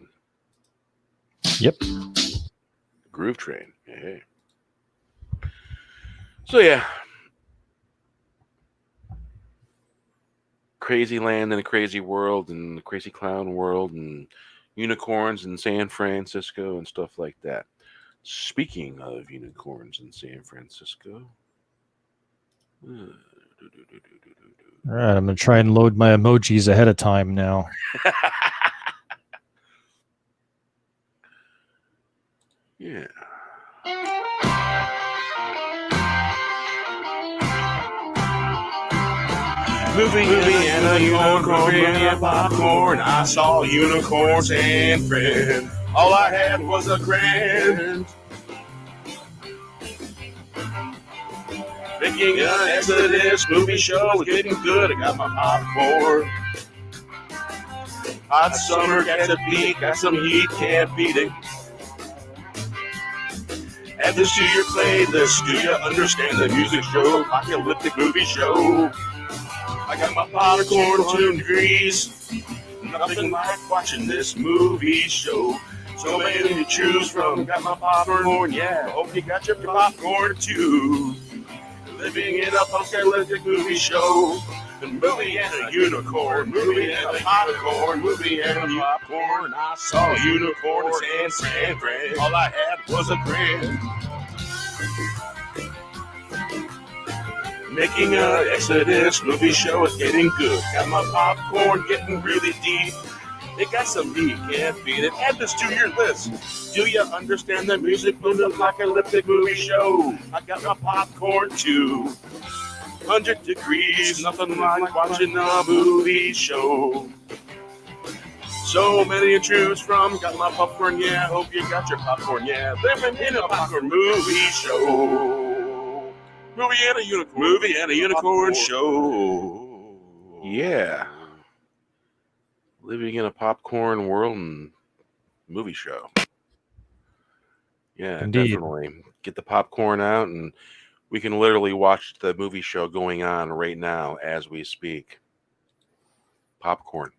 Yep. Groove Train. Hey. So yeah. Crazy land and a crazy world and the crazy clown world and unicorns in San Francisco and stuff like that. Speaking of unicorns in San Francisco. All right, I'm going to try and load my emojis ahead of time now. Yeah. Movie and a unicorn and popcorn. I saw unicorns and friend. All I had was a grin. Making an Exodus movie show was getting good. I got my popcorn. Hot summer, got the beat, got some heat, can't beat it. Add this to your playlist. Do you understand the music show? Apocalyptic movie show. I got my popcorn 2 degrees. Nothing like watching this movie show. So many to choose from. Got my popcorn, yeah. Hope you got your popcorn too. Living in a post-apocalyptic movie show. A movie and a unicorn. Movie and a popcorn. Movie and a popcorn. I saw unicorns and San Fran. All I had was a grin. Making an Exodus movie show is getting good. Got my popcorn getting really deep. It got some meat, can't beat it. Add this to your list. Do you understand the music from the apocalyptic movie show? I got my popcorn too. 100 degrees, nothing like watching a movie show. So many to choose from. Got my popcorn, yeah. Hope you got your popcorn, yeah. Living in a popcorn movie show. Movie and a unicorn. Movie and a unicorn show. Yeah. Living in a popcorn world and movie show. Yeah, Indeed. definitely. Get the popcorn out and we can literally watch the movie show going on right now as we speak. Popcorn.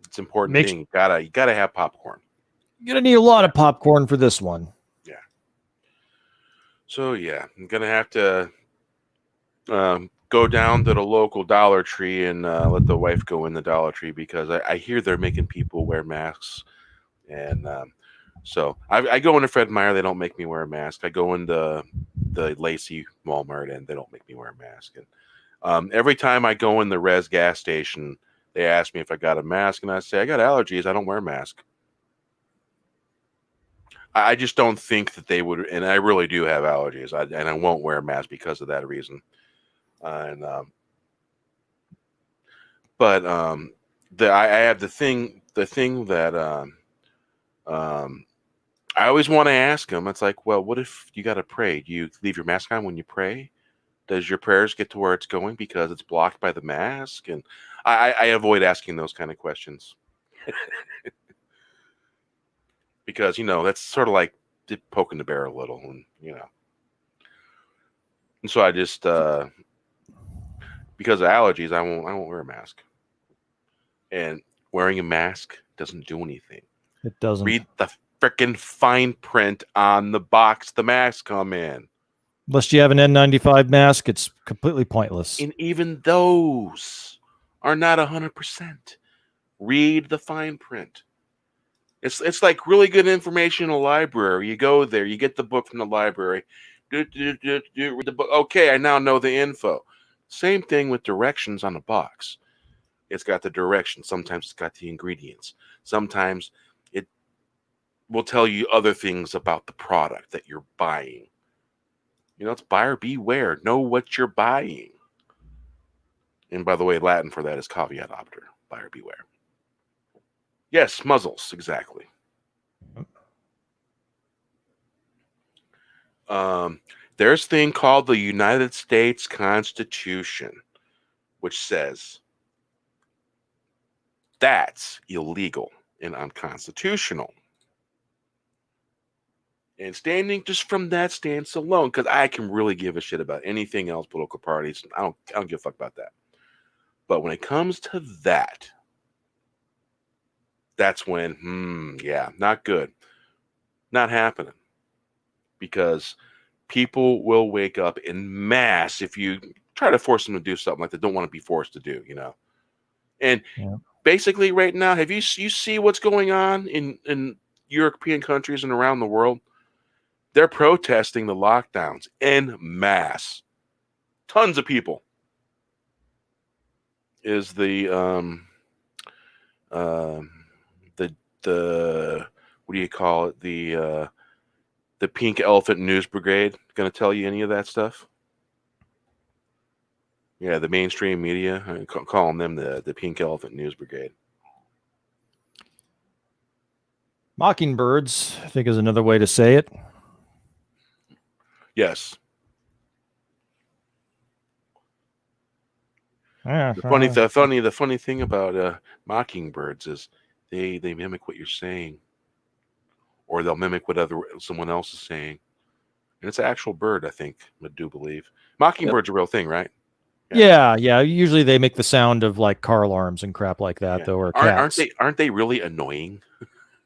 It's an important thing. You gotta have popcorn. You're going to need a lot of popcorn for this one. Yeah. So yeah, I'm gonna have to go down to the local Dollar Tree and let the wife go in the Dollar Tree because I hear they're making people wear masks. And so I go into Fred Meyer, they don't make me wear a mask. I go into the Lacey Walmart and they don't make me wear a mask. And every time I go in the Res gas station, they ask me if I got a mask and I say, I got allergies, I don't wear a mask. I just don't think that they would, and I really do have allergies, and I won't wear a mask because of that reason. But I have the thing that I always want to ask them. It's like, well, what if you got to pray? Do you leave your mask on when you pray? Does your prayers get to where it's going because it's blocked by the mask? And I avoid asking those kind of questions. Because, that's sort of like poking the bear a little. And, And so I just, because of allergies, I won't wear a mask. And wearing a mask doesn't do anything. It doesn't. Read the frickin' fine print on the box the masks come in. Unless you have an N95 mask, it's completely pointless. And even those are not 100%. Read the fine print. It's like really good information in a library. You go there, you get the book from the library. Read the book. Okay, I now know the info. Same thing with directions on the box. It's got the directions. Sometimes it's got the ingredients. Sometimes it will tell you other things about the product that you're buying. It's buyer beware. Know what you're buying. And by the way, Latin for that is caveat opter. Buyer beware. Yes, muzzles, exactly. There's a thing called the United States Constitution, which says that's illegal and unconstitutional. And standing just from that stance alone, because I can really give a shit about anything else, political parties. I don't give a fuck about that. But when it comes to that, that's when, yeah, not good. Not happening. Because people will wake up in mass if you try to force them to do something like they don't want to be forced to do, And basically right now, have you see what's going on in European countries and around the world? They're protesting the lockdowns en masse. Tons of people. Is the what do you call it? The Pink Elephant News Brigade going to tell you any of that stuff? Yeah, the mainstream media, I'm calling them the Pink Elephant News Brigade. Mockingbirds, I think, is another way to say it. Yes. Yeah, the funny thing about mockingbirds is they mimic what you're saying, or they'll mimic what someone else is saying, and it's an actual bird. I think I do believe mockingbird's a real thing, right? Yeah. Usually they make the sound of like car alarms and crap like that, though, or cats. Aren't they really annoying?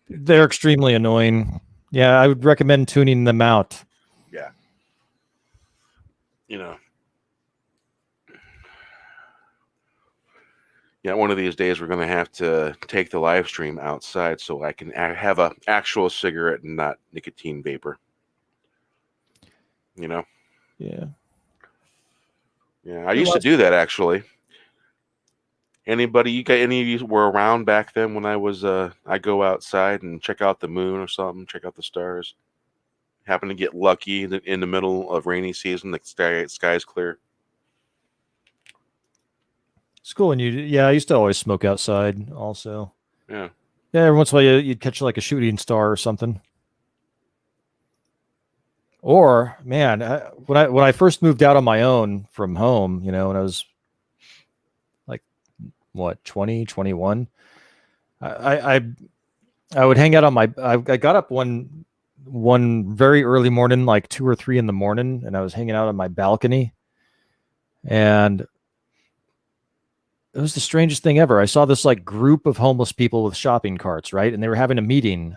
They're extremely annoying. Yeah, I would recommend tuning them out. Yeah. Yeah, one of these days we're going to have to take the live stream outside so I can have an actual cigarette and not nicotine vapor. Yeah. Yeah, I used to do that actually. Any of you were around back then when I go outside and check out the moon or something, check out the stars. Happen to get lucky in the middle of rainy season, the sky's clear. It's cool. And I used to always smoke outside also. Yeah. Yeah, every once in a while you'd catch like a shooting star or something. Or, man, when I first moved out on my own from home, when I was like, 20, 21, I would hang out on I got up one very early morning, like 2 or 3 in the morning, and I was hanging out on my balcony, and it was the strangest thing ever. I saw this like group of homeless people with shopping carts, right? And they were having a meeting.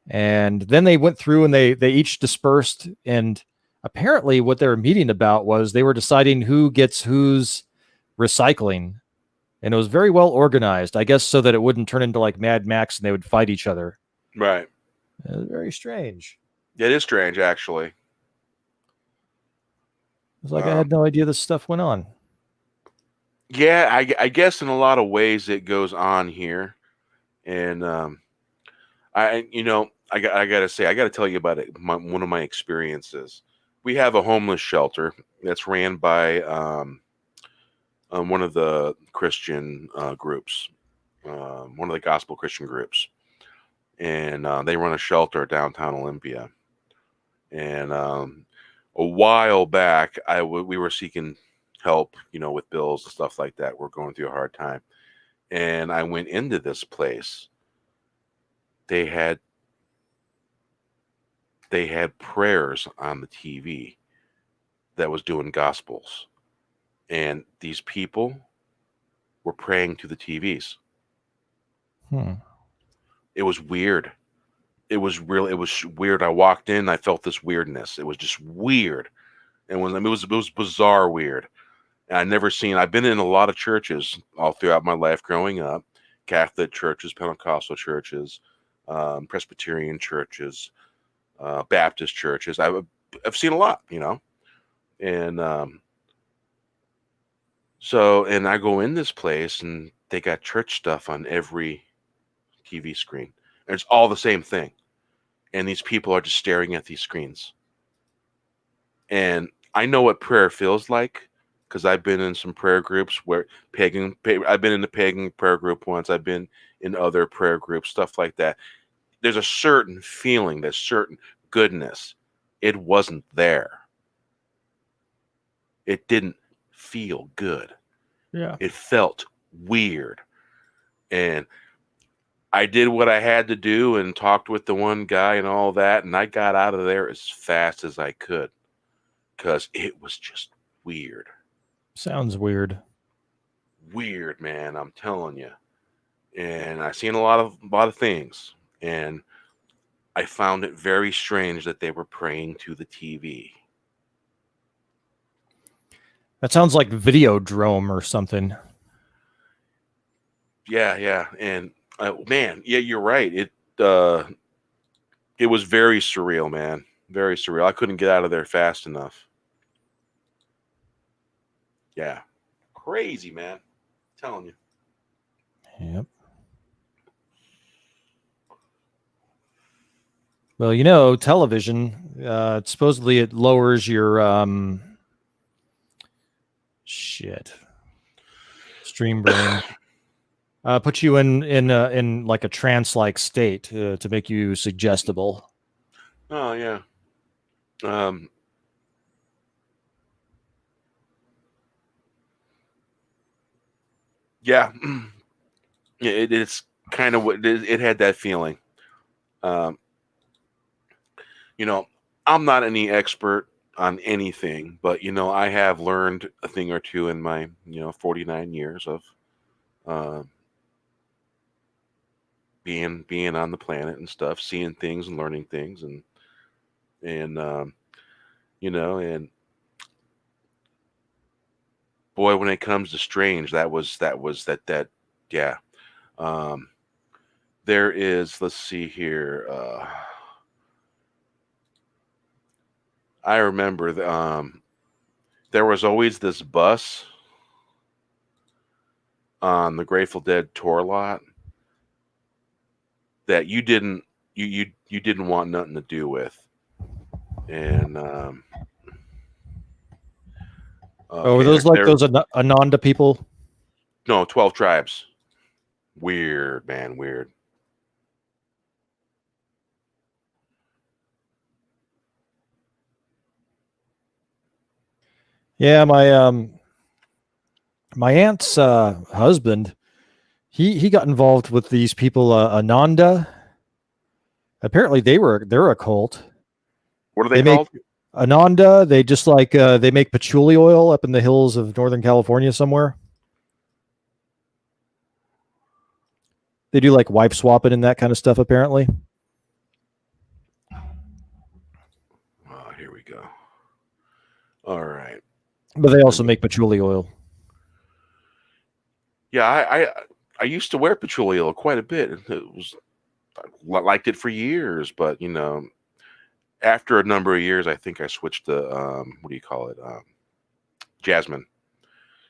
And then they went through and they each dispersed. And apparently what they were meeting about was they were deciding who gets whose recycling. And it was very well organized, I guess, so that it wouldn't turn into like Mad Max and they would fight each other. Right. It was very strange. It is strange, actually. It was like I had no idea this stuff went on. Yeah, I guess in a lot of ways it goes on here. And I gotta say, I gotta tell you about one of my experiences. We have a homeless shelter that's ran by one of the Christian groups, one of the gospel Christian groups, and they run a shelter downtown Olympia. And a while back, we were seeking help, with bills and stuff like that. We're going through a hard time, and I went into this place. They had prayers on the TV that was doing gospels, and these people were praying to the TVs. It was weird. It was weird. I walked in, I felt this weirdness. It was just weird. And it was bizarre weird. And I've been in a lot of churches all throughout my life growing up. Catholic churches, Pentecostal churches, Presbyterian churches, Baptist churches. I've seen a lot, and and I go in this place and they got church stuff on every TV screen. And it's all the same thing. And these people are just staring at these screens. And I know what prayer feels like because I've been in some prayer groups where I've been in the pagan prayer group once. I've been in other prayer groups, stuff like that. There's a certain feeling, there's certain goodness. It wasn't there. It didn't feel good. Yeah. It felt weird. And I did what I had to do and talked with the one guy and all that, and I got out of there as fast as I could because it was just weird. Sounds weird. Weird, man. I'm telling you. And I seen a lot of things, and I found it very strange that they were praying to the TV. That sounds like Videodrome or something. Yeah, and man, yeah, you're right. It was very surreal, man. Very surreal. I couldn't get out of there fast enough. Yeah, crazy, man. I'm telling you. Yep. Well, television, supposedly it lowers your stream brain, puts you in like a trance-like state to make you suggestible. Oh yeah. Yeah, it's kind of what it had that feeling. I'm not any expert on anything, but I have learned a thing or two in my 49 years of being on the planet and stuff, seeing things and learning things, and and boy, when it comes to strange, that yeah. There is, let's see here. I remember there was always this bus on the Grateful Dead tour lot that you didn't want nothing to do with, and were those like those Ananda people? No, 12 Tribes. Weird, man, weird. Yeah, my aunt's husband, he got involved with these people, Ananda. Apparently they're a cult. What are they called? Ananda. They just like they make patchouli oil up in the hills of Northern California somewhere. They do like wife swapping and that kind of stuff, apparently. Oh, here we go. All right. But they also make patchouli oil. Yeah, I used to wear patchouli oil quite a bit. I liked it for years, but after a number of years, I think I switched to what do you call it? Jasmine,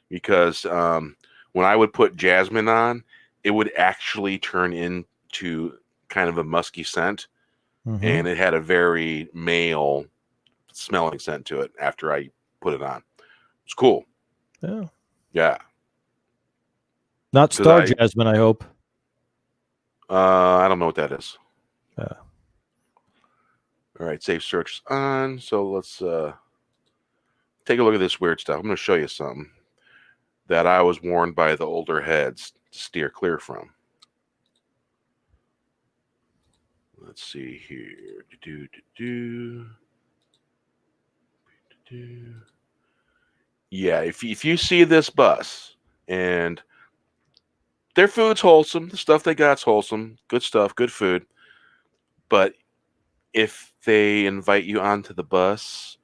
because when I would put jasmine on, it would actually turn into kind of a musky scent, and it had a very male smelling scent to it after I put it on. It's cool. Yeah. Yeah. Not star jasmine, I hope. I don't know what that is. Yeah. All right, safe search on. So let's take a look at this weird stuff. I'm going to show you something that I was warned by the older heads to steer clear from. Let's see here. Yeah, if you see this bus and their food's wholesome, the stuff they got's wholesome, good stuff, good food, but if they invite you onto the bus,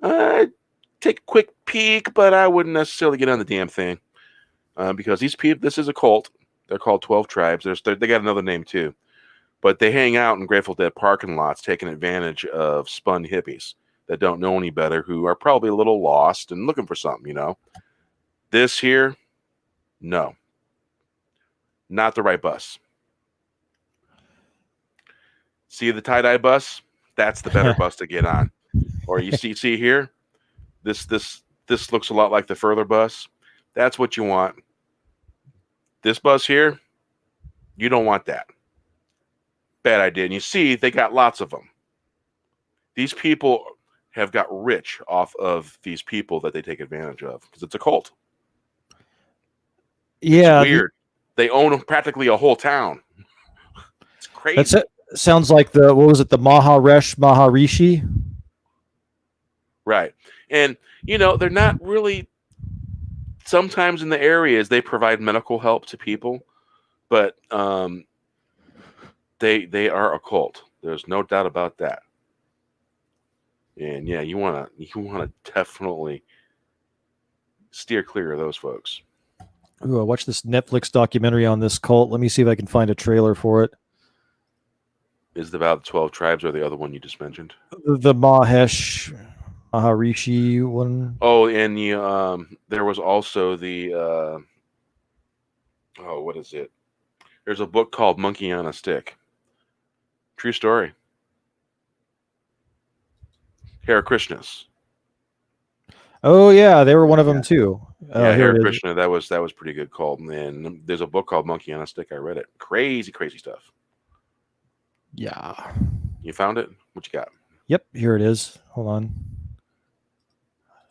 take a quick peek, but I wouldn't necessarily get on the damn thing because these people, this is a cult. They're called 12 Tribes. They got another name too, but they hang out in Grateful Dead parking lots, taking advantage of spun hippies that don't know any better, who are probably a little lost and looking for something. This here, no, not the right bus. See the tie-dye bus? That's the better bus to get on. Or you see here, this looks a lot like the further bus. That's what you want. This bus here, you don't want that. Bad idea. And you see, they got lots of them. These people have got rich off of these people that they take advantage of because it's a cult. Yeah, it's weird. They own practically a whole town. Crazy. That's it. Sounds like the what was it? The Maharishi. Right. And they're not really. Sometimes in the areas they provide medical help to people, but they are a cult. There's no doubt about that. And yeah, you wanna definitely steer clear of those folks. Ooh, I watched this Netflix documentary on this cult. Let me see if I can find a trailer for it. Is it about 12 tribes or the other one you just mentioned? The Maharishi one. Oh, and there was also the what is it? There's a book called Monkey on a Stick. True story. Hare Krishnas. Oh yeah, they were one of them too. Yeah, Here Hare it is. Krishna. That was pretty good cult. And there's a book called Monkey on a Stick. I read it. Crazy, crazy stuff. Yeah. You found it? What you got? Yep, here it is. Hold on.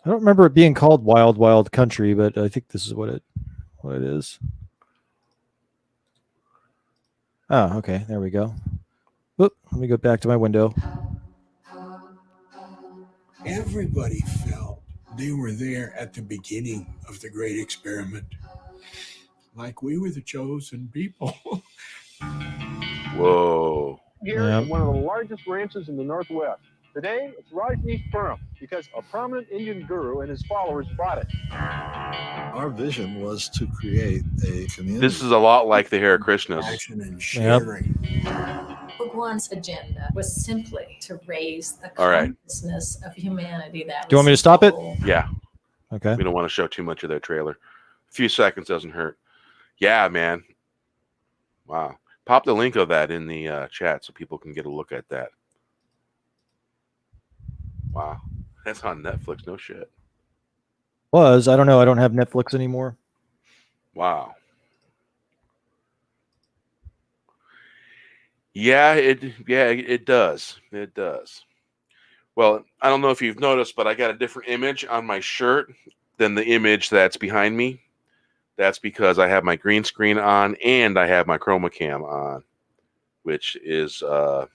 I don't remember it being called Wild Wild Country, but I think this is what it is. Oh, okay. There we go. Oop, let me go back to my window. Everybody felt they were there at the beginning of the great experiment. Like we were the chosen people. Whoa. Here Yeah. at one of the largest ranches in the Northwest. Today, it's Rajneesh Puram because a prominent Indian guru and his followers bought it. Our vision was to create a community. This is a lot like the Hare Krishnas. Action and sharing. Bhagwan's agenda was simply to raise the All right. consciousness of humanity. That Do you want me was to stop the it? goal. Yeah. Okay. We don't want to show too much of their trailer. A few seconds doesn't hurt. Yeah, man. Wow. Pop the link of that in the chat so people can get a look at that. Wow. That's on Netflix. No shit. I don't know. I don't have Netflix anymore. Wow. Yeah, it does. It does. Well, I don't know if you've noticed, but I got a different image on my shirt than the image that's behind me. That's because I have my green screen on and I have my chroma cam on, which is I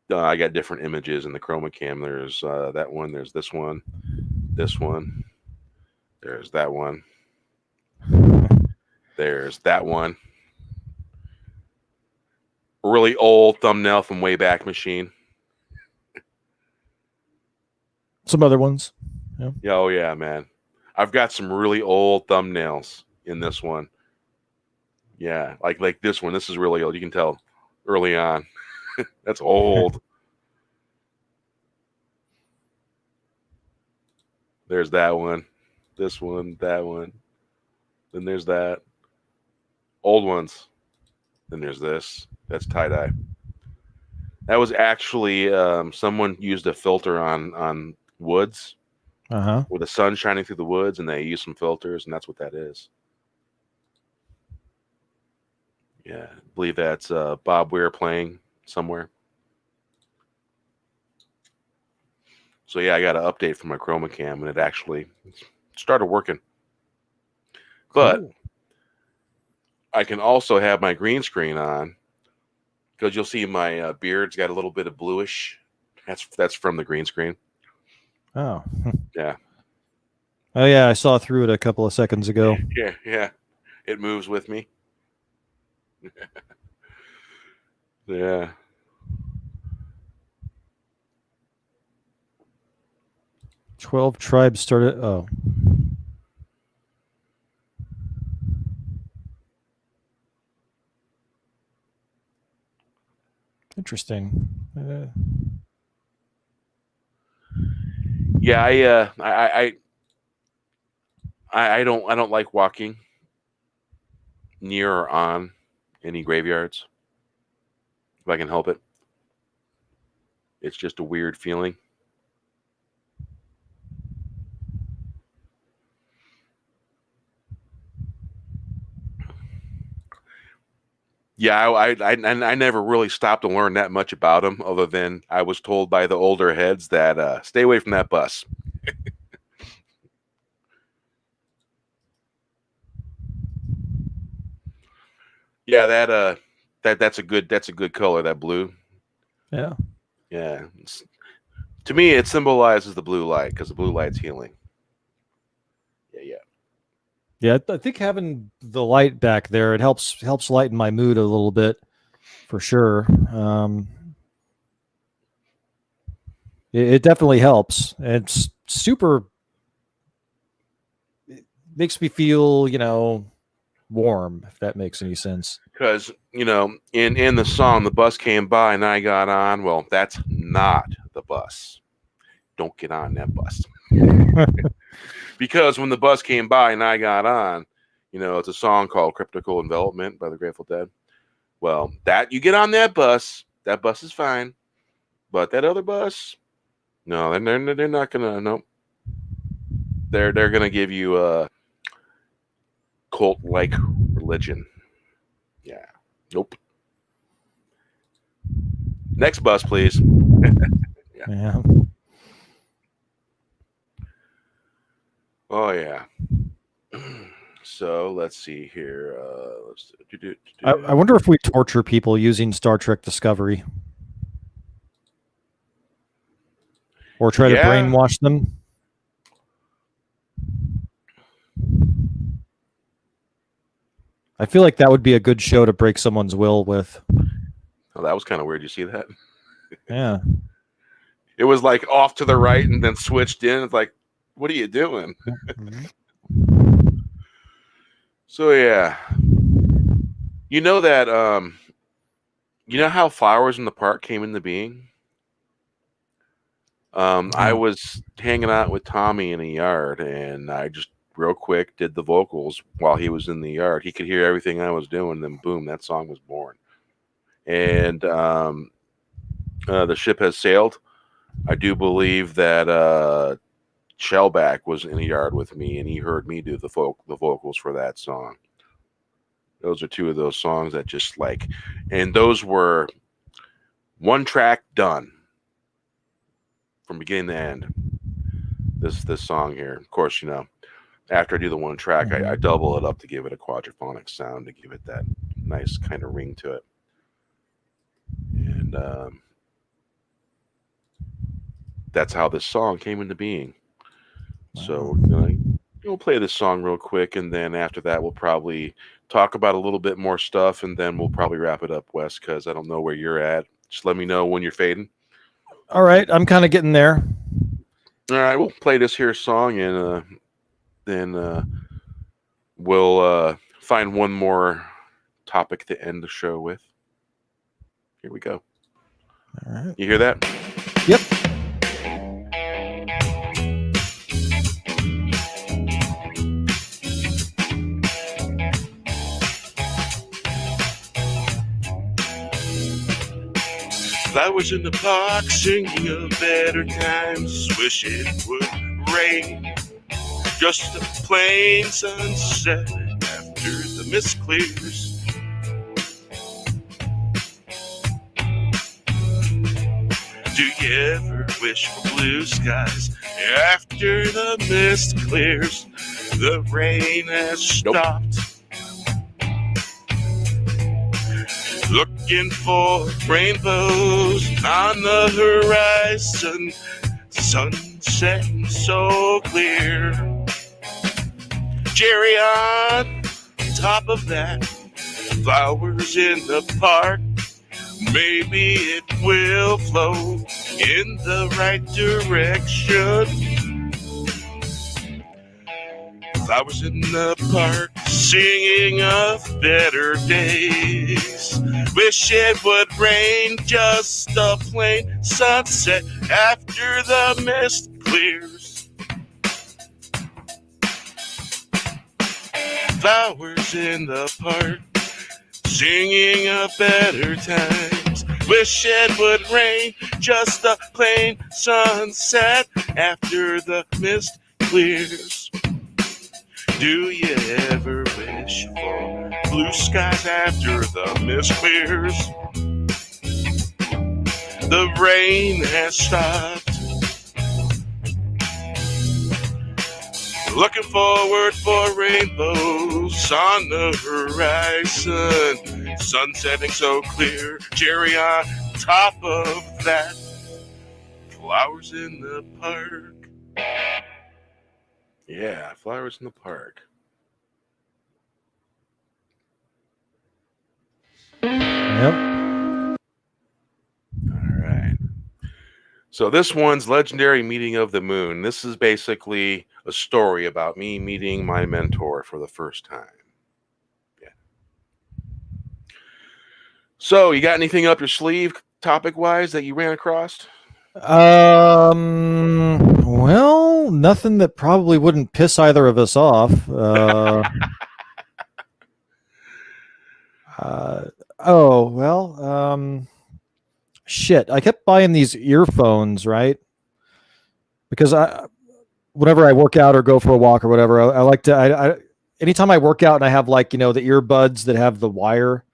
got different images in the chroma cam. There's that one, there's this one, there's that one, there's that one. A really old thumbnail from Wayback Machine. Some other ones. Yeah, oh yeah, man. I've got some really old thumbnails in this one. Yeah, like this one. This is really old. You can tell early on. That's old. There's that one. This one, that one. Then there's that. Old ones. Then there's this. That's tie-dye. That was actually someone used a filter on woods. Uh-huh. With the sun shining through the woods, and they use some filters, and that's what that is. Yeah, I believe that's Bob Weir playing somewhere. So yeah, I got an update from my chroma cam, and it actually started working. But Cool. I can also have my green screen on, because you'll see my beard's got a little bit of bluish. That's from the green screen. Oh. Yeah. Oh yeah, I saw through it a couple of seconds ago. Yeah. It moves with me. Yeah. "12 tribes started." Oh. Interesting. Yeah, I don't like walking near or on any graveyards if I can help it. It's just a weird feeling. Yeah, I never really stopped to learn that much about them, other than I was told by the older heads that stay away from that bus. Yeah, That's a good color, that blue. Yeah. Yeah. To me, it symbolizes the blue light because the blue light's healing. Yeah. Yeah, I think having the light back there, it helps lighten my mood a little bit, for sure. It definitely helps. It's super. It makes me feel, warm, if that makes any sense. Because in the song, the bus came by and I got on. Well, that's not the bus. Don't get on that bus. Because when the bus came by and I got on, it's a song called Cryptical Envelopment by the Grateful Dead. Well, that you get on that bus is fine. But that other bus, no, they're not gonna. Nope. They're gonna give you a cult-like religion. Yeah. Nope. Next bus, please. Yeah. Oh yeah. So let's see here. I wonder if we torture people using Star Trek Discovery, or try to brainwash them. I feel like that would be a good show to break someone's will with. Oh, that was kind of weird. You see that? Yeah. It was like off to the right and then switched in. It's like, what are you doing? So yeah, you know that you know how Flowers in the Park came into being? I was hanging out with Tommy in a yard, and I just real quick did the vocals while he was in the yard. He could hear everything I was doing, then boom, that song was born. And The Ship Has Sailed. I do believe that Shellback was in the yard with me, and he heard me do the vocals for that song. Those are two of those songs that just and those were one track done from beginning to end. This song here, of course, after I do the one track, I double it up to give it a quadraphonic sound, to give it that nice kind of ring to it. And that's how this song came into being. So we'll play this song real quick, and then after that we'll probably talk about a little bit more stuff, and then we'll probably wrap it up, Wes, because I don't know where you're at. Just let me know when you're fading. All right, I'm kind of getting there. All right, we'll play this here song, and then we'll find one more topic to end the show with. Here we go. All right. You hear that? Yep. Flowers in the park singing of better times. Wish it would rain. Just a plain sunset after the mist clears. Do you ever wish for blue skies after the mist clears? The rain has stopped. Looking for rainbows on the horizon, sunset so clear. Cherry on top of that, flowers in the park. Maybe it will flow in the right direction. Flowers in the park, singing of better days. Wish it would rain, just a plain sunset after the mist clears. Flowers in the park, singing of better times. Wish it would rain, just a plain sunset after the mist clears. Do you ever wish for blue skies after the mist clears? The rain has stopped. Looking forward for rainbows on the horizon. sun setting so clear, cherry on top of that, flowers in the park. Yeah, flowers in the park. Yep. All right. So this one's Legendary Meeting of the Moon. This is basically a story about me meeting my mentor for the first time. Yeah. So you got anything up your sleeve topic-wise that you ran across? Well, nothing that probably wouldn't piss either of us off. Shit. I kept buying these earphones, right? Because whenever I work out or go for a walk or whatever, I like to, anytime I work out and I have like, the earbuds that have the wire,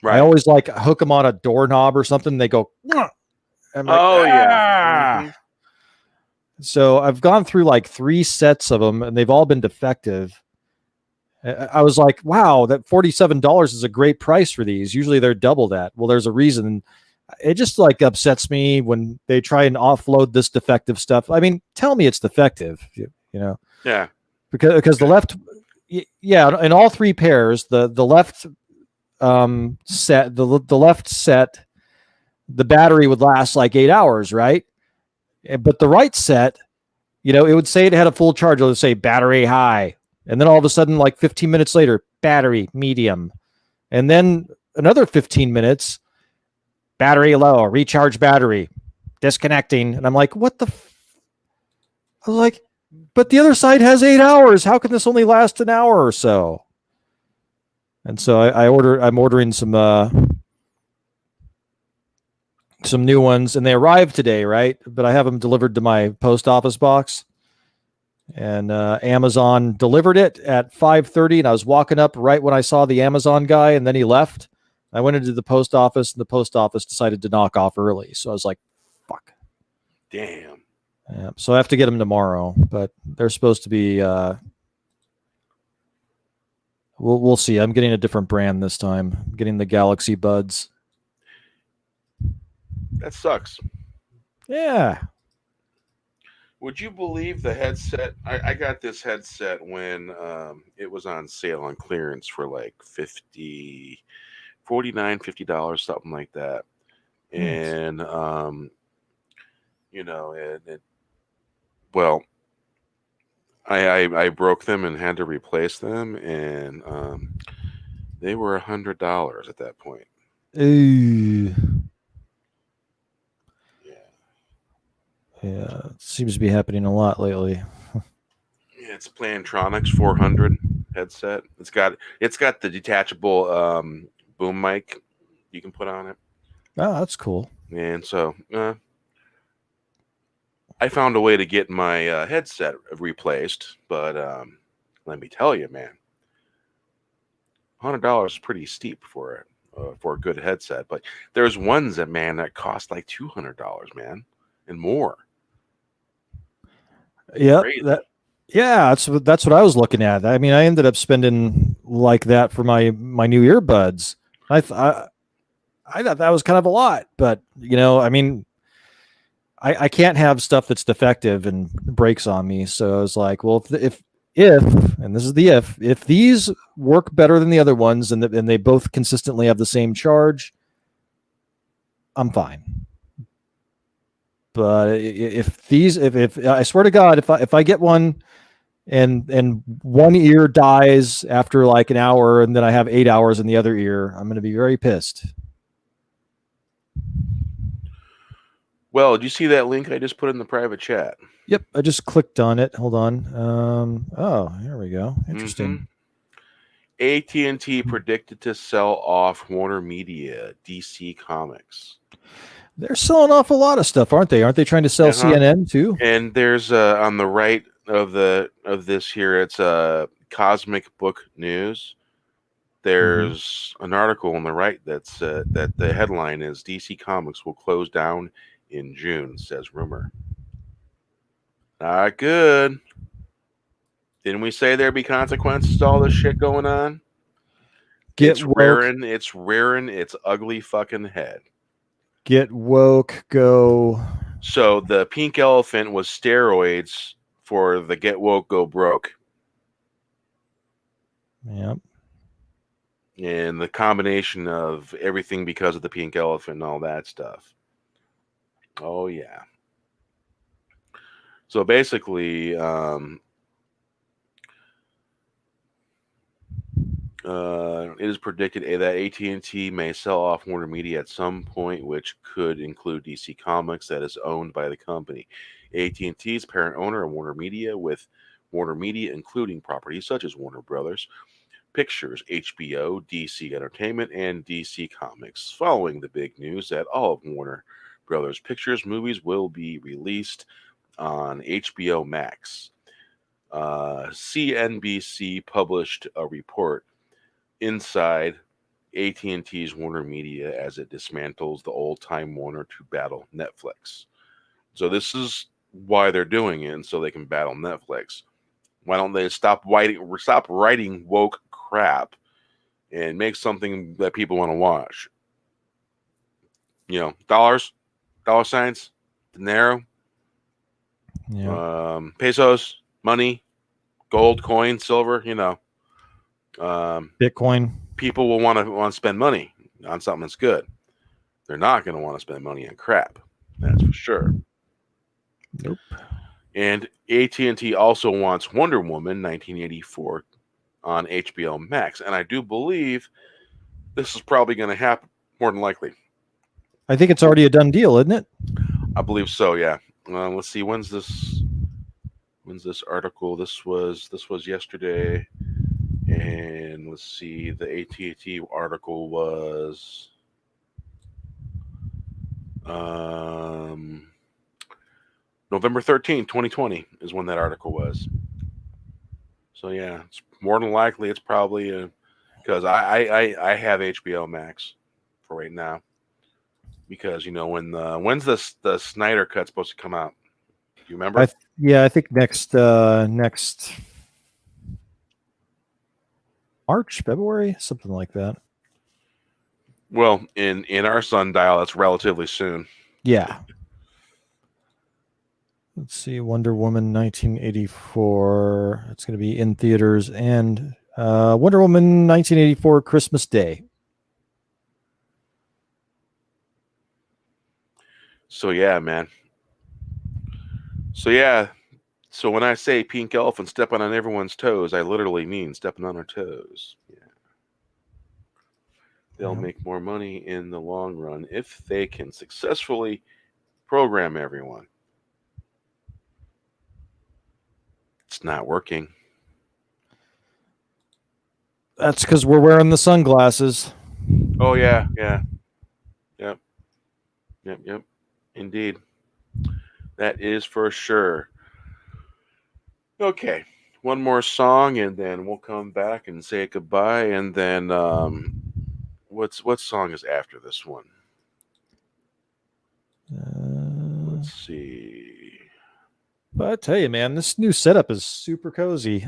Right. I always like hook them on a doorknob or something. They go, I'm like, oh, yeah. Mhm. So I've gone through like 3 sets of them and they've all been defective. I was like, wow, that $47 is a great price for these. Usually they're double that. Well, there's a reason. It just like upsets me when they try and offload this defective stuff. I mean, tell me it's defective, Yeah. because the left, yeah, in all 3 pairs, the left set, the left set, the battery would last like 8 hours, right? But the right set, it would say it had a full charge. It would say battery high. And then all of a sudden, like 15 minutes later, battery medium. And then another 15 minutes, battery low, recharge battery, disconnecting. And I'm like, what the? I was like, but the other side has 8 hours. How can this only last an hour or so? And so I'm ordering some new ones, and they arrived today, right? But I have them delivered to my post office box. And Amazon delivered it at 5:30, and I was walking up right when I saw the Amazon guy, and then he left. I went into the post office, and the post office decided to knock off early. So I was like, fuck. Damn. Yeah, so I have to get them tomorrow, but they're supposed to be... We'll see. I'm getting a different brand this time. I'm getting the Galaxy Buds. That sucks. Yeah. Would you believe the headset? I got this headset when it was on sale on clearance for like $49, $50, something like that. And well, I broke them and had to replace them, and they were $100 at that point. Ooh. Yeah, it seems to be happening a lot lately. Yeah, it's Plantronics 400 headset. It's got the detachable boom mic you can put on it. Oh, that's cool. And so I found a way to get my headset replaced, but let me tell you, man, $100 is pretty steep for a good headset. But there's ones that cost like $200, man, and more. Yeah, that's what I was looking at. I mean, I ended up spending like that for my new earbuds. I thought that was kind of a lot, but I mean, I can't have stuff that's defective and breaks on me. So I was like, well, if and this is the if these work better than the other ones and they both consistently have the same charge, I'm fine. But if I swear to God, if I get one and one ear dies after like an hour and then I have 8 hours in the other ear, I'm going to be very pissed. Well, did you see that link I just put in the private chat? Yep, I just clicked on it. Hold on. Oh, here we go. Interesting. AT&T predicted to sell off Warner Media, DC Comics. They're selling off a lot of stuff, aren't they? Aren't they trying to sell CNN too? And there's on the right of this here, it's Cosmic Book News. There's an article on the right that's that the headline is DC Comics will close down in June, says rumor. Not good. Didn't we say there'd be consequences to all this shit going on? Get It's woke. rearing its ugly fucking head. Get woke. Go. So the pink elephant was steroids for the get woke, go broke. Yep. And the combination of everything because of the pink elephant and all that stuff. Oh, yeah. So basically, it is predicted that AT&T may sell off Warner Media at some point, which could include DC Comics that is owned by the company. AT&T's parent owner of Warner Media, with Warner Media including properties such as Warner Brothers Pictures, HBO, DC Entertainment, and DC Comics. Following the big news that all of Warner Brothers Pictures movies will be released on HBO Max, CNBC published a report inside AT&T's Warner Media as it dismantles the old-time Warner to battle Netflix. So this is why they're doing it, and so they can battle Netflix. Why don't they stop writing woke crap and make something that people want to watch? Dollars, dollar signs, dinero, pesos, money, gold, coin, silver. Bitcoin. People will want to spend money on something that's good. They're not going to want to spend money on crap. That's for sure. Nope. And AT&T also wants Wonder Woman 1984 on HBO Max, and I do believe this is probably going to happen more than likely. I think it's already a done deal, isn't it? I believe so. Yeah. Let's see. When's this article? This was yesterday. And let's see, the AT&T article was November 13th, 2020 is when that article was. So yeah, it's more than likely it's probably because I have HBO Max for right now. Because when's the Snyder Cut supposed to come out? Do you remember? I think next March, February, something like that. Well, in our sundial, that's relatively soon. Yeah. Let's see, Wonder Woman 1984. It's going to be in theaters, and Wonder Woman 1984 Christmas Day. So yeah, man. So when I say pink elephant stepping on everyone's toes, I literally mean stepping on our toes. Yeah. They'll make more money in the long run if they can successfully program everyone. It's not working. That's because we're wearing the sunglasses. Oh yeah. Yep. Indeed. That is for sure. Okay, one more song, and then we'll come back and say goodbye. And then, what song is after this one? Let's see. But I tell you, man, this new setup is super cozy.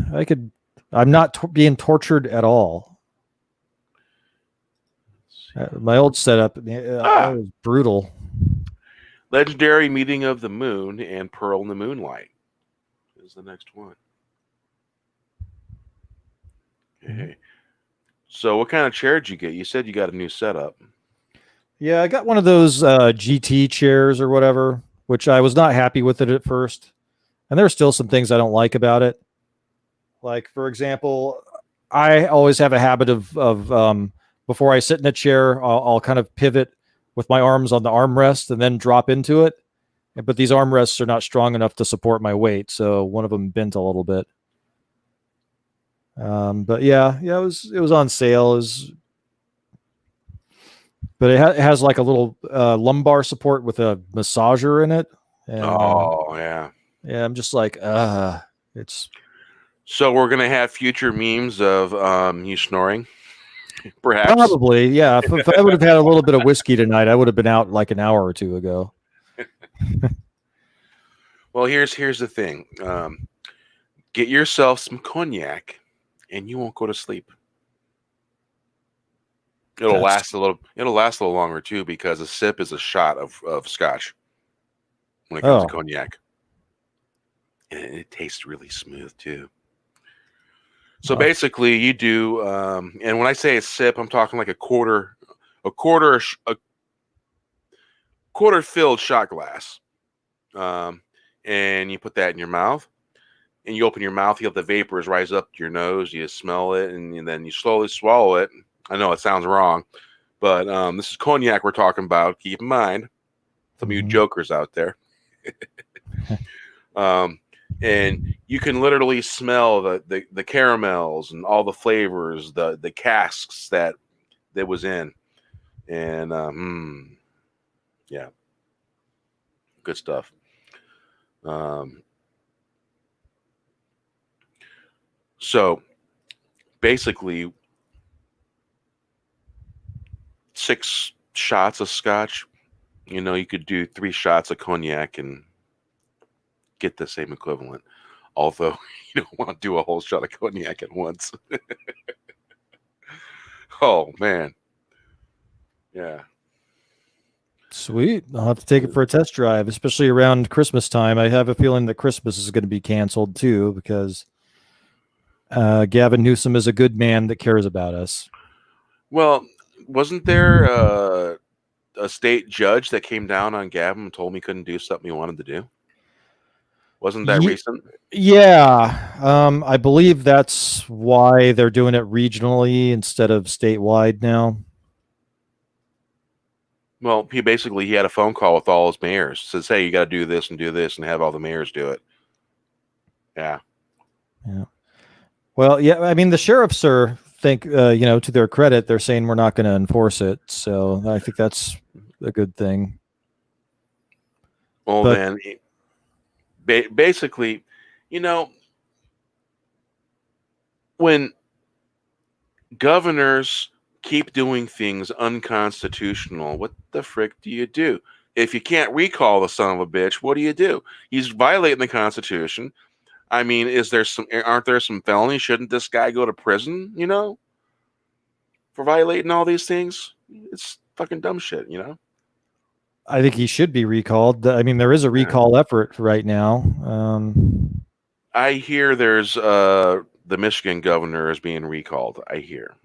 I'm not being tortured at all. My old setup was brutal. Legendary Meeting of the Moon and Pearl in the Moonlight is the next one. Okay. So what kind of chair did you get? You said you got a new setup. Yeah, I got one of those GT chairs or whatever, which I was not happy with it at first. And there are still some things I don't like about it. Like, for example, I always have a habit of before I sit in a chair, I'll kind of pivot with my arms on the armrest and then drop into it. But these armrests are not strong enough to support my weight, so one of them bent a little bit. But yeah, it was on sale. But it has like a little lumbar support with a massager in it. And, yeah. Yeah, I'm just like, it's. So we're gonna have future memes of you snoring, perhaps. Probably, yeah. If I would have had a little bit of whiskey tonight, I would have been out like an hour or two ago. Well, here's the thing. Get yourself some cognac, and you won't go to sleep. It'll That's- last a little. It'll last a little longer too, because a sip is a shot of scotch when it comes to cognac, and it tastes really smooth too. So basically, you do, and when I say a sip, I'm talking like a quarter filled shot glass, and you put that in your mouth, and you open your mouth, you have the vapors rise up to your nose, you smell it, and then you slowly swallow it. I know it sounds wrong, but this is cognac we're talking about. Keep in mind, some of you jokers out there. And you can literally smell the caramels and all the flavors, the casks that was in, and yeah, good stuff. So basically, 6 shots of scotch. You could do 3 shots of cognac and get the same equivalent. Although you don't want to do a whole shot of cognac at once. Oh man, yeah. Sweet. I'll have to take it for a test drive, especially around Christmas time. I have a feeling that Christmas is going to be canceled too, because Gavin Newsom is a good man that cares about us. Well, wasn't there a state judge that came down on Gavin and told me he couldn't do something he wanted to do? Wasn't that recent? Yeah. I believe that's why they're doing it regionally instead of statewide now. Well, he had a phone call with all his mayors. Says, "Hey, you got to do this, and have all the mayors do it." Yeah. Yeah. Well, yeah. I mean, the sheriffs to their credit, they're saying we're not going to enforce it. So I think that's a good thing. Well, then, basically, when governors keep doing things unconstitutional, what the frick do you do? If you can't recall the son of a bitch, what do? He's violating the Constitution. I mean, aren't there some felonies? Shouldn't this guy go to prison, for violating all these things? It's fucking dumb shit, I think he should be recalled. I mean, there is a recall effort right now. I hear there's the Michigan governor is being recalled. I hear.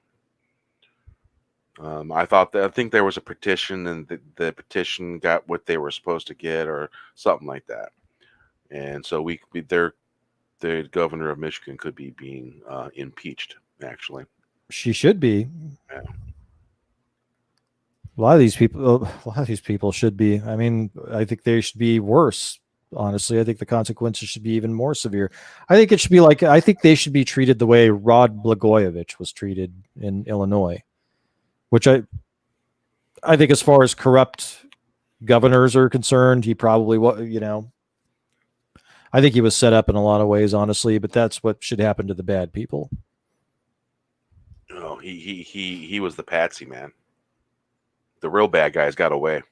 I think there was a petition, and the petition got what they were supposed to get, or something like that. And so the governor of Michigan could be being impeached. Actually, she should be. Yeah. A lot of these people should be. I mean, I think they should be worse. Honestly, I think the consequences should be even more severe. I think it should be I think they should be treated the way Rod Blagojevich was treated in Illinois, which I think as far as corrupt governors are concerned, he probably I think he was set up in a lot of ways, honestly, but that's what should happen to the bad people. Oh, he was the patsy, man. The real bad guys got away.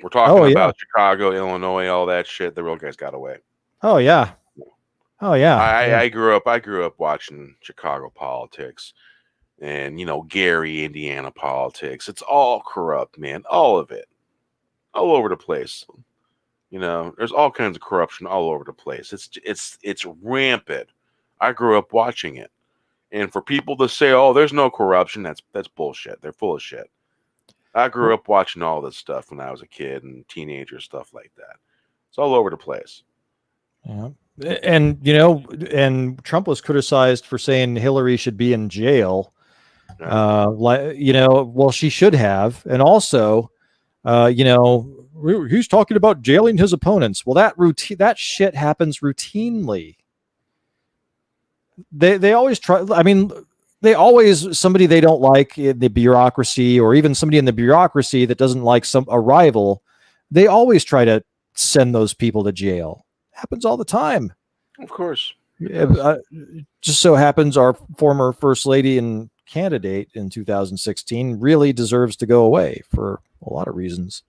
We're talking about Chicago, Illinois, all that shit. The real guys got away. Oh yeah. I grew up watching Chicago politics, and Gary, Indiana politics. It's all corrupt, man. All of it, all over the place. There's all kinds of corruption all over the place. It's rampant. I grew up watching it, and for people to say, "Oh, there's no corruption," that's bullshit. They're full of shit. I grew up watching all this stuff when I was a kid and teenager, stuff like that. It's all over the place. Yeah. And, and Trump was criticized for saying Hillary should be in jail. Well, she should have. And also, he's talking about jailing his opponents. Well, that shit happens routinely. They always try. I mean, somebody they don't like in the bureaucracy, or even somebody in the bureaucracy that doesn't like a rival, they always try to send those people to jail. Happens all the time. Of course. Just so happens our former first lady and candidate in 2016 really deserves to go away for a lot of reasons.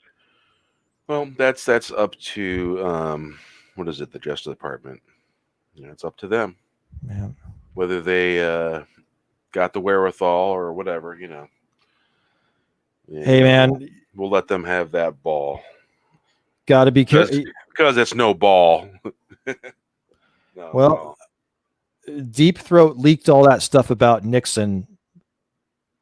Well, that's up to what is it, the Justice Department? It's up to them. Yeah. Whether they got the wherewithal or whatever, Hey, man. We'll let them have that ball. Got to be careful. Because it's no ball. No, well, Deep Throat leaked all that stuff about Nixon.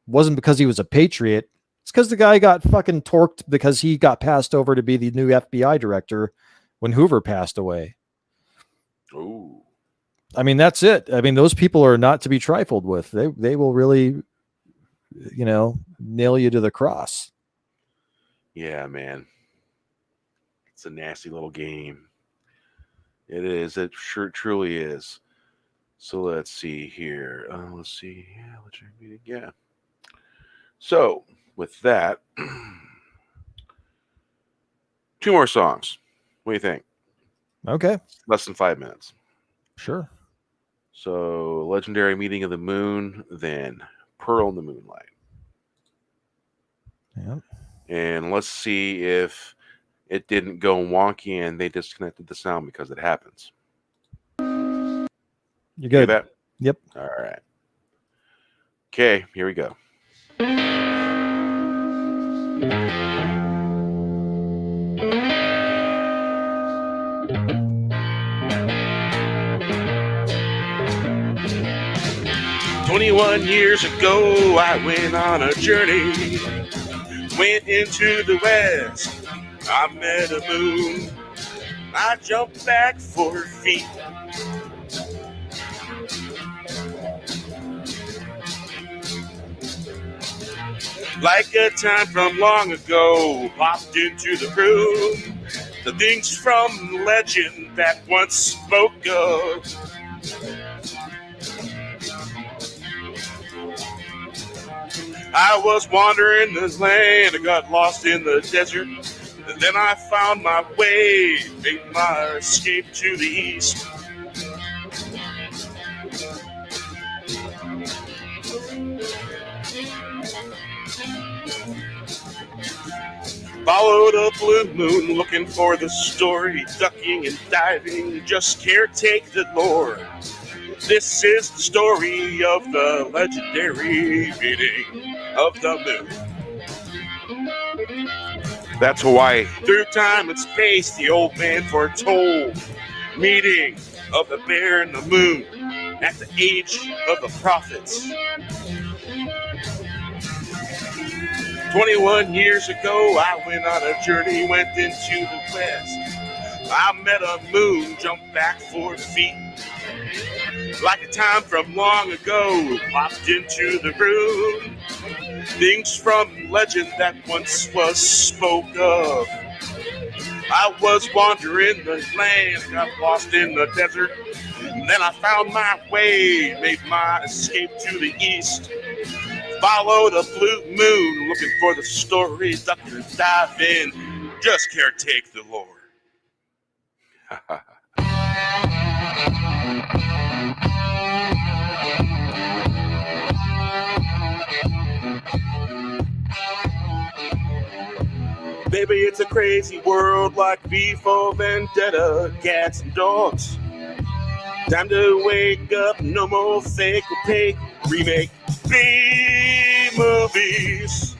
Wasn't because he was a patriot. It's because the guy got fucking torqued because he got passed over to be the new FBI director when Hoover passed away. Ooh. I mean, that's it. I mean, those people are not to be trifled with. They will really, nail you to the cross. Yeah, man. It's a nasty little game. It is. It sure truly is. So let's see here. Let's see. Yeah, let's read it. Yeah. So with that, 2 more songs. What do you think? Okay. Less than 5 minutes. Sure. So Legendary Meeting of the Moon, then Pearl in the Moonlight. Yeah. And let's see if it didn't go wonky and they disconnected the sound because it happens. You're Hear good. that? Yep. All right. Okay, here we go. "21 years ago, I went on a journey. Went into the west. I met a moon. I jumped back 4 feet. Like a time from long ago, popped into the room. The things from legend that once spoke of. I was wandering this land, I got lost in the desert. And then I found my way, made my escape to the east. Followed a blue moon looking for the story, ducking and diving, just caretake the lore. This is the story of the legendary meeting of the moon. That's Hawaii. Through time and space, the old man foretold. Meeting of the bear and the moon at the age of the prophets. 21 years ago, I went on a journey, went into the west. I met a moon, jumped back 4 feet. Like a time from long ago, popped into the room. Things from legend that once was spoke of. I was wandering the land, got lost in the desert. And then I found my way, made my escape to the east. Followed a blue moon, looking for the story, duck and dive in, just caretake the lore. Baby, it's a crazy world like V for Vendetta, cats and dogs. Time to wake up, no more fake opaque remake B movies.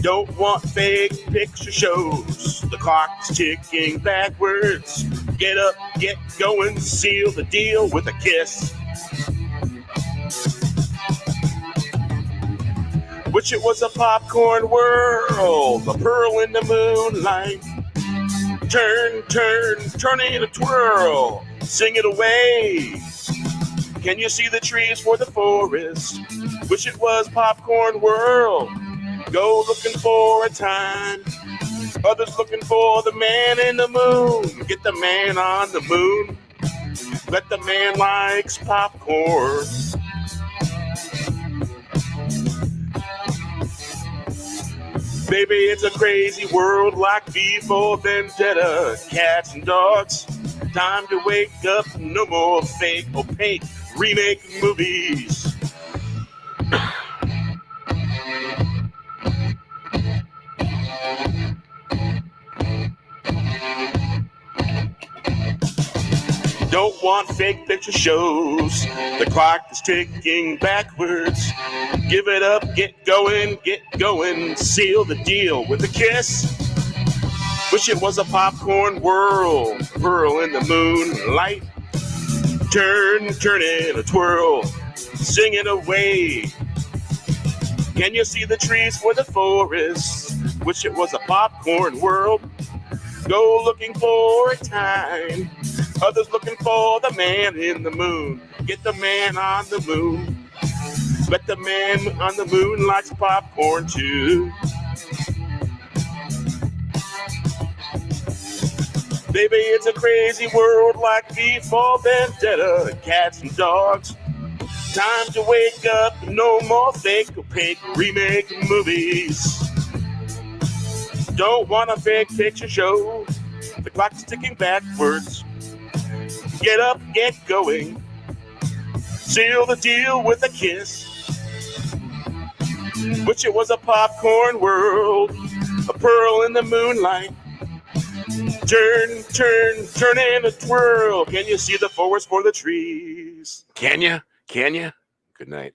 Don't want fake picture shows. The clock's ticking backwards. Get up, get going, seal the deal with a kiss. Wish it was a popcorn world, a pearl in the moonlight. Turn, turn, turning a twirl, sing it away. Can you see the trees for the forest? Wish it was popcorn world. Go looking for a time. Others looking for the man in the moon. Get the man on the moon. Let the man likes popcorn. Baby, it's a crazy world like V for Vendetta, cats and dogs. Time to wake up, no more fake, opaque remake movies. Don't want fake picture shows. The clock is ticking backwards. Give it up, get going, seal the deal with a kiss. Wish it was a popcorn whirl, whirl in the moonlight. Turn in a twirl, sing it away. Can you see the trees for the forest? Wish it was a popcorn world. Go looking for a time. Others looking for the man in the moon. Get the man on the moon. Let the man on the moon likes popcorn too. Baby, it's a crazy world like V for Vendetta, cats and dogs. Time to wake up, no more fake, opaque remake movies. Don't want a fake picture show. The clock's ticking backwards. Get up, get going. Seal the deal with a kiss. Wish it was a popcorn world, a pearl in the moonlight. Turn in a twirl. Can you see the forest for the trees? Can you? Good night.